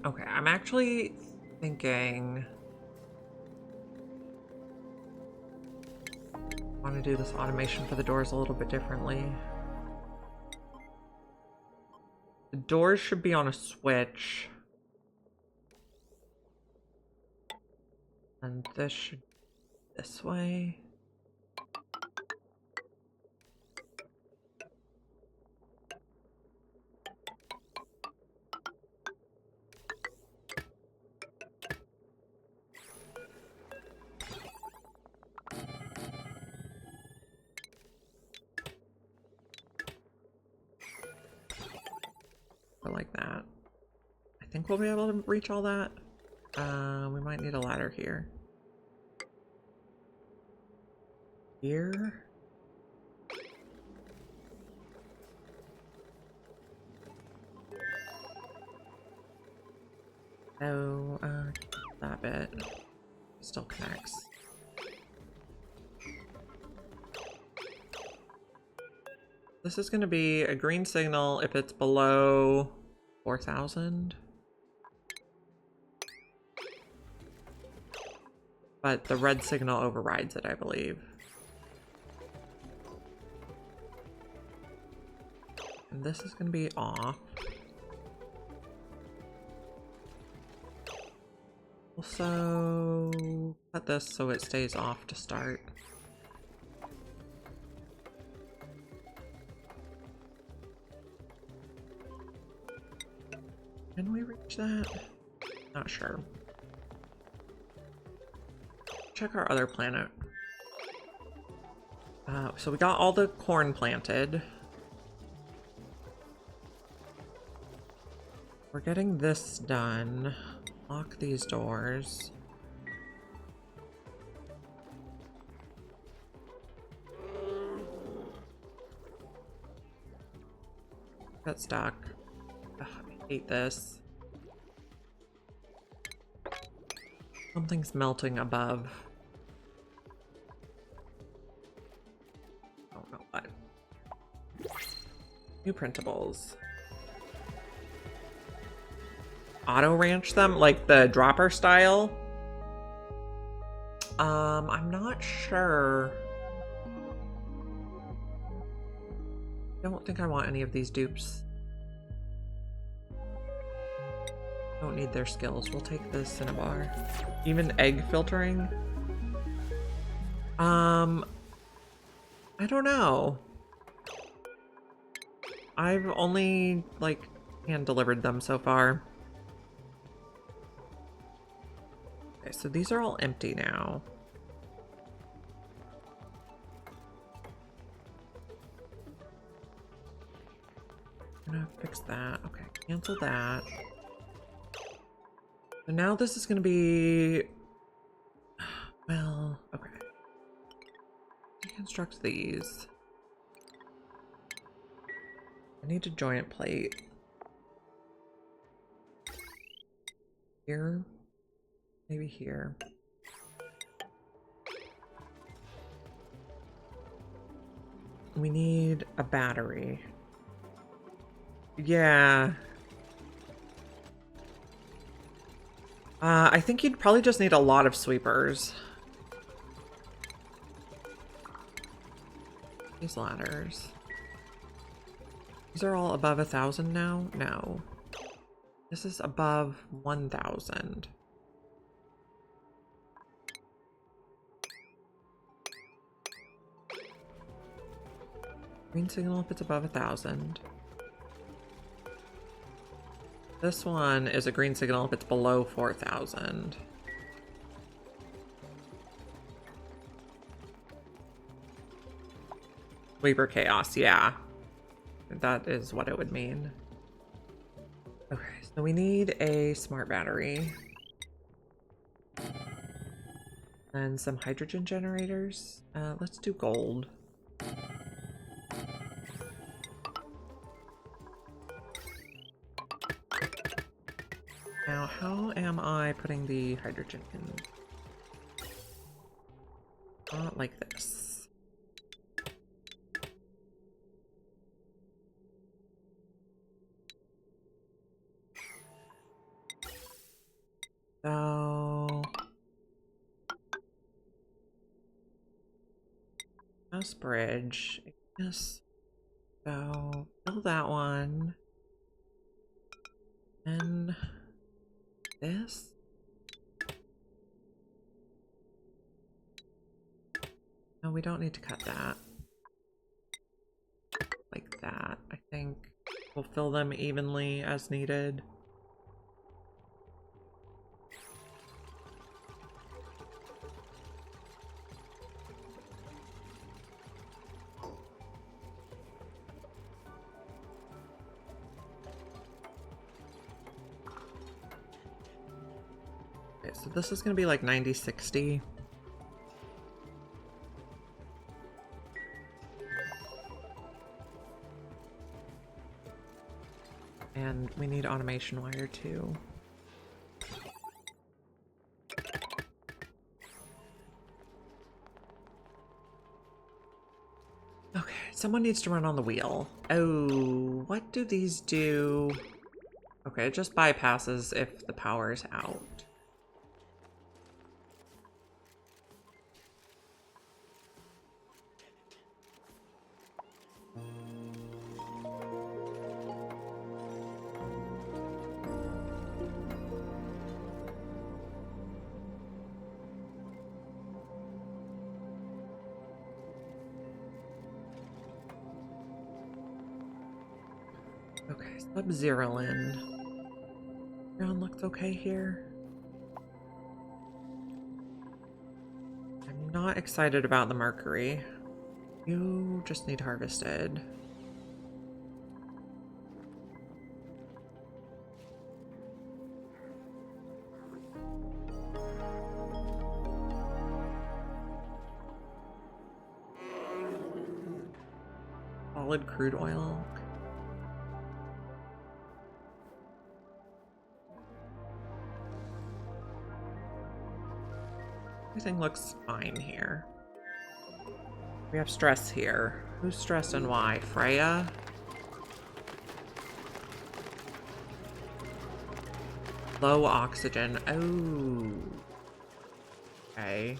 Okay, I'm actually thinking I want to do this automation for the doors a little bit differently. The doors should be on a switch. And this should be this way. Like that. I think we'll be able to reach all that. We might need a ladder here. Here. Oh, that bit still connects. This is going to be a green signal if it's below 4,000. But the red signal overrides it, I believe. And this is going to be off. Also, cut this so it stays off to start. Can we reach that? Not sure. Check our other planet. So we got all the corn planted. We're getting this done. Lock these doors. Got stuck. Ugh, I hate this. Something's melting above. I don't know what. New printables. Auto ranch them like the dropper style. I'm not sure. I don't think I want any of these dupes. Don't need their skills. We'll take the Cinnabar. Even egg filtering. I don't know. I've only like hand delivered them so far. Okay, so these are all empty now. I'm gonna fix that. Okay, cancel that. So now this is gonna be, well, okay. Deconstruct these. I need a joint plate. Here. Maybe here. We need a battery. Yeah. I think you'd probably just need a lot of sweepers. these ladders. These are all above 1,000 now? No. This is above 1,000. Green signal if it's above 1,000. This one is a green signal if it's below 4,000. Weaver Chaos, yeah. That is what it would mean. Okay, so we need a smart battery. And some hydrogen generators. Let's do gold. Now, how am I putting the hydrogen in? Not like this. So, house bridge. Yes. So, fill that one. And this. No, we don't need to cut that. Like that. I think we'll fill them evenly as needed. Okay, so this is going to be like 90-60. And we need automation wire too. Okay, someone needs to run on the wheel. Oh, what do these do? Okay, it just bypasses if the power's out. Okay, Sub-Zero in. Everyone looks okay here. I'm not excited about the mercury. You just need harvested. Solid crude oil. Everything looks fine here. We have stress here. Who's stressed and why? Freya? Low oxygen. Oh. Okay.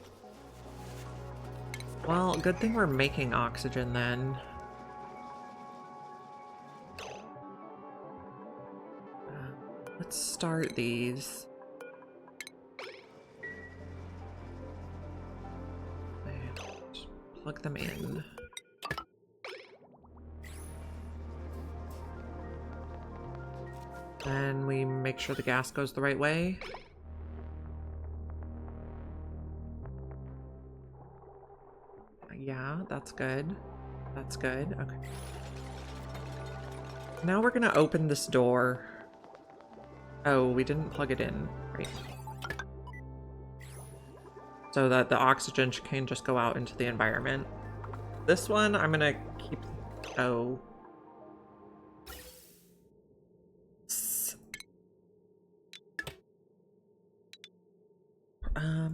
Well, good thing we're making oxygen then. Let's start these. Plug them in. And we make sure the gas goes the right way. Yeah, that's good. That's good. Okay. Now we're gonna open this door. Oh, we didn't plug it in. Right. So that the oxygen can just go out into the environment. This one, I'm gonna keep... Oh.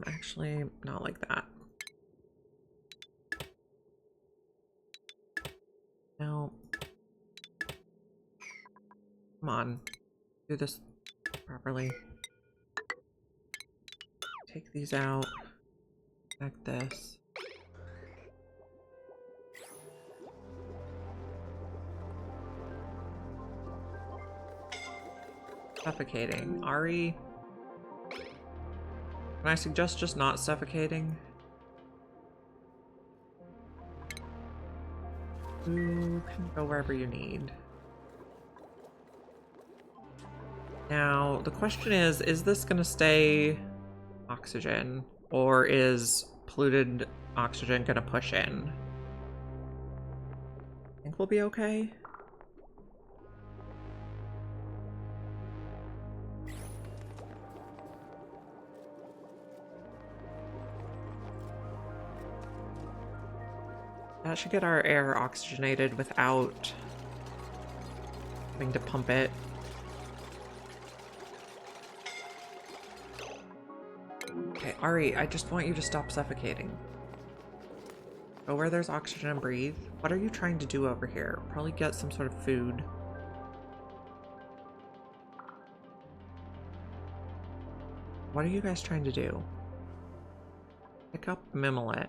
Actually, not like that. No. Come on. Do this properly. Take these out. Connect this. Suffocating. Ari, can I suggest just not suffocating? You can go wherever you need. Now, the question is this going to stay oxygen, or is polluted oxygen going to push in? I think we'll be okay. That should get our air oxygenated without having to pump it. Okay, Ari, I just want you to stop suffocating. Go where there's oxygen and breathe. What are you trying to do over here? Probably get some sort of food. What are you guys trying to do? Pick up Moonlet.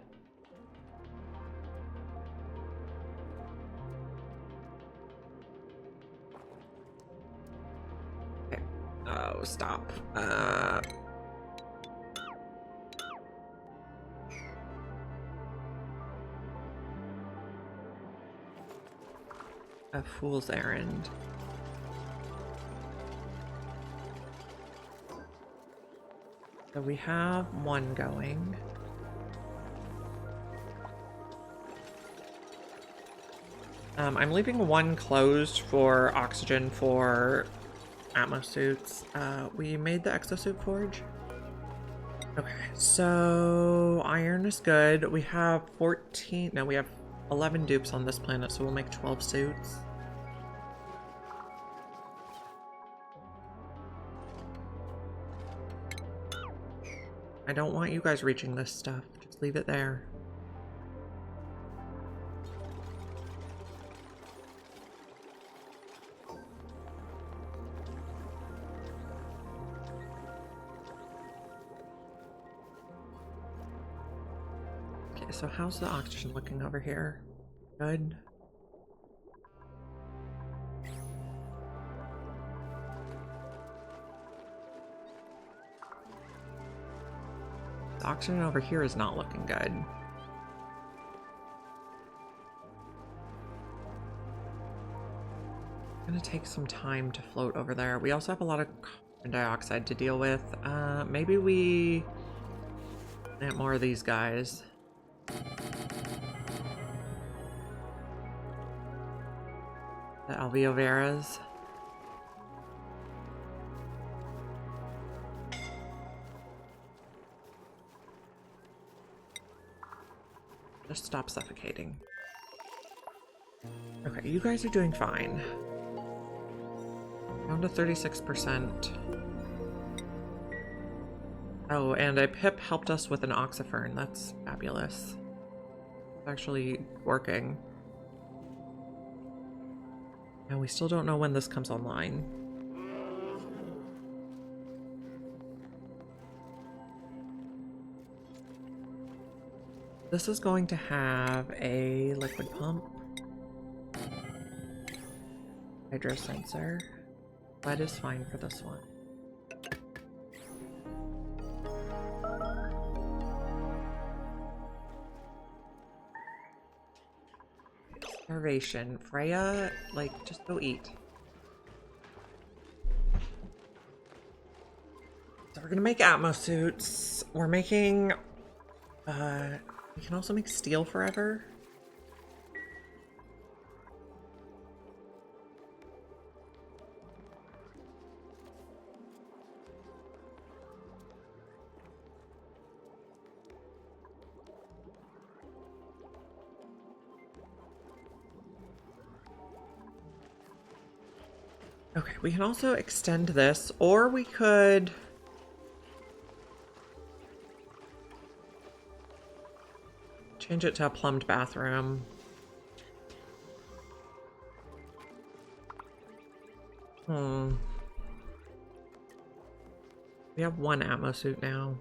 Okay. Oh, stop. A fool's errand. So we have one going. I'm leaving one closed for oxygen for Atmos suits. We made the exosuit forge. Okay, so iron is good. We have 14, no, we have 11 dupes on this planet, so we'll make 12 suits. I don't want you guys reaching this stuff. Just leave it there. Okay, so how's the oxygen looking over here? Good. The oxygen over here is not looking good. It's gonna take some time to float over there. We also have a lot of carbon dioxide to deal with. Maybe we plant more of these guys. The alveoveras. Just stop suffocating. Okay, you guys are doing fine. Down to 36%. Oh, and a pip helped us with an oxifern. That's fabulous. It's actually working. And we still don't know when this comes online. This is going to have a liquid pump. Hydro sensor. Lead is fine for this one. Starvation. Freya, like, just go eat. So we're gonna make Atmos suits. We're making, we can also make steel forever. Okay, we can also extend this, or we could change it to a plumbed bathroom. We have one Atmos suit now.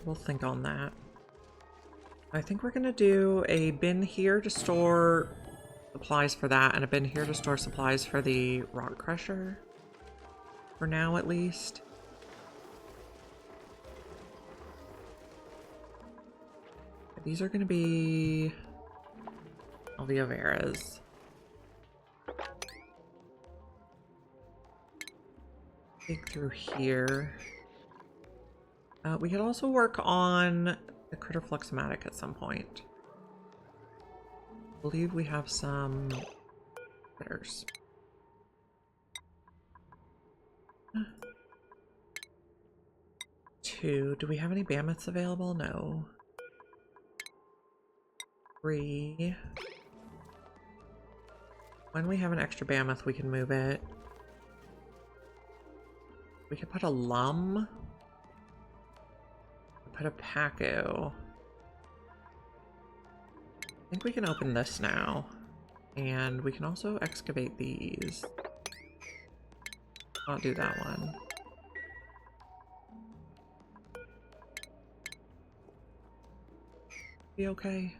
we'll think on that. I think we're gonna do a bin here to store supplies for that, and a bin here to store supplies for the rock crusher. For now, at least. These are gonna be aloe veras. Dig through here. We could also work on the critter fluxomatic at some point. I believe we have some critters. Two. Do we have any mammoths available? No. 3. When we have an extra mammoth, we can move it. We could put a lum. Put a Pacu. I think we can open this now. And we can also excavate these. I'll do that one. Be okay.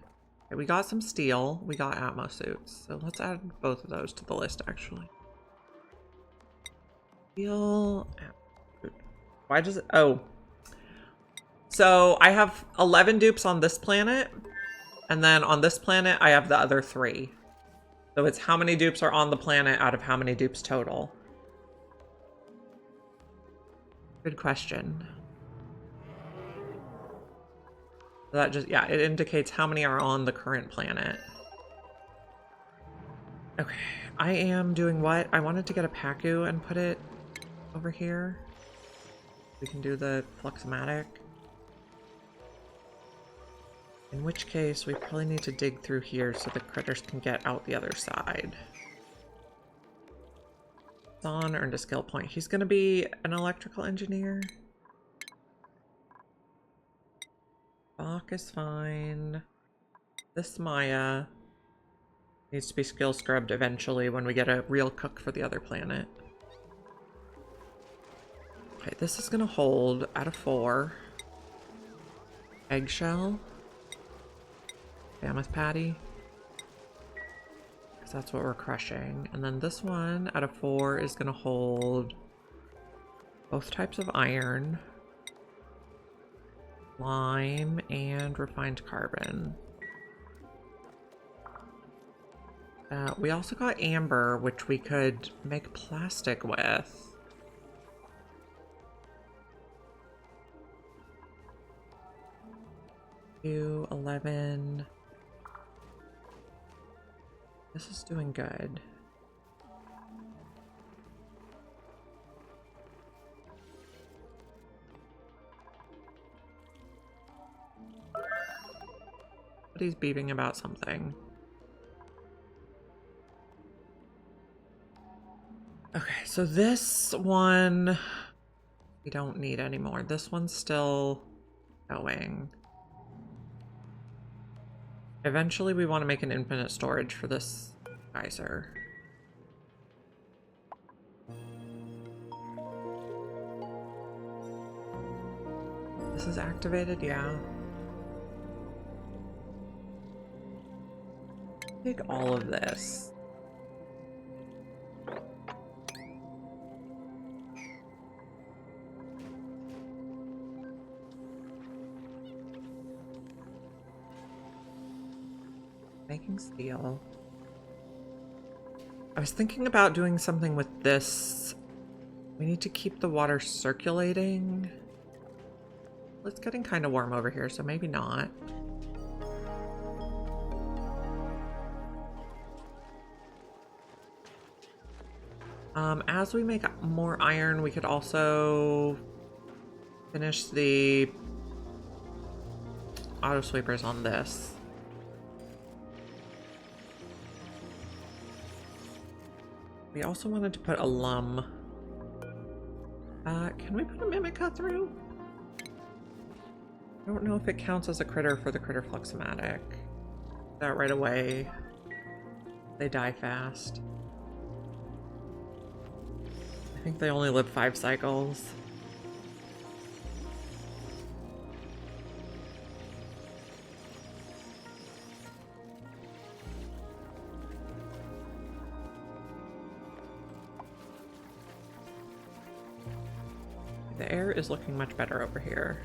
Okay, we got some steel. We got Atmo suits. So let's add both of those to the list, actually. Steel. Why does it... Oh. So I have 11 dupes on this planet. And then on this planet, I have the other 3. So it's how many dupes are on the planet out of how many dupes total. Good question. That just, yeah, it indicates how many are on the current planet. Okay, I am doing what? I wanted to get a Pacu and put it over here. We can do the fluxomatic. In which case, we probably need to dig through here so the critters can get out the other side. Son earned a skill point. He's going to be an electrical engineer. Bach is fine. This Maya needs to be skill scrubbed eventually when we get a real cook for the other planet. Okay, this is going to hold out of 4. Eggshell. Mammoth patty. Because that's what we're crushing. And then this one out of 4 is going to hold both types of iron, lime, and refined carbon. We also got amber, which we could make plastic with. 2, 11. This is doing good. But he's beeping about something. Okay, so this one we don't need anymore. This one's still going. Eventually we want to make an infinite storage for this geyser. This is activated, yeah. Take all of this. Making steel. I was thinking about doing something with this. We need to keep the water circulating. It's getting kind of warm over here, so maybe not. As we make more iron, we could also finish the auto sweepers on this. We also wanted to put a lum. Can we put a mimica through? I don't know if it counts as a critter for the critter fluxomatic. That right away. They die fast. I think they only live 5 cycles. The air is looking much better over here.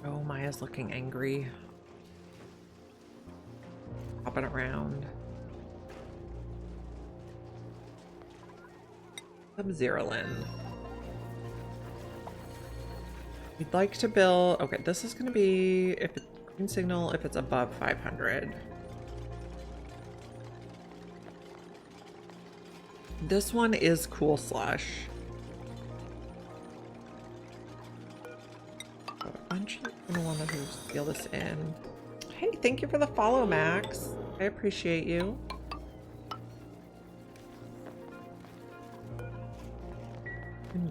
Oh, Maya's looking angry. Hopping around. Sub-Zerolin. We'd like to build... Okay, this is going to be if it's green signal if it's above 500. This one is Cool Slush. I'm just going to want to seal this in. Hey, thank you for the follow, Max. I appreciate you.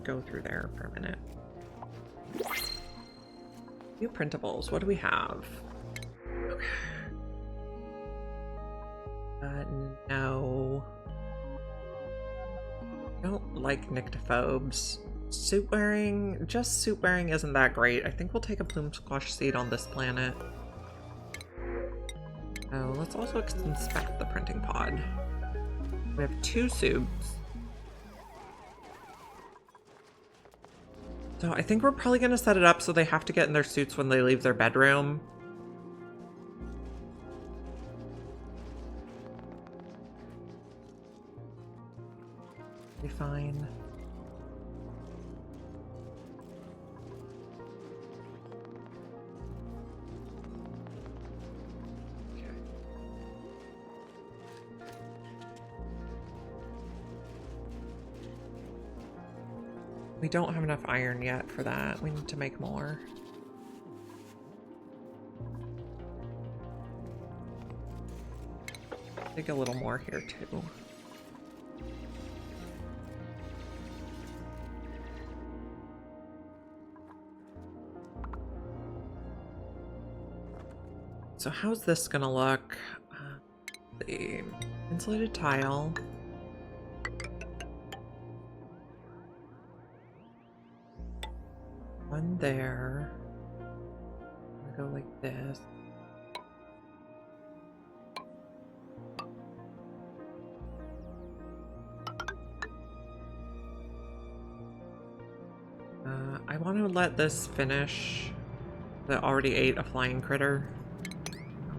Go through there for a minute. New printables. What do we have? Okay. No. I don't like nyctophobes. Suit wearing, just suit wearing isn't that great. I think we'll take a plume squash seed on this planet. Oh, let's also inspect the printing pod. We have 2 suits. So I think we're probably going to set it up so they have to get in their suits when they leave their bedroom. Be fine. Okay. We don't have enough iron yet for that. We need to make more. Dig a little more here too. So how's this gonna look? The insulated tile. One there. I'm gonna go like this. I want to let this finish. That already ate a flying critter.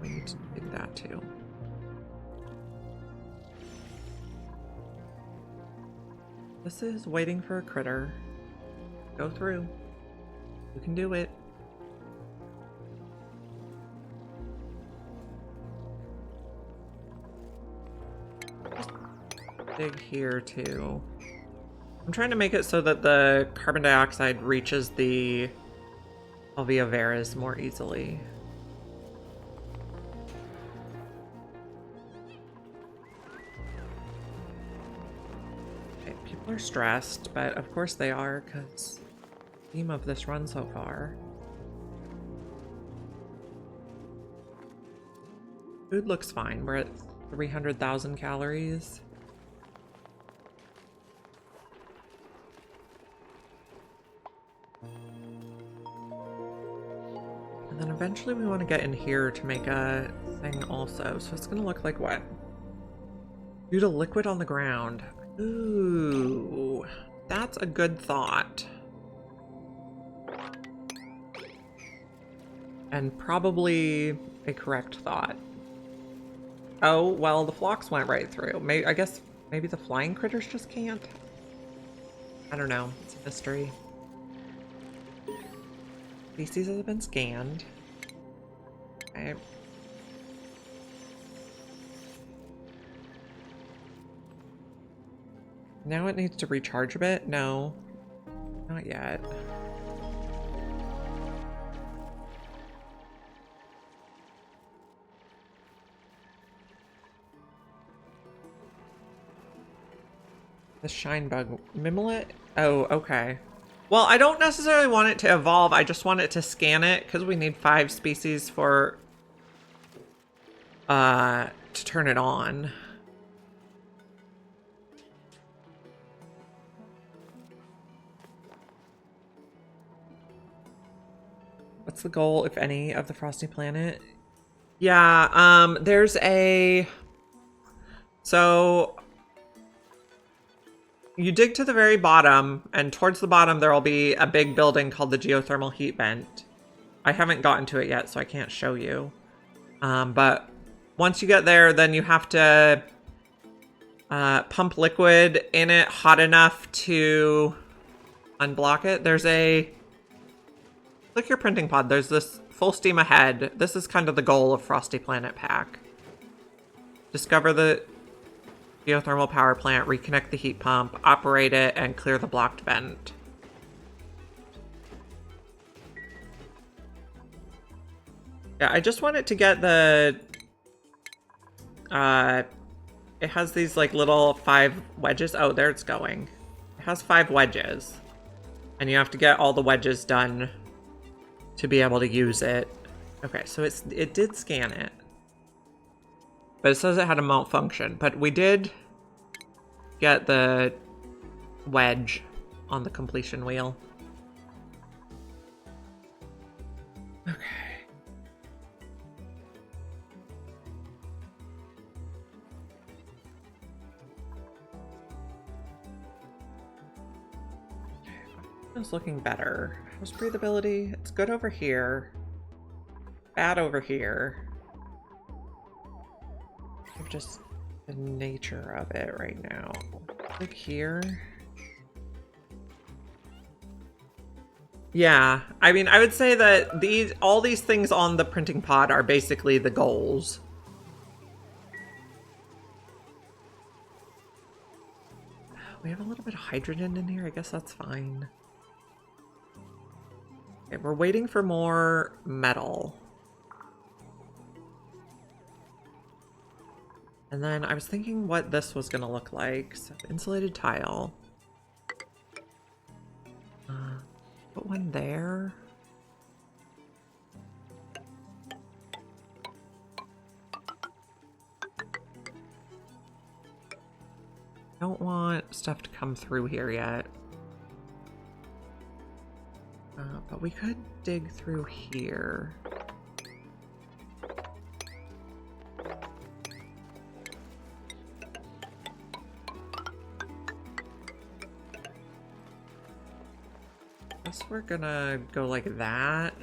We need to do that too. This is waiting for a critter. Go through. You can do it. Dig here too. I'm trying to make it so that the carbon dioxide reaches the alveolaris more easily. Okay, people are stressed, but of course they are, because the theme of this run so far. Food looks fine. We're at 300,000 calories. And then eventually we want to get in here to make a thing also. So it's going to look like what? Due to liquid on the ground. Ooh, that's a good thought. And probably a correct thought. Oh, well, the flocks went right through. Maybe, I guess maybe the flying critters just can't. I don't know. It's a mystery. Species have been scanned. Okay. Now it needs to recharge a bit? No. Not yet. The shine bug. Moonlet? Oh, okay. Well, I don't necessarily want it to evolve. I just want it to scan it because we need 5 species for to turn it on. What's the goal, if any, of the Frosty Planet? Yeah, there's a... So... You dig to the very bottom, and towards the bottom there will be a big building called the Geothermal Heat Vent. I haven't gotten to it yet, so I can't show you. But once you get there, then you have to pump liquid in it hot enough to unblock it. There's a... Click your printing pod. There's this full steam ahead. This is kind of the goal of Frosty Planet Pack. Discover the geothermal power plant, reconnect the heat pump, operate it, and clear the blocked vent. Yeah, I just want it to get the... it has these like little 5 wedges. Oh, there it's going. It has 5 wedges. And you have to get all the wedges done to be able to use it. Okay, so it did scan it. But it says it had a malfunction. But we did get the wedge on the completion wheel. Okay. It's looking better. How's breathability? It's good over here. Bad over here. Just the nature of it right now. Like here. Yeah, I mean, I would say that all these things on the printing pod are basically the goals. We have a little bit of hydrogen in here. I guess that's fine. Okay, we're waiting for more metal. And then I was thinking what this was going to look like. So insulated tile. Put one there. Don't want stuff to come through here yet. But we could dig through here. Guess we're gonna go like that.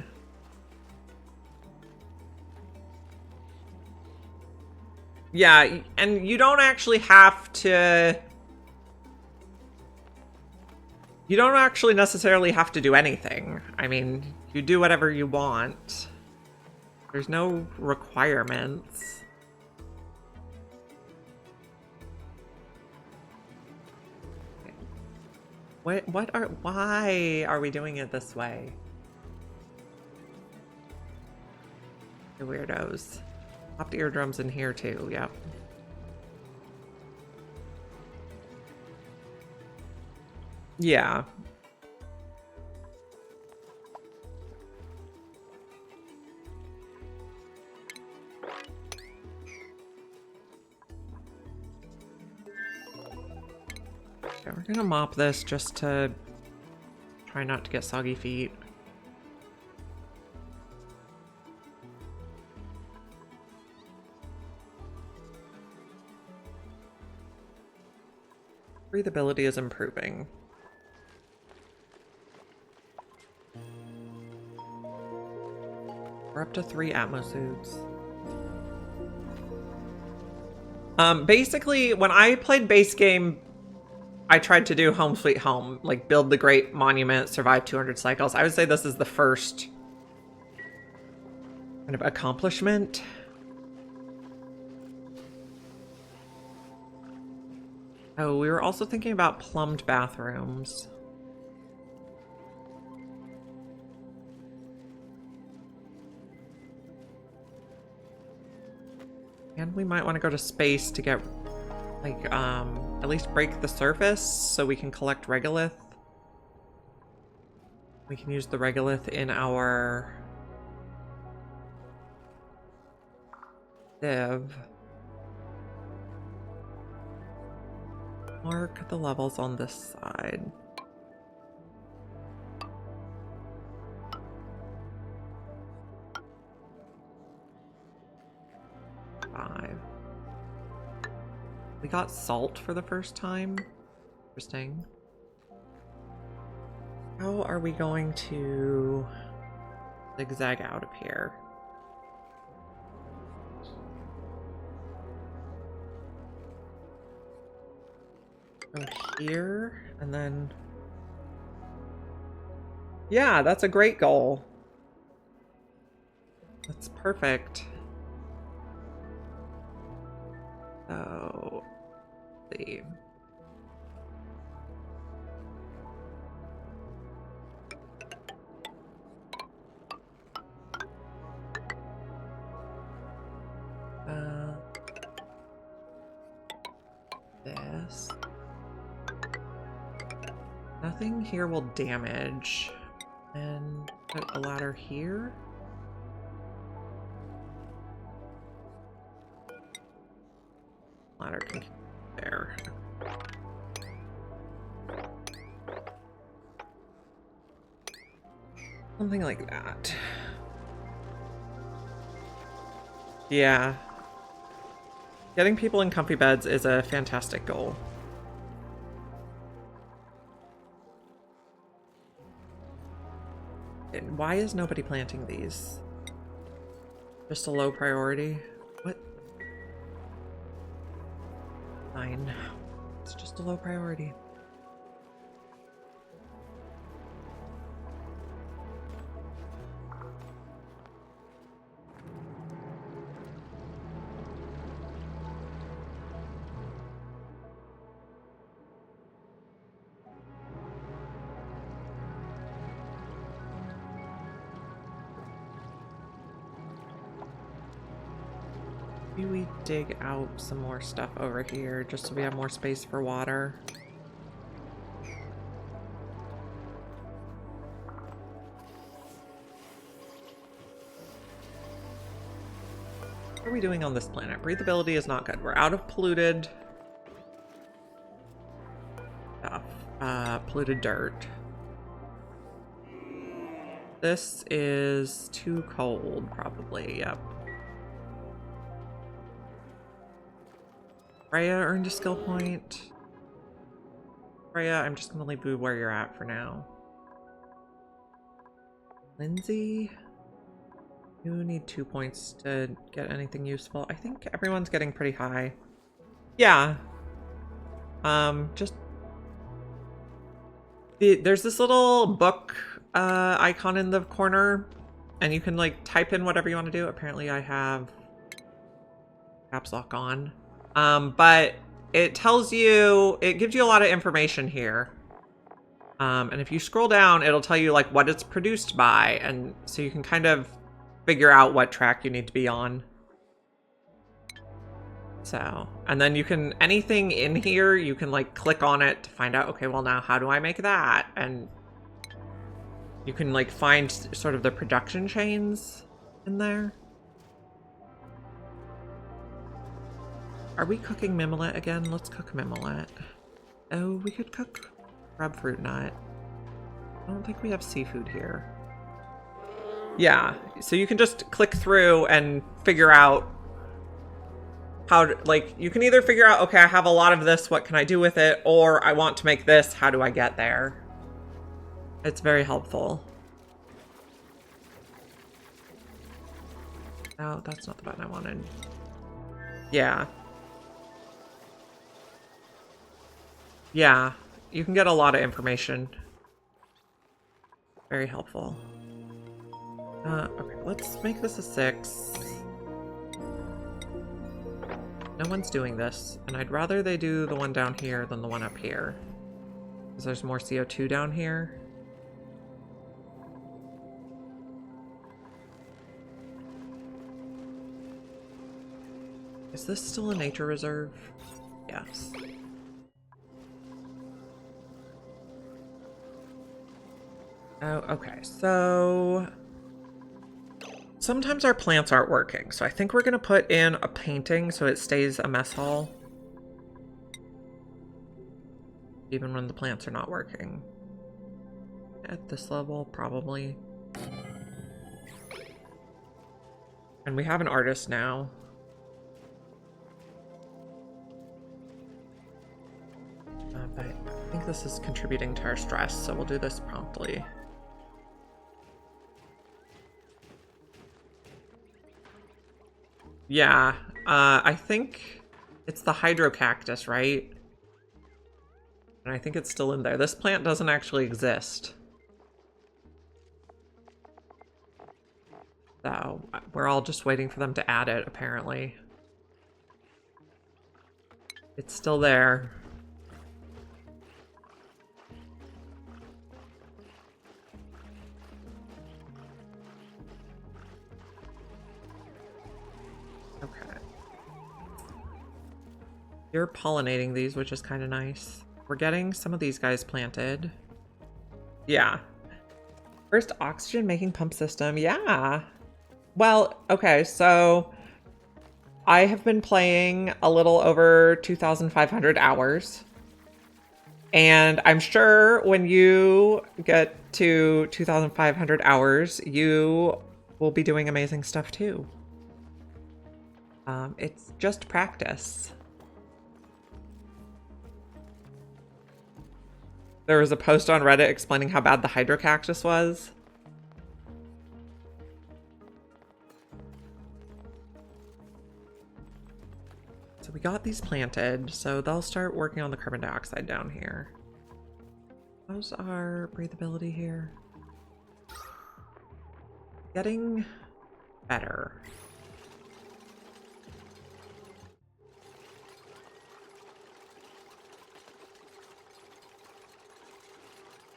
Yeah, and you don't actually have to... You don't actually necessarily have to do anything. I mean, you do whatever you want. There's no requirements. Why are we doing it this way? The weirdos. Popped eardrums in here too, yep. Yeah. Okay, we're gonna mop this just to try not to get soggy feet. Breathability is improving. We're up to 3 atmosuits. Basically, when I played base game, I tried to do Home Sweet Home, like build the great monument, survive 200 cycles. I would say this is the first kind of accomplishment. Oh, we were also thinking about plumbed bathrooms. And we might want to go to space to get, like, at least break the surface so we can collect regolith. We can use the regolith in our div. Mark the levels on this side. We got salt for the first time. Interesting. How are we going to zigzag out of here? Go here, and then... Yeah, that's a great goal. That's perfect. So, let's see. This. Nothing here will damage. And put a ladder here. Ladder can keep there. Something like that. Yeah. Getting people in comfy beds is a fantastic goal. And why is nobody planting these? Just a low priority? What? Fine. It's just a low priority. Maybe we dig out some more stuff over here just so we have more space for water. What are we doing on this planet? Breathability is not good. We're out of polluted stuff. Polluted dirt. This is too cold, probably. Yep. Freya earned a skill point. Freya, I'm just gonna leave you where you're at for now. Lindsay, you need 2 points to get anything useful. I think everyone's getting pretty high. Yeah. There's this little book icon in the corner, and you can like type in whatever you want to do. Apparently I have caps lock on. But it tells you, it gives you a lot of information here. And if you scroll down, it'll tell you like what it's produced by, and so you can kind of figure out what track you need to be on. So, and then you can, anything in here, you can like click on it to find out, okay, well now how do I make that? And you can like find sort of the production chains in there. Are we cooking mimolette again? Let's cook mimolette. Oh, we could cook crab fruit nut. I don't think we have seafood here. Yeah, so you can just click through and figure out how to, like, you can either figure out, okay, I have a lot of this, what can I do with it? Or I want to make this, how do I get there? It's very helpful. Oh, that's not the button I wanted. Yeah. Yeah, you can get a lot of information. Very helpful. Okay, let's make this a 6. No one's doing this, and I'd rather they do the one down here than the one up here. Because there's more CO2 down here. Is this still a nature reserve? Yes. Oh, okay, so sometimes our plants aren't working, so I think we're gonna put in a painting so it stays a mess hall. Even when the plants are not working. At this level, probably. And we have an artist now. but I think this is contributing to our stress, so we'll do this promptly. Yeah, I think it's the hydrocactus, right? And I think it's still in there. This plant doesn't actually exist. So we're all just waiting for them to add it, apparently. It's still there. Okay. You're pollinating these, which is kind of nice. We're getting some of these guys planted. Yeah. First oxygen making pump system. Yeah. Well, okay, so I have been playing a little over 2,500 hours. And I'm sure when you get to 2,500 hours, you will be doing amazing stuff too. It's just practice. There was a post on Reddit explaining how bad the hydrocactus was. So we got these planted, so they'll start working on the carbon dioxide down here. How's our breathability here? Getting better.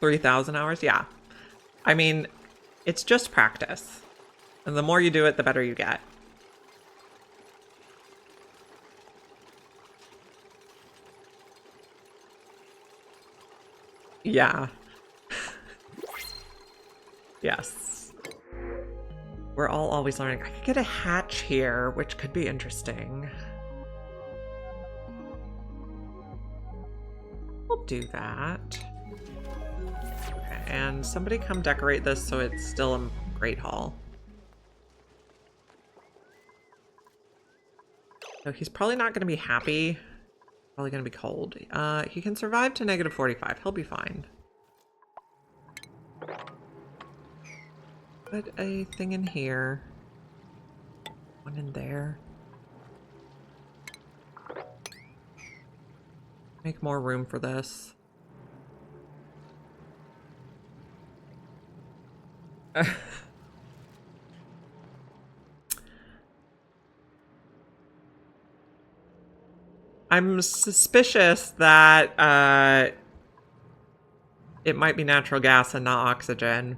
$3,000 hours? Yeah. I mean, it's just practice. And the more you do it, the better you get. Yeah. Yes. We're all always learning. I could get a hatch here, which could be interesting. We'll do that. Okay, and somebody come decorate this so it's still a Great Hall. So he's probably not going to be happy. Probably going to be cold. He can survive to -45. He'll be fine. Put a thing in here. One in there. Make more room for this. I'm suspicious that it might be natural gas and not oxygen.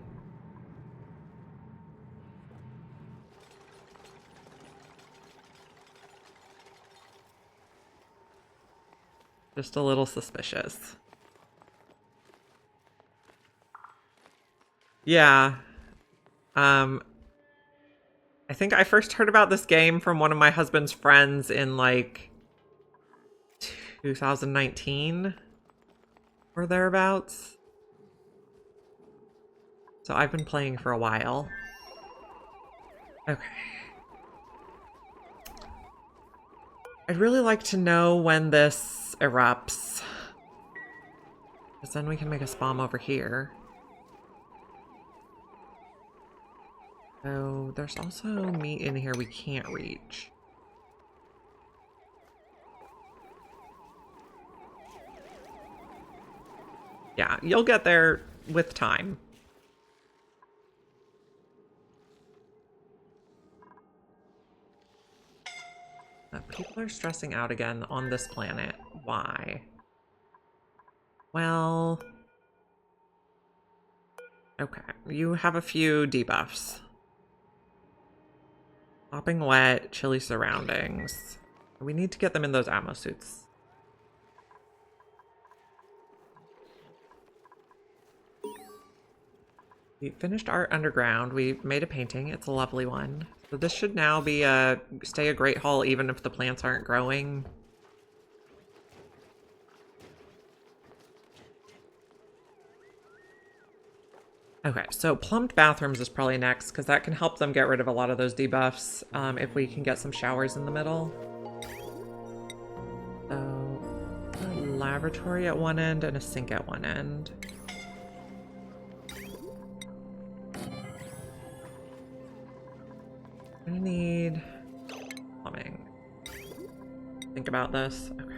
Just a little suspicious. Yeah. I think I first heard about this game from one of my husband's friends in like 2019 or thereabouts. So I've been playing for a while. Okay. I'd really like to know when this erupts. Because then we can make a spom over here. So there's also meat in here we can't reach. Yeah, you'll get there with time. People are stressing out again on this planet. Why? Well... Okay, you have a few debuffs. Hopping wet, chilly surroundings. We need to get them in those ammo suits. We finished art underground. We made a painting. It's a lovely one. So this should now be stay a Great Hall even if the plants aren't growing. Okay, so plumbed bathrooms is probably next because that can help them get rid of a lot of those debuffs if we can get some showers in the middle. So, lavatory at one end and a sink at one end. I need plumbing. Think about this. Okay.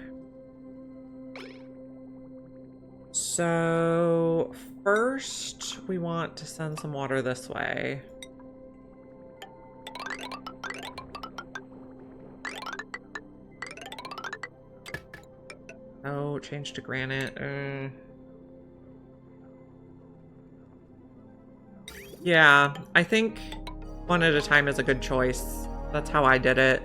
So first we want to send some water this way. Oh, change to granite. Yeah, I think one at a time is a good choice. That's how I did it.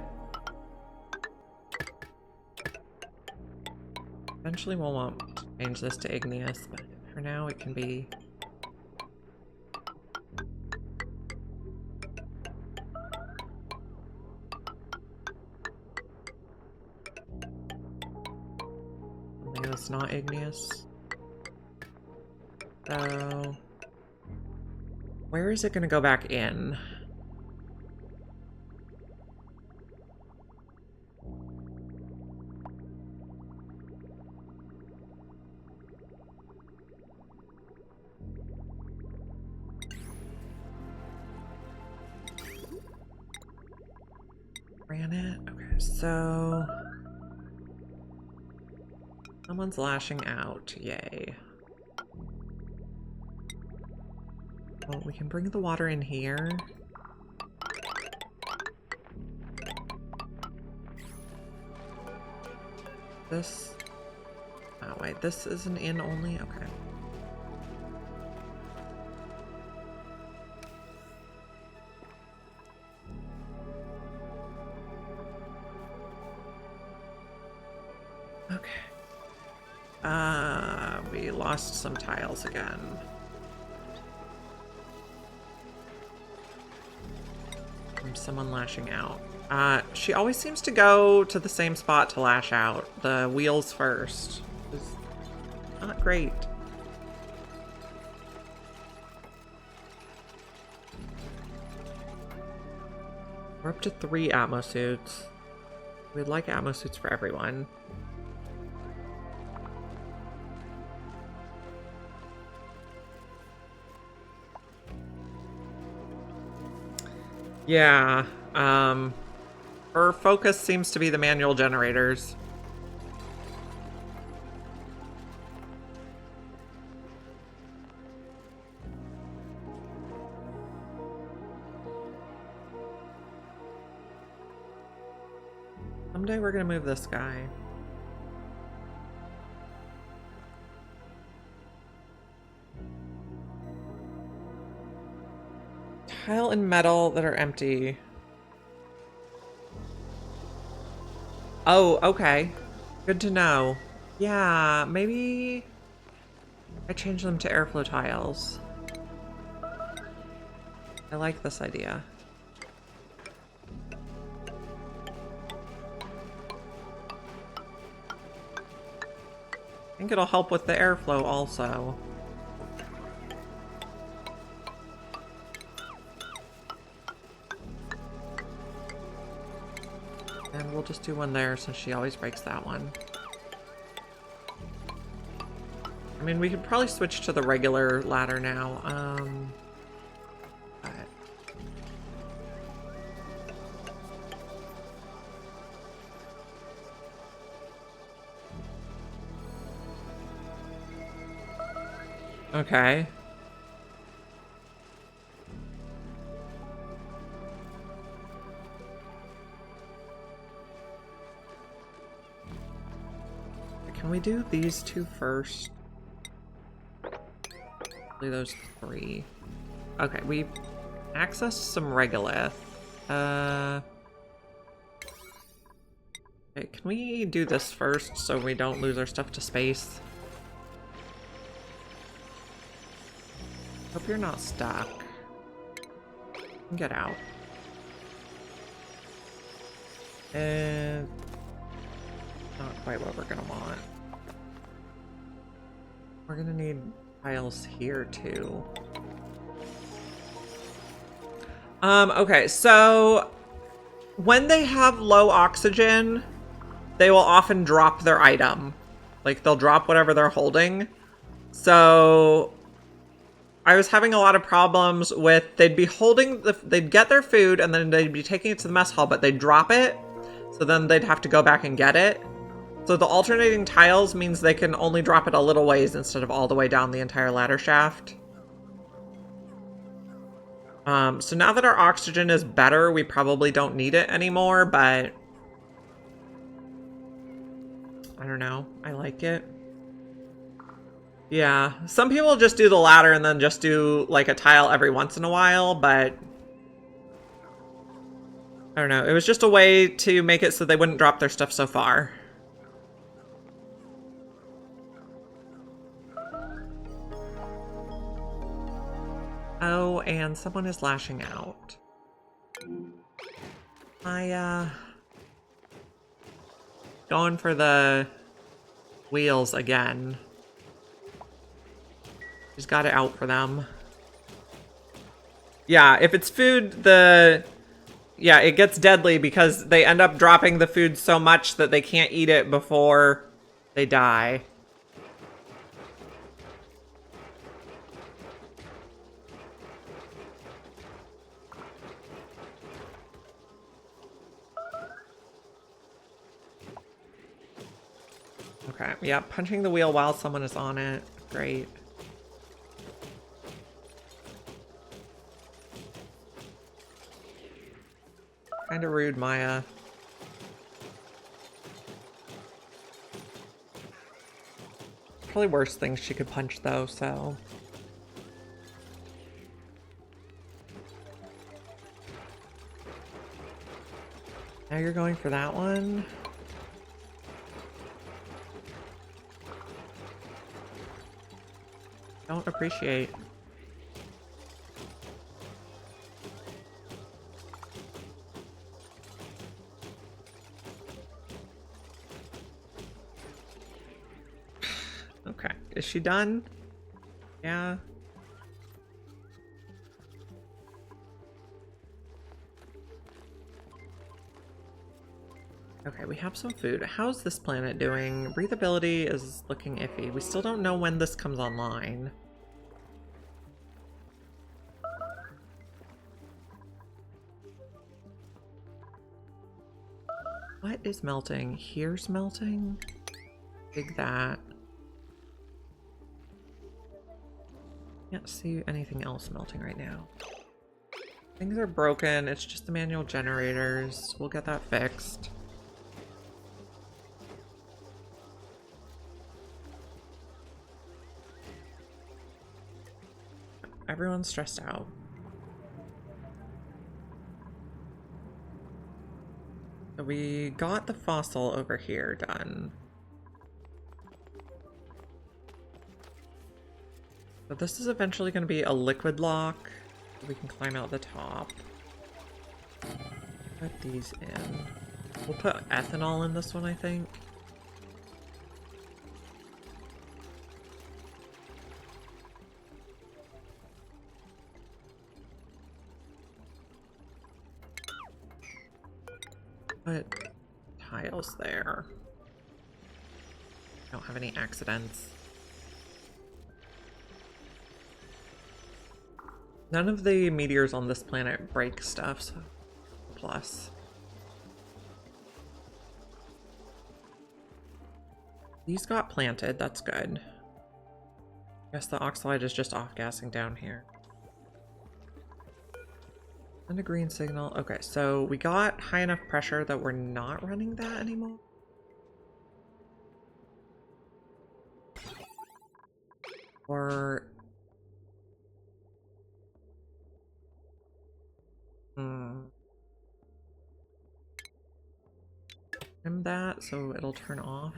Eventually we'll want to change this to igneous, but for now it can be... something that's not igneous. So... where is it going to go back in? Granite? Okay, so... someone's lashing out. Yay. Well, we can bring the water in here. This... oh, wait, this is an in only? Okay. Okay. We lost some tiles again. From someone lashing out. She always seems to go to the same spot to lash out. The wheels first. It's not great. We're up to 3 Atmo suits. We'd like Atmo suits for everyone. Yeah, her focus seems to be the manual generators. Someday we're gonna move this guy. Tile and metal that are empty. Oh, okay. Good to know. Yeah, maybe I change them to airflow tiles. I like this idea. I think it'll help with the airflow also. And we'll just do one there since she always breaks that one. I mean, we could probably switch to the regular ladder now. But... okay. Can we do these two first? Probably those 3. Okay, we accessed some regolith. Okay, can we do this first so we don't lose our stuff to space? Hope you're not stuck. Get out. And not quite what we're gonna want. We're gonna need tiles here too. Okay, so when they have low oxygen, they will often drop their item. Like, they'll drop whatever they're holding. So I was having a lot of problems with, they'd be holding, they'd get their food and then they'd be taking it to the mess hall, but they'd drop it. So then they'd have to go back and get it. So the alternating tiles means they can only drop it a little ways instead of all the way down the entire ladder shaft. So now that our oxygen is better, we probably don't need it anymore, but I don't know. I like it. Yeah, some people just do the ladder and then just do like a tile every once in a while, but I don't know. It was just a way to make it so they wouldn't drop their stuff so far. Oh, and someone is lashing out. Going for the wheels again. Just got it out for them. Yeah, if it's food, yeah, it gets deadly because they end up dropping the food so much that they can't eat it before they die. Okay, yeah, punching the wheel while someone is on it. Great. Kinda rude, Maya. Probably worse things she could punch, though, so... Now you're going for that one? Don't appreciate. Okay, is she done? Yeah. Okay, we have some food. How's this planet doing? Breathability is looking iffy. We still don't know when this comes online. What is melting? Here's melting? Dig that. Can't see anything else melting right now. Things are broken. It's just the manual generators. We'll get that fixed. Everyone's stressed out. So we got the fossil over here done. So this is eventually going to be a liquid lock. We can climb out the top. Put these in. We'll put ethanol in this one, I think. Put tiles there. Don't have any accidents. None of the meteors on this planet break stuff, so plus. These got planted, that's good. Guess the oxalide is just off-gassing down here. And a green signal. Okay, so we got high enough pressure that we're not running that anymore. Or... Trim that so it'll turn off.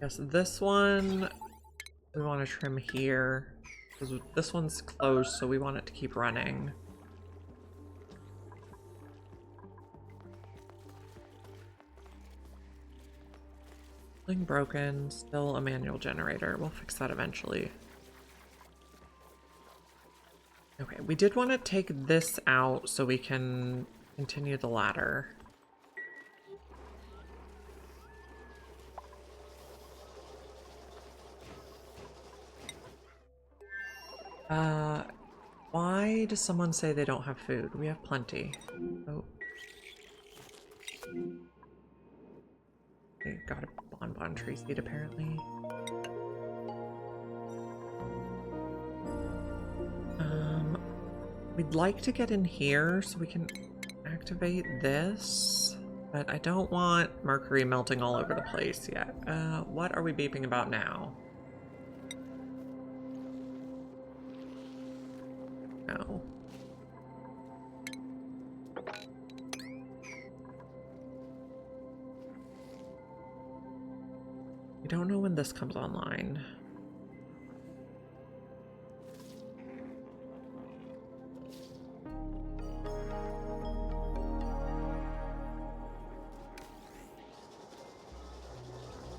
Yes, this one we want to trim here because this one's closed, so we want it to keep running. Something broken, still a manual generator. We'll fix that eventually. Okay, we did want to take this out so we can continue the ladder. Why does someone say they don't have food? We have plenty. Oh. We got a bonbon tree seed, apparently. We'd like to get in here so we can activate this, but I don't want mercury melting all over the place yet. What are we beeping about now? No. We don't know when this comes online.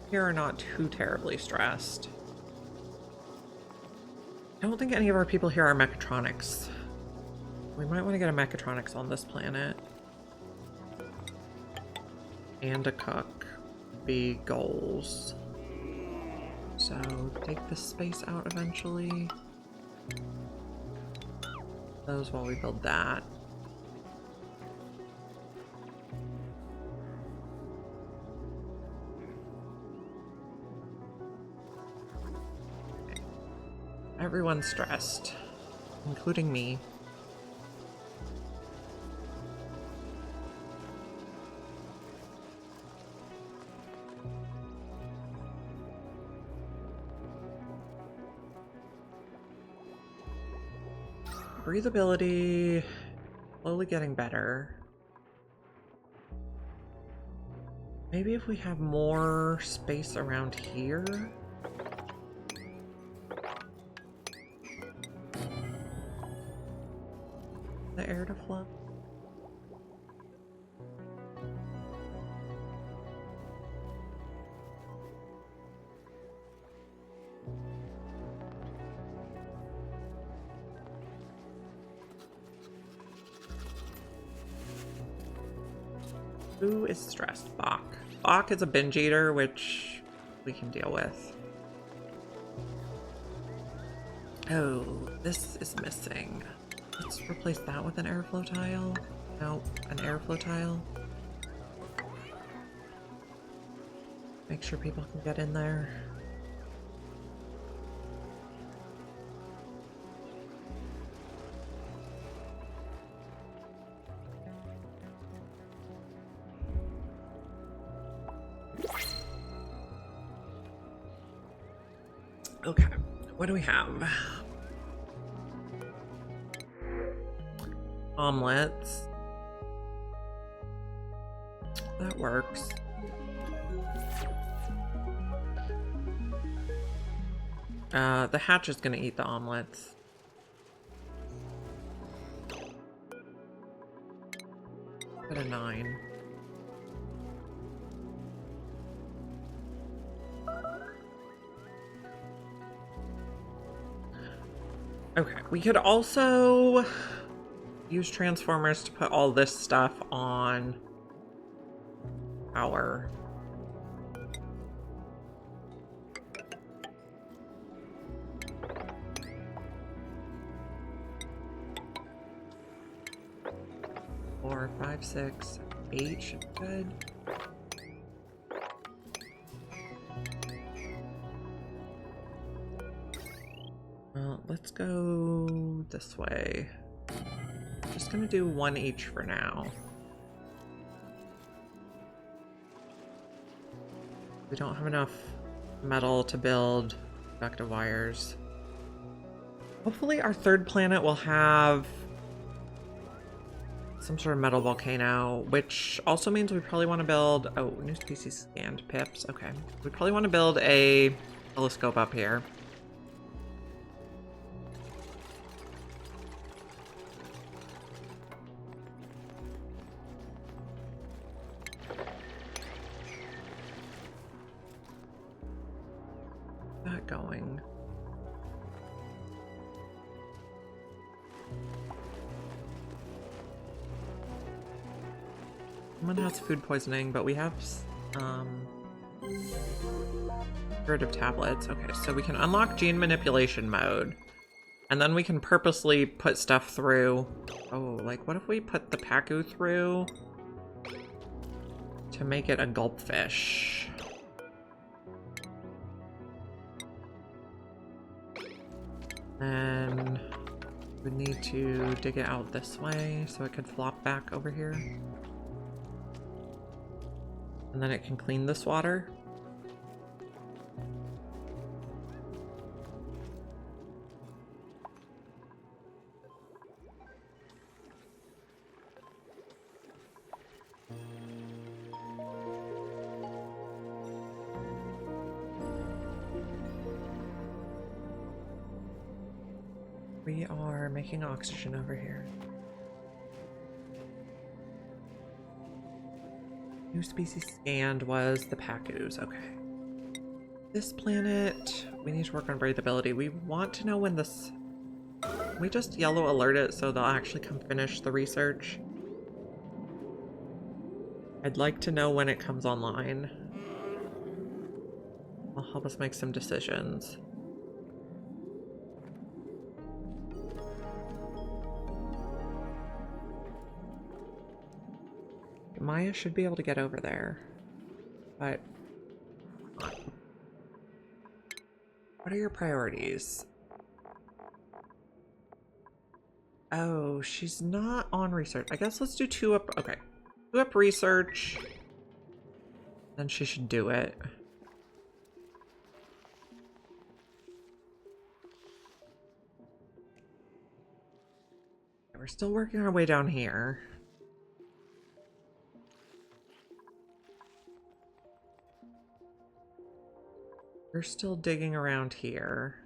We are not too terribly stressed. I don't think any of our people here are mechatronics. We might want to get a mechatronics on this planet. And a cook would be goals. So take this space out eventually. Those while we build that. Everyone's stressed, including me. Breathability, slowly getting better. Maybe if we have more space around here. The air to flow. Who is stressed? Bach. Bach is a binge eater, which we can deal with. Oh, this is missing. Let's replace that with an airflow tile. No, an airflow tile. Make sure people can get in there. Okay, what do we have? Omelets. That works. The hatch is gonna eat the omelets. At a 9. Okay, we could also use transformers to put all this stuff on power. Four, 5, 6, 8 should be good. Let's go this way. Just gonna do 1 each for now. We don't have enough metal to build conductive wires. Hopefully our third planet will have some sort of metal volcano, which also means we probably want to build... Oh, new species scanned. Pips. Okay. We probably want to build a telescope up here. Going. Someone has food poisoning, but we have curative tablets. Okay, so we can unlock gene manipulation mode. And then we can purposely put stuff through. Oh, like what if we put the Pacu through to make it a gulpfish? And we need to dig it out this way so it could flop back over here. And then it can clean this water. We are making oxygen over here. New species scanned was the Pacus. Okay. This planet, we need to work on breathability. We want to know when this... We just yellow alert it so they'll actually come finish the research. I'd like to know when it comes online. It'll help us make some decisions. Maya should be able to get over there, but what are your priorities? Oh, she's not on research. I guess let's do 2 up. Okay, 2 up research. Then she should do it. We're still working our way down here. We're still digging around here.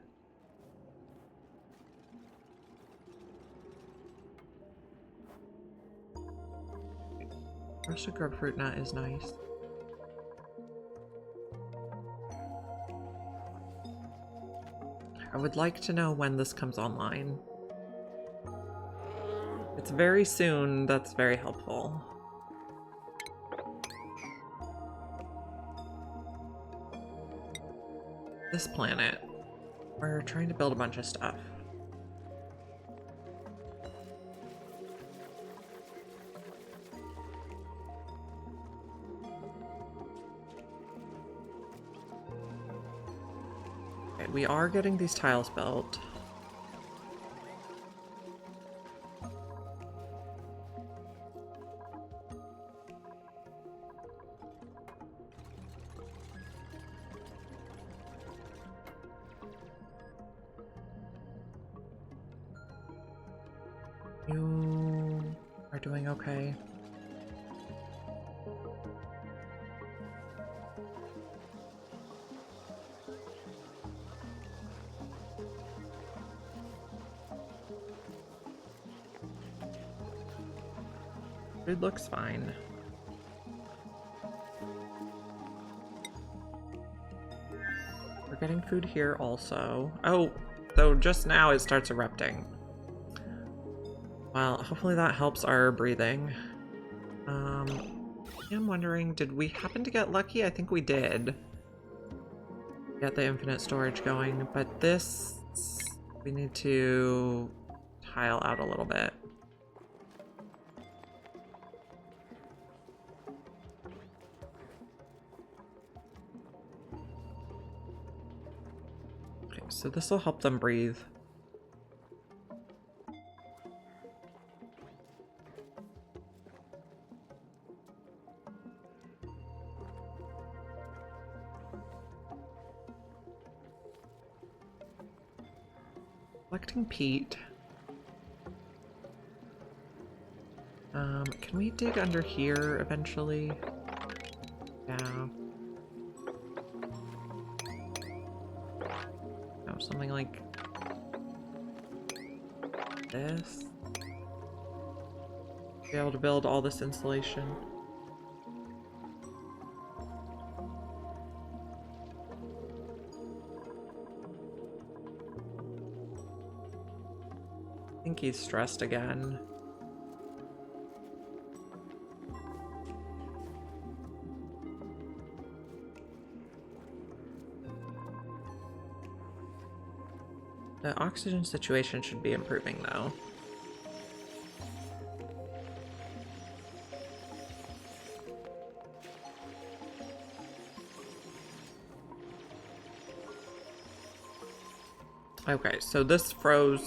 Roasted grapefruit nut is nice. I would like to know when this comes online. It's very soon. That's very helpful. This planet, we're trying to build a bunch of stuff. Okay, we are getting these tiles built. You are doing okay. Food looks fine. We're getting food here also. Oh, so just now it starts erupting. Well, hopefully that helps our breathing. I'm wondering, did we happen to get lucky? I think we did. Get the infinite storage going, but this, we need to tile out a little bit. Okay, so this will help them breathe. Collecting peat. Can we dig under here eventually? Yeah. No, something like this. Be able to build all this insulation. I think he's stressed again. oxygen situation should be improving though. Okay, so this froze,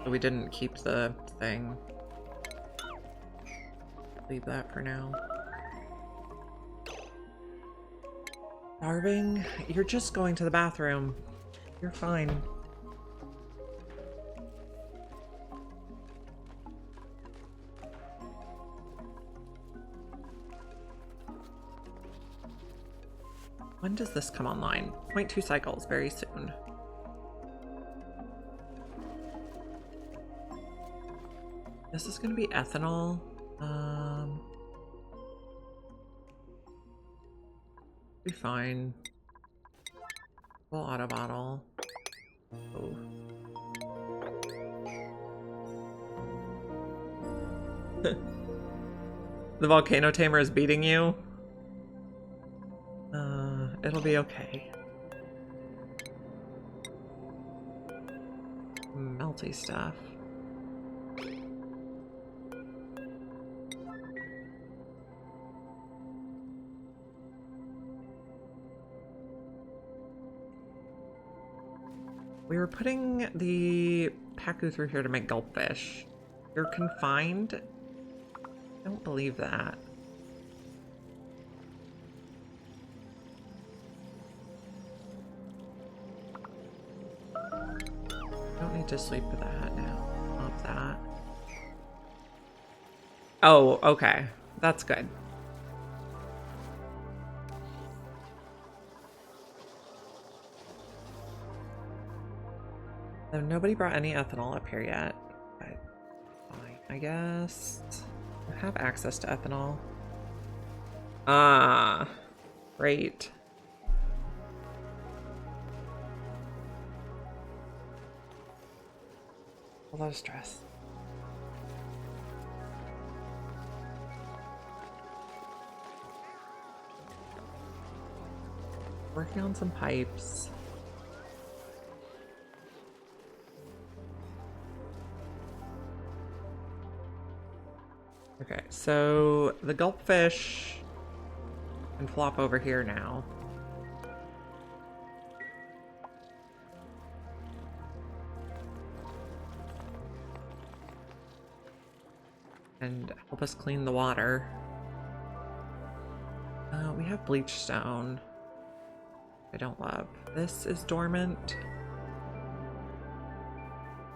so we didn't keep the thing. Leave that for now. Starving? You're just going to the bathroom. You're fine. When does this come online? 0.2 cycles, very soon. This is gonna be ethanol. Be fine. Full auto bottle. Oh. The volcano tamer is beating you? It'll be okay. Melty stuff. We were putting the Paku through here to make gulpfish. You're confined? I don't believe that. Don't need to sleep with that now. Pop that. Oh, okay. That's good. So nobody brought any ethanol up here yet, but fine, I guess. I have access to ethanol. Ah, great. A lot of stress. Working on some pipes. Okay, so the gulpfish can flop over here now. And help us clean the water. We have bleach stone. I don't love. This is dormant.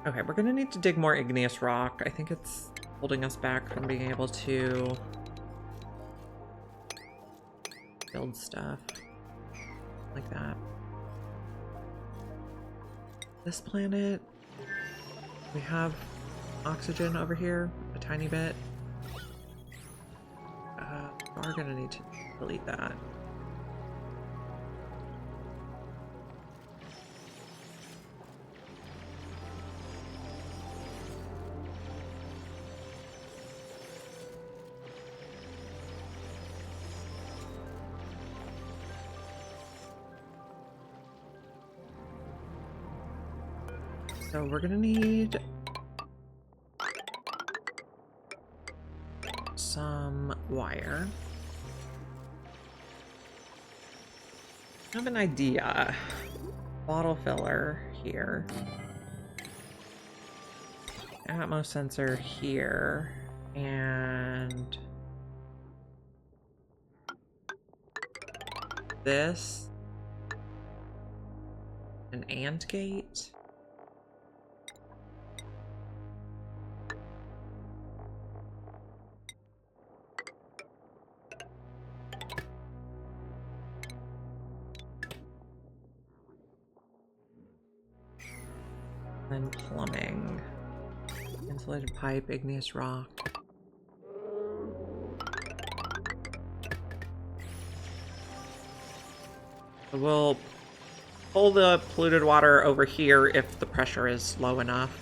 Okay, we're gonna need to dig more igneous rock. I think it's holding us back from being able to build stuff like that. This planet, we have oxygen over here, a tiny bit. We're gonna need to delete that. So we're gonna need some wire. I have an idea. Bottle filler here. Atmos sensor here. And this. An AND gate. And plumbing. Insulated pipe, igneous rock. So we'll pull the polluted water over here if the pressure is low enough.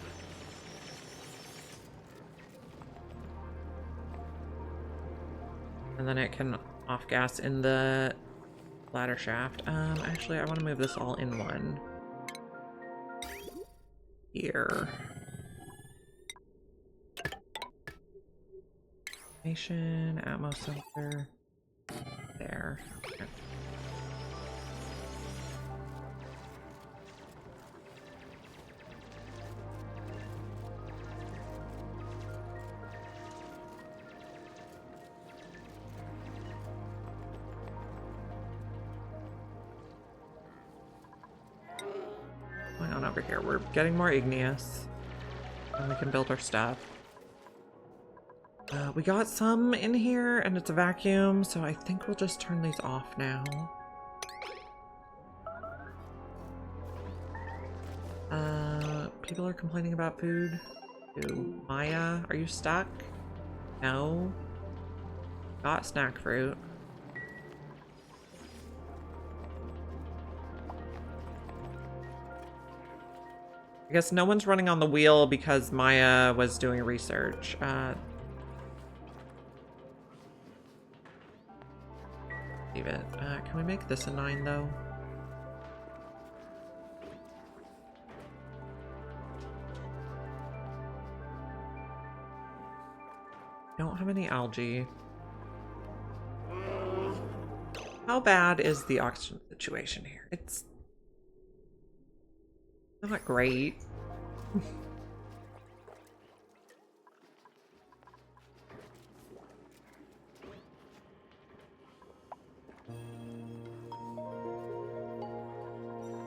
And then it can off gas in the ladder shaft. Actually, I want to move this all in one. here. Nation, Atmos sensor. There. Okay. Going on over here. We're getting more igneous. And we can build our stuff. We got some in here and it's a vacuum, so I think we'll just turn these off now. People are complaining about food. Ooh, Maya, are you stuck? No. Got snack fruit. I guess no one's running on the wheel because Maya was doing research. Leave it. Can we make this a 9 though? Don't have any algae. How bad is the oxygen situation here? It's not great.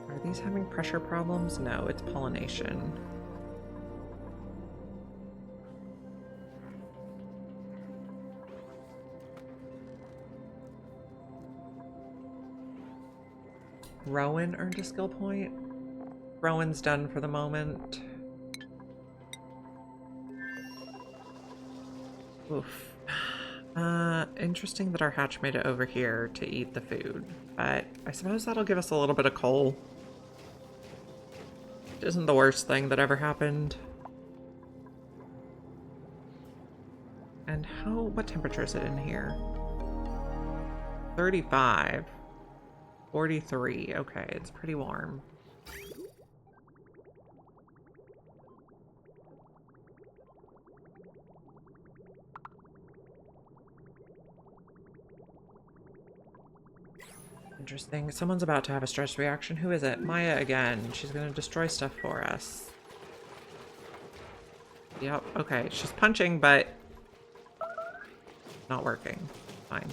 Are these having pressure problems? No, it's pollination. Rowan earned a skill point. Rowan's done for the moment. Oof. Interesting that our hatch made it over here to eat the food, but I suppose that'll give us a little bit of coal. It isn't the worst thing that ever happened. And what temperature is it in here? 35. 43. Okay, it's pretty warm. Interesting. Someone's about to have a stress reaction. Who is it? Maya again. She's gonna destroy stuff for us. Yep. Okay. She's punching, but not working. Fine.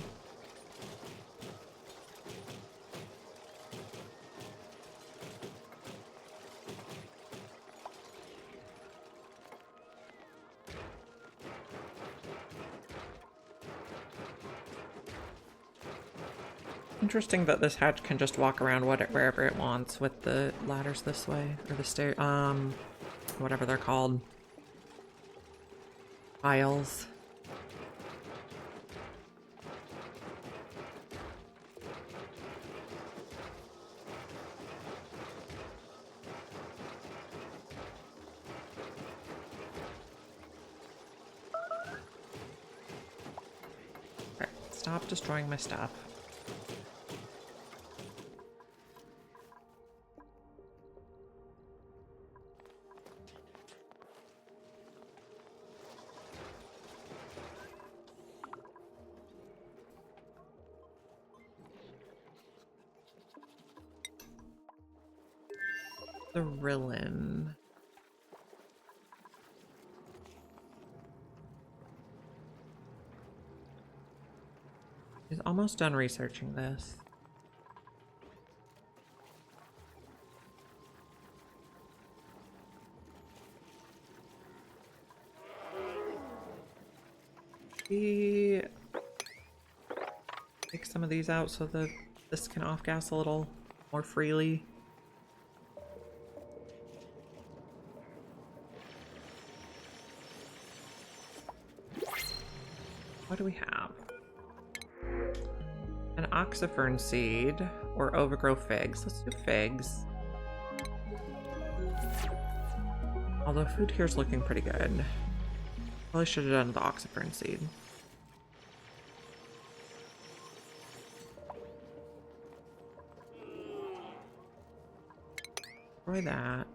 Interesting that this hatch can just walk around wherever it wants with the ladders this way, or the stair, whatever they're called. Aisles. Okay, stop destroying my stuff. The Rillin. He's almost done researching this. He take some of these out so that this can off-gas a little more freely. What do we have? An oxifern seed or overgrow figs. Let's do figs. Although food here is looking pretty good. Probably should have done the oxifern seed. Destroy that.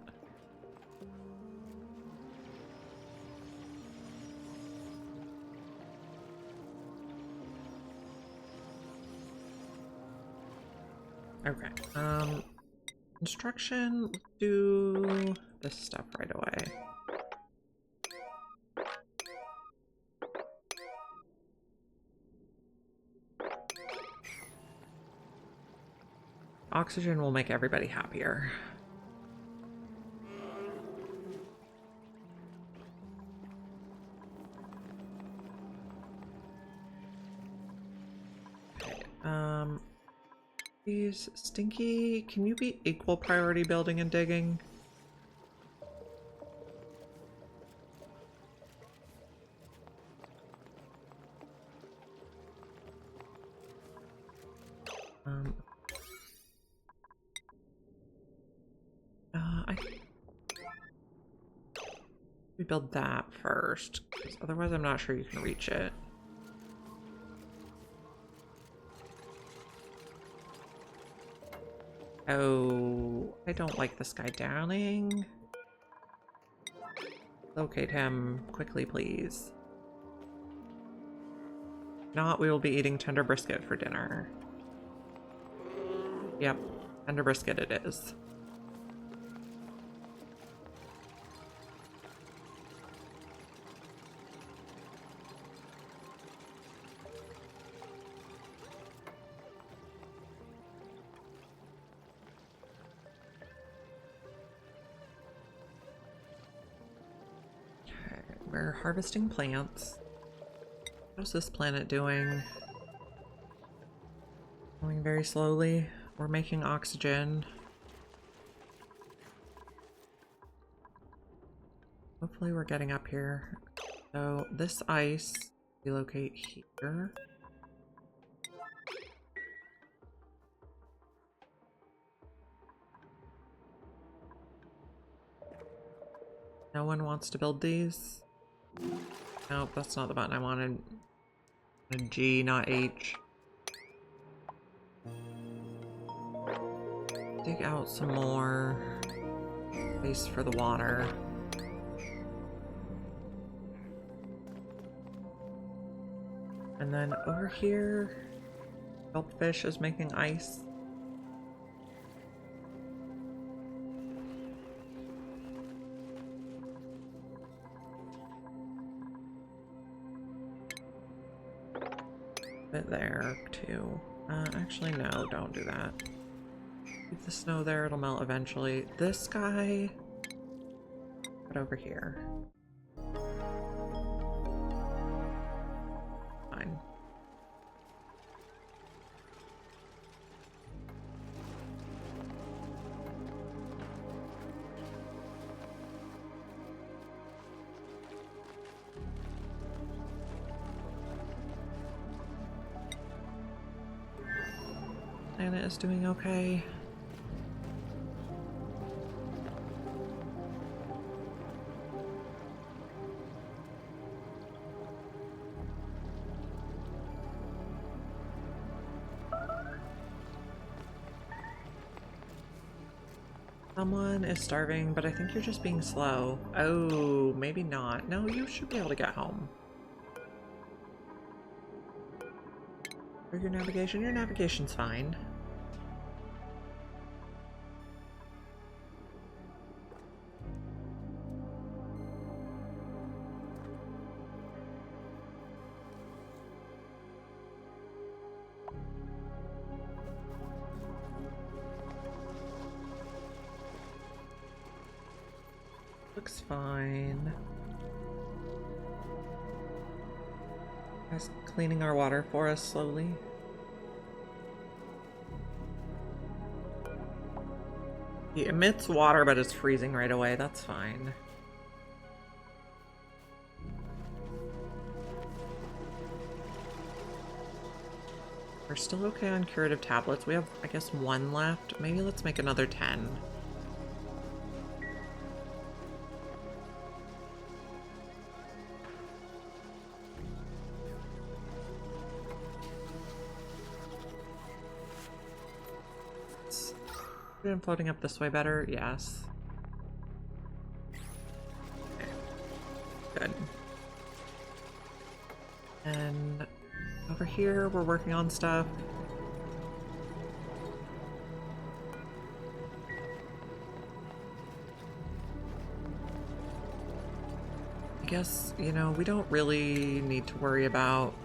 Okay. Construction, let's do this stuff right away. Oxygen will make everybody happier. Okay, please, Stinky, can you be equal priority building and digging? We build that first, because otherwise I'm not sure you can reach it. Oh, I don't like this guy downing. Locate him quickly, please. Not, we will be eating tender brisket for dinner. Yep, tender brisket it is. We're harvesting plants. How's this planet doing? Going very slowly. We're making oxygen. Hopefully we're getting up here. So this ice, relocate here. No one wants to build these? Nope, that's not the button I wanted. A G, not H. Dig out some more space for the water. And then over here, Kelpfish is making ice. Bit there too. Actually, no, don't do that. Keep the snow there, it'll melt eventually. This guy, put over here. Fine. Planet is doing okay. Someone is starving, but I think you're just being slow. Oh, maybe not. No, you should be able to get home. For your navigation's fine. Looks fine. Guys cleaning our water for us slowly. He emits water, but it's freezing right away. That's fine. We're still okay on curative tablets. We have, I guess, 1 left. Maybe let's make another 10. I'm floating up this way better? Yes. Okay. Good. And over here, we're working on stuff. guess, you know, we don't really need to worry about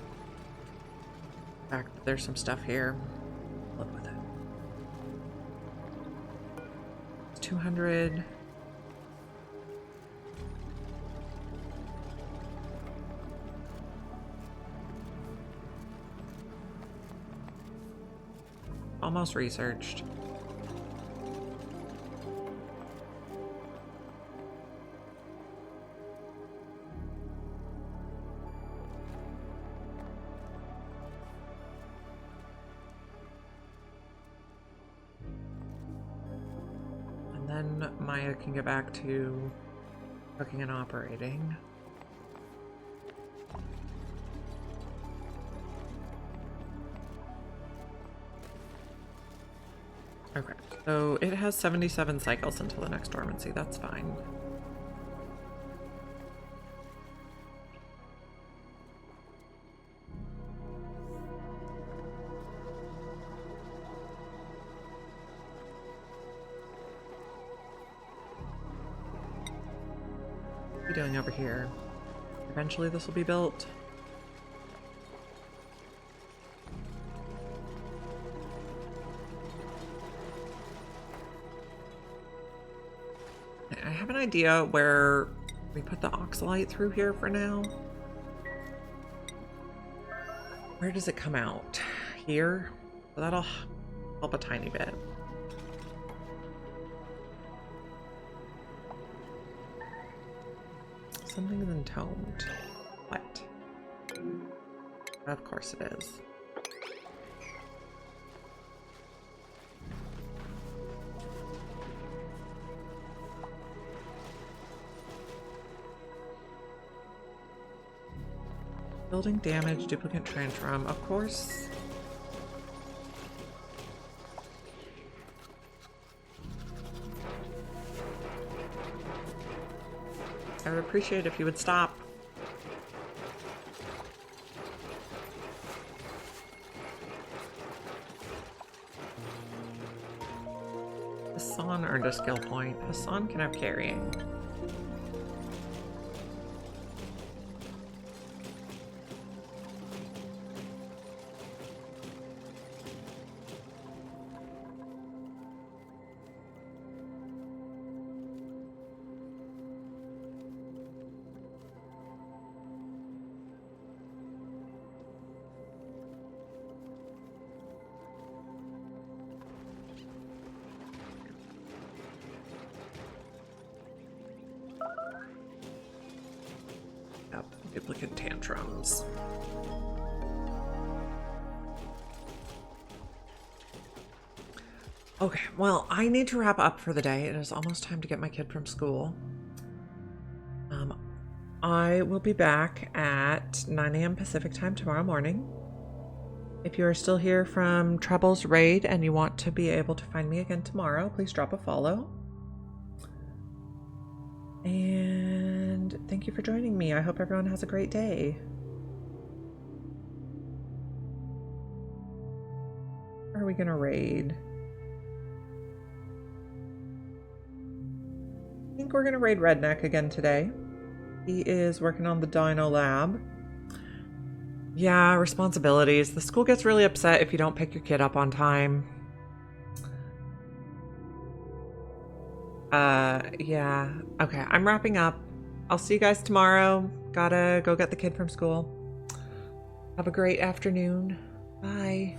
the fact that there's some stuff here. Live with it. It's 200. Almost researched. And then Maya can get back to cooking and operating. Okay, so it has 77 cycles until the next dormancy. That's fine. What are you doing over here? Eventually this will be built. I have an idea where we put the oxalite through here for now. Where does it come out? Here? So that'll help a tiny bit. Something is entombed. What? Of course it is. Building damage, duplicate tantrum, of course. I would appreciate it if you would stop. Hassan earned a skill point. Hassan can have carrying. Duplicate tantrums. Okay, well, I need to wrap up for the day. It is almost time to get my kid from school. I will be back at 9 a.m. Pacific time tomorrow morning. If you are still here from Treble's raid and you want to be able to find me again tomorrow, please drop a follow. And thank you for joining me. I hope everyone has a great day. Where are we gonna raid? I think we're gonna raid Redneck again today. He is working on the Dino Lab. Yeah, responsibilities. The school gets really upset if you don't pick your kid up on time. Yeah. Okay, I'm wrapping up. I'll see you guys tomorrow. Gotta go get the kid from school. Have a great afternoon. Bye.